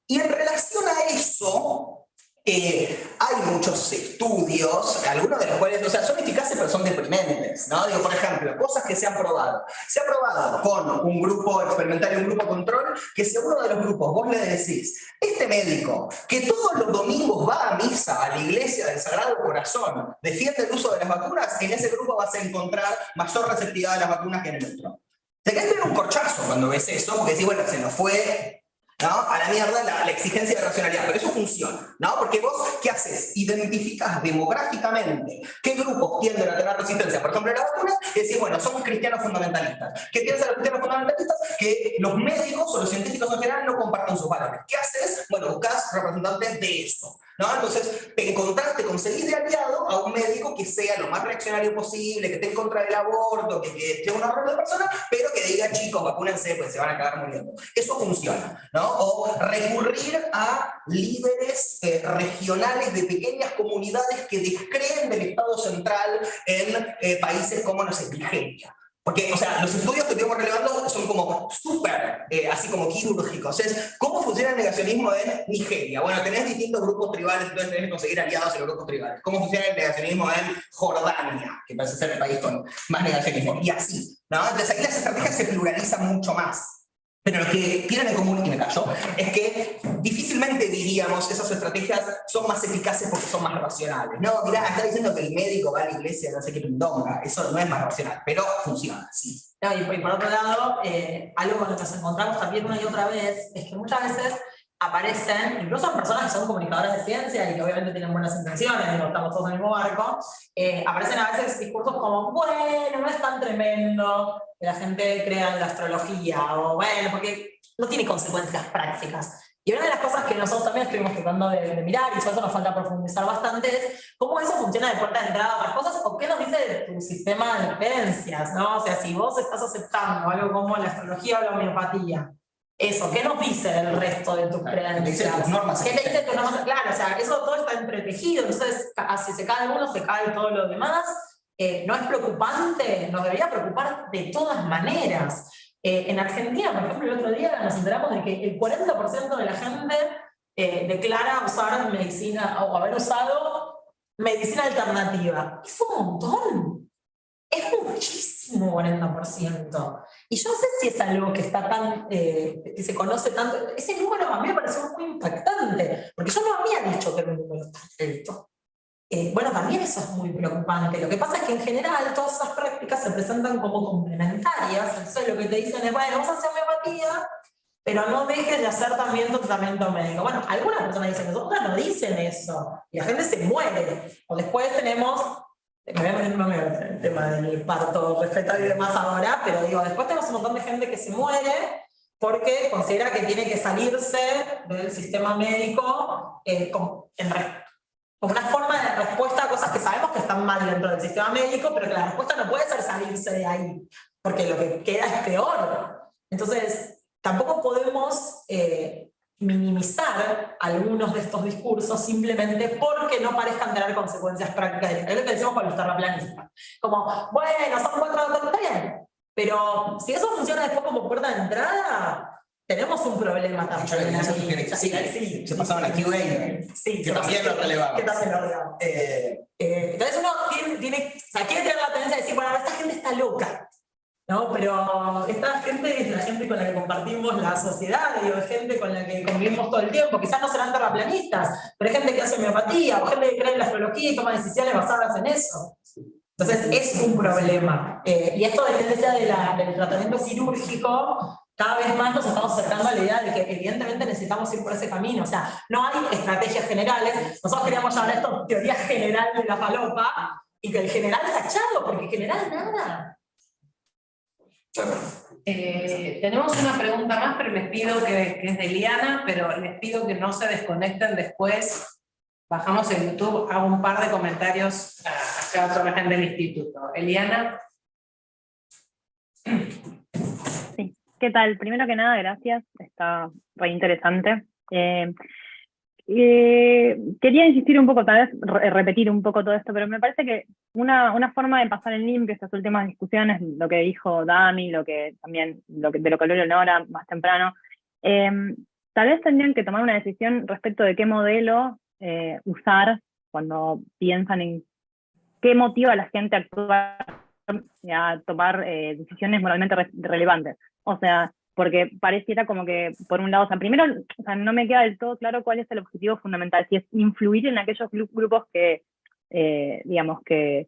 Y en relación a eso, hay muchos estudios, algunos de los cuales, o sea, son eficaces pero son deprimentes, ¿no? Digo, por ejemplo, cosas que se han probado. Se ha probado con un grupo experimental y un grupo control, que si a uno de los grupos vos le decís, este médico que todos los domingos va a misa, a la iglesia del Sagrado Corazón, defiende el uso de las vacunas, en ese grupo vas a encontrar mayor receptividad de las vacunas que en el otro. Te quedas en un corchazo cuando ves eso, porque decís, bueno, se nos fue, ¿no? A la mierda la exigencia de racionalidad, pero eso funciona, ¿no? Porque vos, ¿qué haces? Identificás demográficamente qué grupos tienden a tener resistencia, por ejemplo, a la vacuna, y decís, bueno, somos cristianos fundamentalistas. ¿Qué piensan los cristianos fundamentalistas? Que los médicos o los científicos en general no comparten sus valores. ¿Qué haces? Bueno, buscás representantes de eso, ¿no? Entonces, te conseguís de aliado a un médico que sea lo más reaccionario posible, que esté en contra del aborto, que sea un horror de persona, pero que diga, chicos, vacúnense, pues se van a acabar muriendo. Eso funciona, ¿no? O recurrir a líderes regionales de pequeñas comunidades que descreen del Estado central en países como, no sé, Nigeria. Porque, o sea, los estudios que tenemos relevando son como súper, así como quirúrgicos. Es, ¿cómo funciona el negacionismo en Nigeria? Bueno, tenés distintos grupos tribales, entonces tenés que conseguir aliados en los grupos tribales. ¿Cómo funciona el negacionismo en Jordania? Que parece ser el país con más negacionismo. Y así, ¿no? Entonces ahí las estrategias se pluralizan mucho más. Pero lo que tienen en común, y me callo, es que difícilmente diríamos que esas estrategias son más eficaces porque son más racionales. No, mirá, está diciendo que el médico va a la iglesia, no sé qué pindonga. Eso no es más racional, pero funciona, sí. No, y por otro lado, algo con lo que nos encontramos también una y otra vez es que muchas veces aparecen, incluso en personas que son comunicadoras de ciencia y que obviamente tienen buenas intenciones, digo, estamos todos en el mismo barco, aparecen a veces discursos como, bueno, no es tan tremendo que la gente crea en la astrología, o bueno, porque no tiene consecuencias prácticas. Y una de las cosas que nosotros también estuvimos tratando de mirar, y sobre eso nos falta profundizar bastante, es cómo eso funciona de puerta de entrada a otras cosas, o qué nos dice de tu sistema de creencias, ¿no? O sea, si vos estás aceptando algo como la astrología o la homeopatía, eso, ¿qué nos dice el resto de tus creencias? ¿Qué te dice tus normas? Claro, o sea, eso todo está entretejido, entonces si se cae uno, se cae todo lo demás. ¿No es preocupante? Nos debería preocupar de todas maneras. En Argentina, por ejemplo, el otro día nos enteramos de que el 40% de la gente declara usar medicina, o haber usado medicina alternativa. Es un montón. Es muchísimo 40%. Y yo no sé si es algo que está tan, que se conoce tanto. Ese número a mí me pareció muy impactante, porque yo no había dicho que era un número tan alto. Bueno, también eso es muy preocupante. Lo que pasa es que en general todas esas prácticas se presentan como complementarias, entonces lo que te dicen es, bueno, vamos a hacer homeopatía, pero no dejes de hacer también tu tratamiento médico. Bueno, algunas personas dicen eso, otras no dicen eso, y la gente se muere. O después tenemos, me voy a poner el tema del parto respetado y demás ahora, pero digo, después tenemos un montón de gente que se muere porque considera que tiene que salirse del sistema médico como una forma de respuesta a cosas que sabemos que están mal dentro del sistema médico, pero que la respuesta no puede ser salirse de ahí, porque lo que queda es peor. Entonces, tampoco podemos minimizar algunos de estos discursos simplemente porque no parezcan tener consecuencias prácticas. Es lo que decimos con los terraplanistas. Como, bueno, son 4 doctores, está bien, pero si eso funciona después como puerta de entrada, tenemos un problema también. Yo le quería sugerir que sí, se pasaban a QA, sí, que también lo relevamos. Que también lo relevamos. Entonces uno tiene, o sea, quiere tener la tendencia de decir, bueno, esta gente está loca, ¿no? Pero esta gente es la gente con la que compartimos la sociedad, digo, es gente con la que convivimos todo el tiempo. Quizás no serán terraplanistas, pero es gente que hace homeopatía, o gente que cree en la astrología y toma decisiones basadas en eso. Entonces es un problema. Y esto de tendencia del tratamiento quirúrgico, cada vez más nos estamos acercando a la idea de que evidentemente necesitamos ir por ese camino. O sea, no hay estrategias generales. Nosotros queríamos llamar esto teoría general de la falopa, y que el general está echado, porque general nada. Tenemos una pregunta más, pero les pido que es de Eliana, pero les pido que no se desconecten después. Bajamos en YouTube, hago un par de comentarios a otra gente del instituto. Eliana. Sí, ¿qué tal? Primero que nada, gracias, está re interesante. Quería insistir un poco, tal vez repetir un poco todo esto, pero me parece que una forma de pasar en limpio estas últimas discusiones, lo que dijo Dami, de lo que habló Leonora más temprano, tal vez tendrían que tomar una decisión respecto de qué modelo usar cuando piensan en qué motiva a la gente a tomar decisiones moralmente relevantes. O sea, porque pareciera como que, por un lado, o sea, primero, o sea, no me queda del todo claro cuál es el objetivo fundamental, si es influir en aquellos grupos que, digamos, que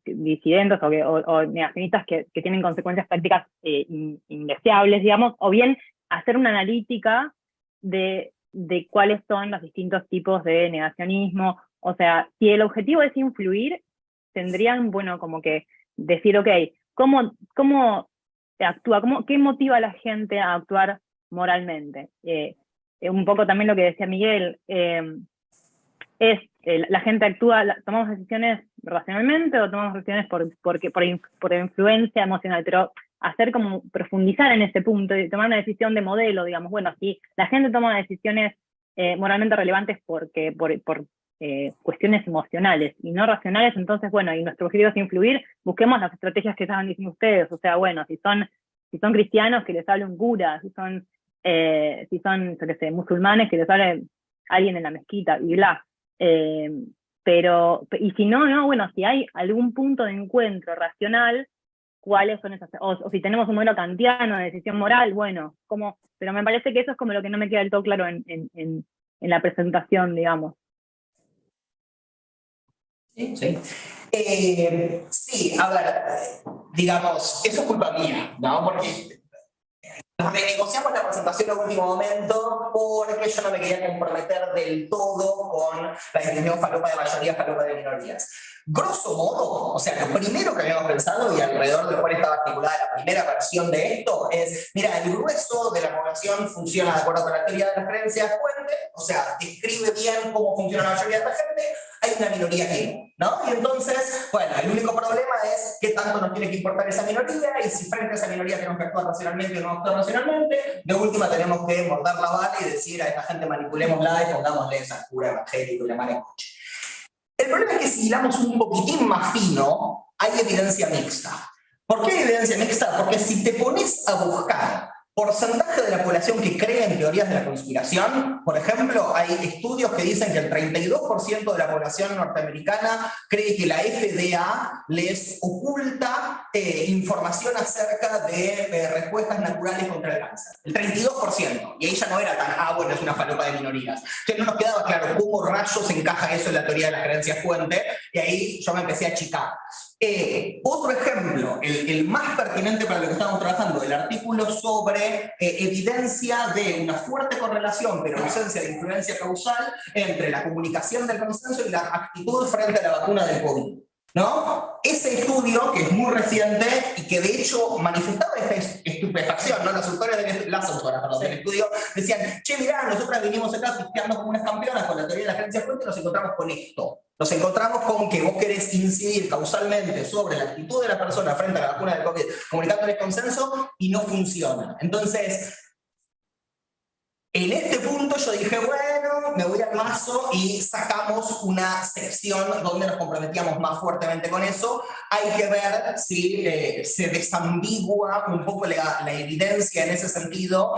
disidentes o negacionistas que tienen consecuencias prácticas indeseables, digamos, o bien hacer una analítica de cuáles son los distintos tipos de negacionismo. O sea, si el objetivo es influir, tendrían, bueno, como que decir, ok, ¿cómo actúa? ¿Qué motiva a la gente a actuar moralmente? Un poco también lo que decía Miguel, la gente actúa, tomamos decisiones racionalmente o tomamos decisiones por influencia emocional, pero hacer como profundizar en ese punto y tomar una decisión de modelo, digamos, bueno, si la gente toma decisiones moralmente relevantes por cuestiones emocionales y no racionales, entonces, bueno, y nuestro objetivo es influir, busquemos las estrategias que estaban diciendo ustedes, o sea, bueno, si son cristianos, que les hable un cura, si son, yo qué sé, musulmanes, que les hable alguien en la mezquita, y bla. Y si no, bueno, si hay algún punto de encuentro racional, cuáles son esas, o si tenemos un modelo kantiano de decisión moral, bueno, pero me parece que eso es como lo que no me queda del todo claro en la presentación, digamos. Sí. Sí, a ver, digamos, eso es culpa mía, ¿no? Porque renegociamos la presentación en último momento porque yo no me quería comprometer del todo con la distinción falopa de mayoría, falopa de minorías. Grosso modo, o sea, lo primero que habíamos pensado y alrededor de lo cual estaba articulada la primera versión de esto es, mira, el grueso de la población funciona de acuerdo con la teoría de las creencias fuente, o sea, describe bien cómo funciona la mayoría de la gente, hay una minoría que no, y entonces, bueno, el único problema es qué tanto nos tiene que importar esa minoría y si frente a esa minoría tenemos que actuar racionalmente o no actuar racionalmente. De última tenemos que morder la bala y decir a esta gente manipulémosla y pongámosle esa cura evangélica y la mala en coche. El problema es que si hilamos un poquitín más fino, hay evidencia mixta. ¿Por qué hay evidencia mixta? Porque si te pones a buscar porcentaje de la población que cree en teorías de la conspiración, por ejemplo, hay estudios que dicen que el 32% de la población norteamericana cree que la FDA les oculta información acerca de respuestas naturales contra el cáncer. El 32%. Y ahí ya no era tan, bueno, es una falopa de minorías. Entonces no nos quedaba claro cómo rayos encaja eso en la teoría de las creencias fuente, y ahí yo me empecé a achicar. Otro ejemplo, el más pertinente para lo que estamos trabajando, el artículo sobre evidencia de una fuerte correlación, pero ausencia de influencia causal entre la comunicación del consenso y la actitud frente a la vacuna del COVID. ¿No? Ese estudio, que es muy reciente y que de hecho manifestaba esta estupefacción, ¿no? Las autoras del estudio decían, che, mirá, nosotras vinimos acá pisteando como unas campeonas con la teoría de la creencia fuente y nos encontramos con esto. Nos encontramos con que vos querés incidir causalmente sobre la actitud de la persona frente a la vacuna del COVID, comunicándoles consenso, y no funciona. Entonces, en este punto yo dije, bueno, me voy al mazo y sacamos una sección donde nos comprometíamos más fuertemente con eso. Hay que ver si se desambigua un poco la evidencia en ese sentido.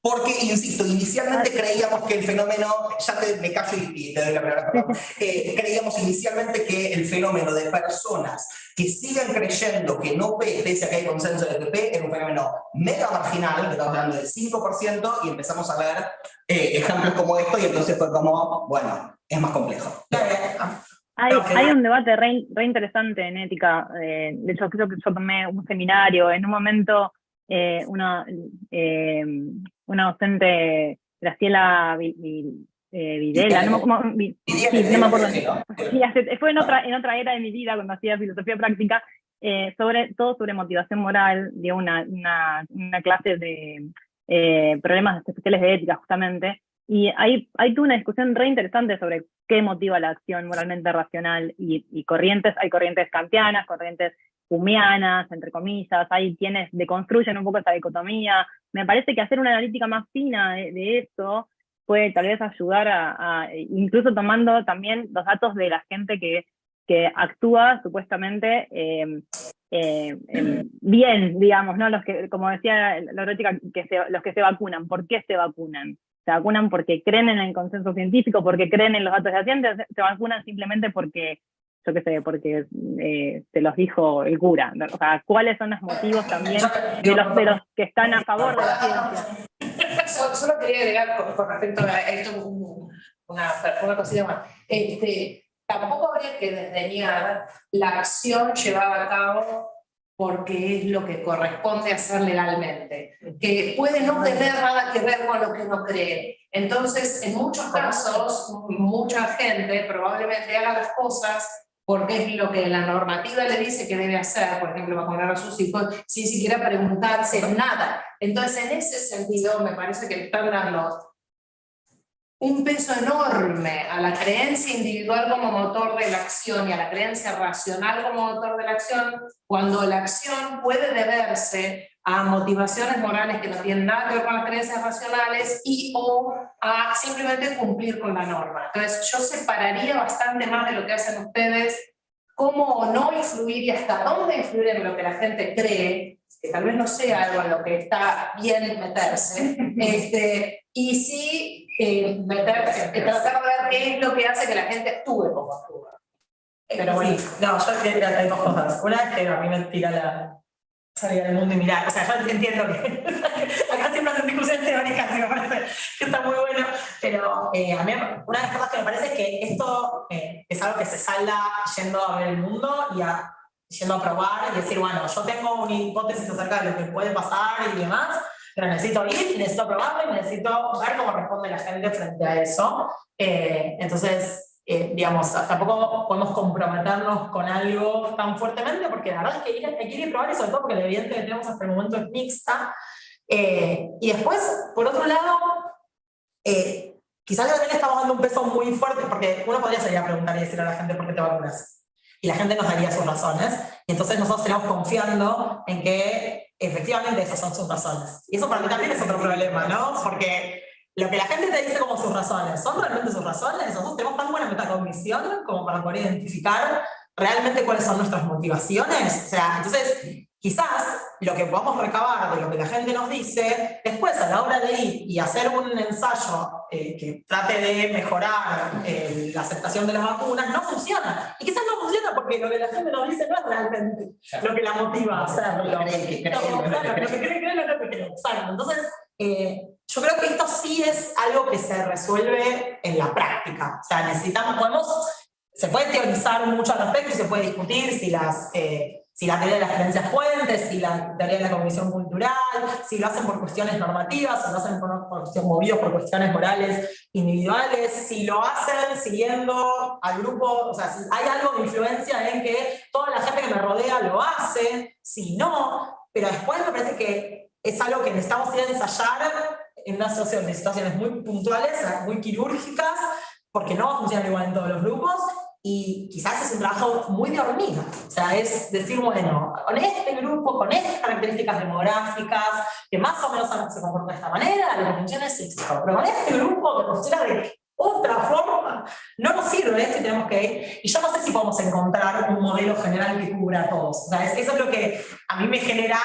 Porque, insisto, inicialmente creíamos que el fenómeno, me callo y te doy la palabra, perdón. Creíamos inicialmente que el fenómeno de personas que sigan creyendo que no P, pese a que hay consenso de que P, era un fenómeno mega marginal, que estamos hablando del 5%, y empezamos a ver ejemplos como esto, y entonces fue como, bueno, es más complejo. Hay un debate re interesante en ética. De hecho, creo que yo tomé un seminario en un momento. Una docente, Graciela Videla, no me acuerdo. Sí, fue en otra era de mi vida, cuando hacía filosofía práctica, sobre motivación moral, dio una clase de problemas especiales de ética, justamente, y hay toda una discusión re interesante sobre qué motiva la acción moralmente racional, y corrientes, hay corrientes kantianas, corrientes humeanas, entre comillas, hay quienes deconstruyen un poco esa dicotomía. Me parece que hacer una analítica más fina de eso puede tal vez ayudar incluso tomando también los datos de la gente que actúa supuestamente bien, digamos, ¿no? Los que, como decía Lorotica, los que se vacunan. ¿Por qué se vacunan? Se vacunan porque creen en el consenso científico, porque creen en los datos de la ciencia, se vacunan simplemente porque, yo qué sé, porque se los dijo el cura. O sea, ¿cuáles son los motivos también de los que están a favor de la ciencia? Solo quería agregar con respecto a esto una cosilla más. Tampoco habría que desdeñar la acción llevada a cabo porque es lo que corresponde hacer legalmente, que puede no tener nada que ver con lo que uno cree. Entonces, en muchos casos, mucha gente probablemente haga las cosas porque es lo que la normativa le dice que debe hacer, por ejemplo, vacunar a sus hijos, sin siquiera preguntarse nada. Entonces, en ese sentido, me parece que están dando un peso enorme a la creencia individual como motor de la acción y a la creencia racional como motor de la acción, cuando la acción puede deberse a motivaciones morales que no tienen nada que ver con las creencias racionales o a simplemente cumplir con la norma. Entonces yo separaría bastante más de lo que hacen ustedes, cómo no influir y hasta dónde influir en lo que la gente cree, que tal vez no sea algo en lo que está bien meterse, y sí tratar de ver qué es lo que hace que la gente actúe como actúa. Pero bueno, no, yo quería hay dos cosas. Una es que a mí me tira la salida del mundo y mirar. O sea, yo entiendo que acá siempre hacen discusiones teóricas y me parece que está muy bueno. Pero a mí una de las cosas que me parece es que esto es algo que se salda yendo a ver el mundo y yendo a probar y decir, bueno, yo tengo una hipótesis acerca de lo que puede pasar y demás, pero necesito ir, necesito probarlo y necesito ver cómo responde la gente frente a eso. Entonces, digamos, tampoco podemos comprometernos con algo tan fuertemente, porque la verdad es que hay que ir y probar, y sobre todo porque la evidencia que tenemos hasta el momento es mixta. Y después, por otro lado, quizás también le estamos dando un peso muy fuerte, porque uno podría salir a preguntar y decir a la gente por qué te vacunas. Y la gente nos daría sus razones, y entonces nosotros tenemos confiando en que efectivamente esas son sus razones. Y eso para mí también es otro problema, ¿no? Porque lo que la gente te dice como sus razones, ¿son realmente sus razones? Nosotros tenemos tan buena metacognición como para poder identificar realmente cuáles son nuestras motivaciones. O sea, entonces, quizás lo que podamos recabar de lo que la gente nos dice, después a la hora de ir y hacer un ensayo que trate de mejorar la aceptación de las vacunas, no funciona. Y quizás no funciona porque lo que la gente nos dice no es realmente lo que la motiva a hacerlo. Lo que cree. Exacto. Entonces, yo creo que esto sí es algo que se resuelve en la práctica. O sea, se puede teorizar mucho al respecto y se puede discutir si la teoría de las creencias fuentes, si la teoría de la cognición cultural, si lo hacen por cuestiones normativas, si lo hacen movidos por cuestiones morales individuales, si lo hacen siguiendo al grupo, o sea, si hay algo de influencia en que toda la gente que me rodea lo hace, si no, pero después me parece que es algo que necesitamos ir a ensayar en una situaciones muy puntuales, muy quirúrgicas, porque no va a funcionar igual en todos los grupos, y quizás es un trabajo muy de hormiga. O sea, es decir, bueno, con este grupo, con estas características demográficas, que más o menos se comporta de esta manera, lo que funciona es esto. Pero con este grupo que funciona de otra forma, no nos sirve esto y tenemos que ir. Y yo no sé si podemos encontrar un modelo general que cubra a todos. O sea, eso es lo que a mí me genera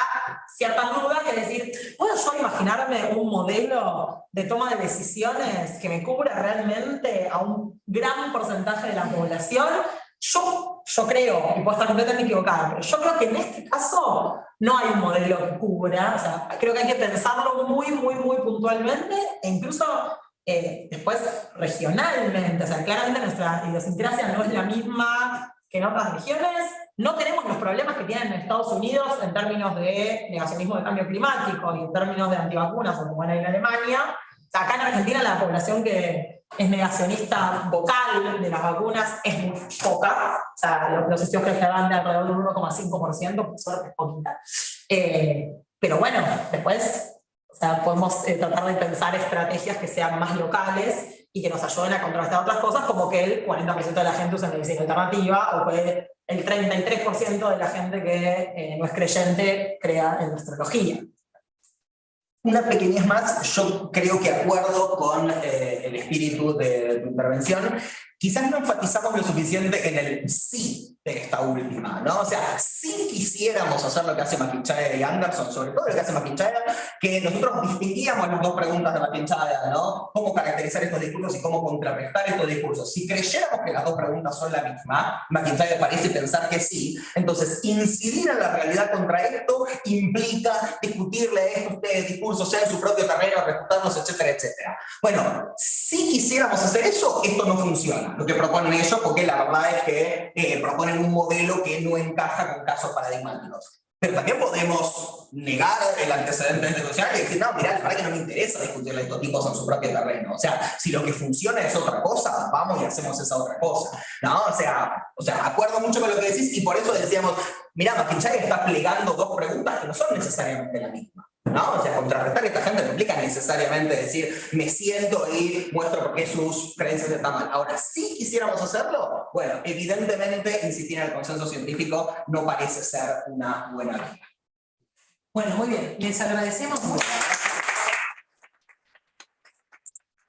ciertas dudas, que es decir, ¿puedo yo imaginarme un modelo de toma de decisiones que me cubra realmente a un gran porcentaje de la población? Yo creo, y puedo estar completamente equivocada, pero yo creo que en este caso no hay un modelo que cubra. O sea, creo que hay que pensarlo muy, muy, muy puntualmente, e incluso después regionalmente. O sea, claramente nuestra idiosincrasia no es la misma que en otras regiones. No tenemos los problemas que tienen en Estados Unidos en términos de negacionismo de cambio climático y en términos de antivacunas, como hay en Alemania. O sea, acá en Argentina la población que es negacionista vocal de las vacunas es muy poca. O sea, los estudios que van de alrededor del 1,5%, por suerte es poquita. Pero bueno, después, o sea, podemos tratar de pensar estrategias que sean más locales y que nos ayuden a contrastar otras cosas, como que el 40% de la gente usa medicina alternativa, o que el 33% de la gente que no es creyente crea en la astrología. Una pequeñez más, yo creo que acuerdo con el espíritu de tu intervención. Quizás no enfatizamos lo suficiente en el sí de esta última, ¿no? O sea, si quisiéramos hacer lo que hace McIntyre y Anderson, sobre todo lo que hace McIntyre, que nosotros distinguíamos las dos preguntas de McIntyre, ¿no? Cómo caracterizar estos discursos y cómo contrarrestar estos discursos. Si creyéramos que las dos preguntas son la misma, McIntyre parece pensar que sí, entonces incidir en la realidad contra esto implica discutirle a estos discursos, sea en su propio terreno, refutarlos, etcétera, etcétera. Bueno, si quisiéramos hacer eso, esto no funciona. Lo que proponen ellos, porque la verdad es que proponen un modelo que no encaja con casos paradigmáticos. Pero también podemos negar el antecedente institucional y decir, no, mirá, la verdad que no me interesa discutirle a estos tipos en su propio terreno. O sea, si lo que funciona es otra cosa, vamos y hacemos esa otra cosa, ¿no? O sea, acuerdo mucho con lo que decís, y por eso decíamos, mirá, McIntyre está plegando dos preguntas que no son necesariamente la misma, ¿no? O sea, contrarrestar a esta gente no implica necesariamente decir, me siento y muestro por qué sus creencias están mal. Ahora, si quisiéramos hacerlo, bueno, evidentemente insistir en el consenso científico no parece ser una buena idea. Bueno, muy bien. Les agradecemos mucho.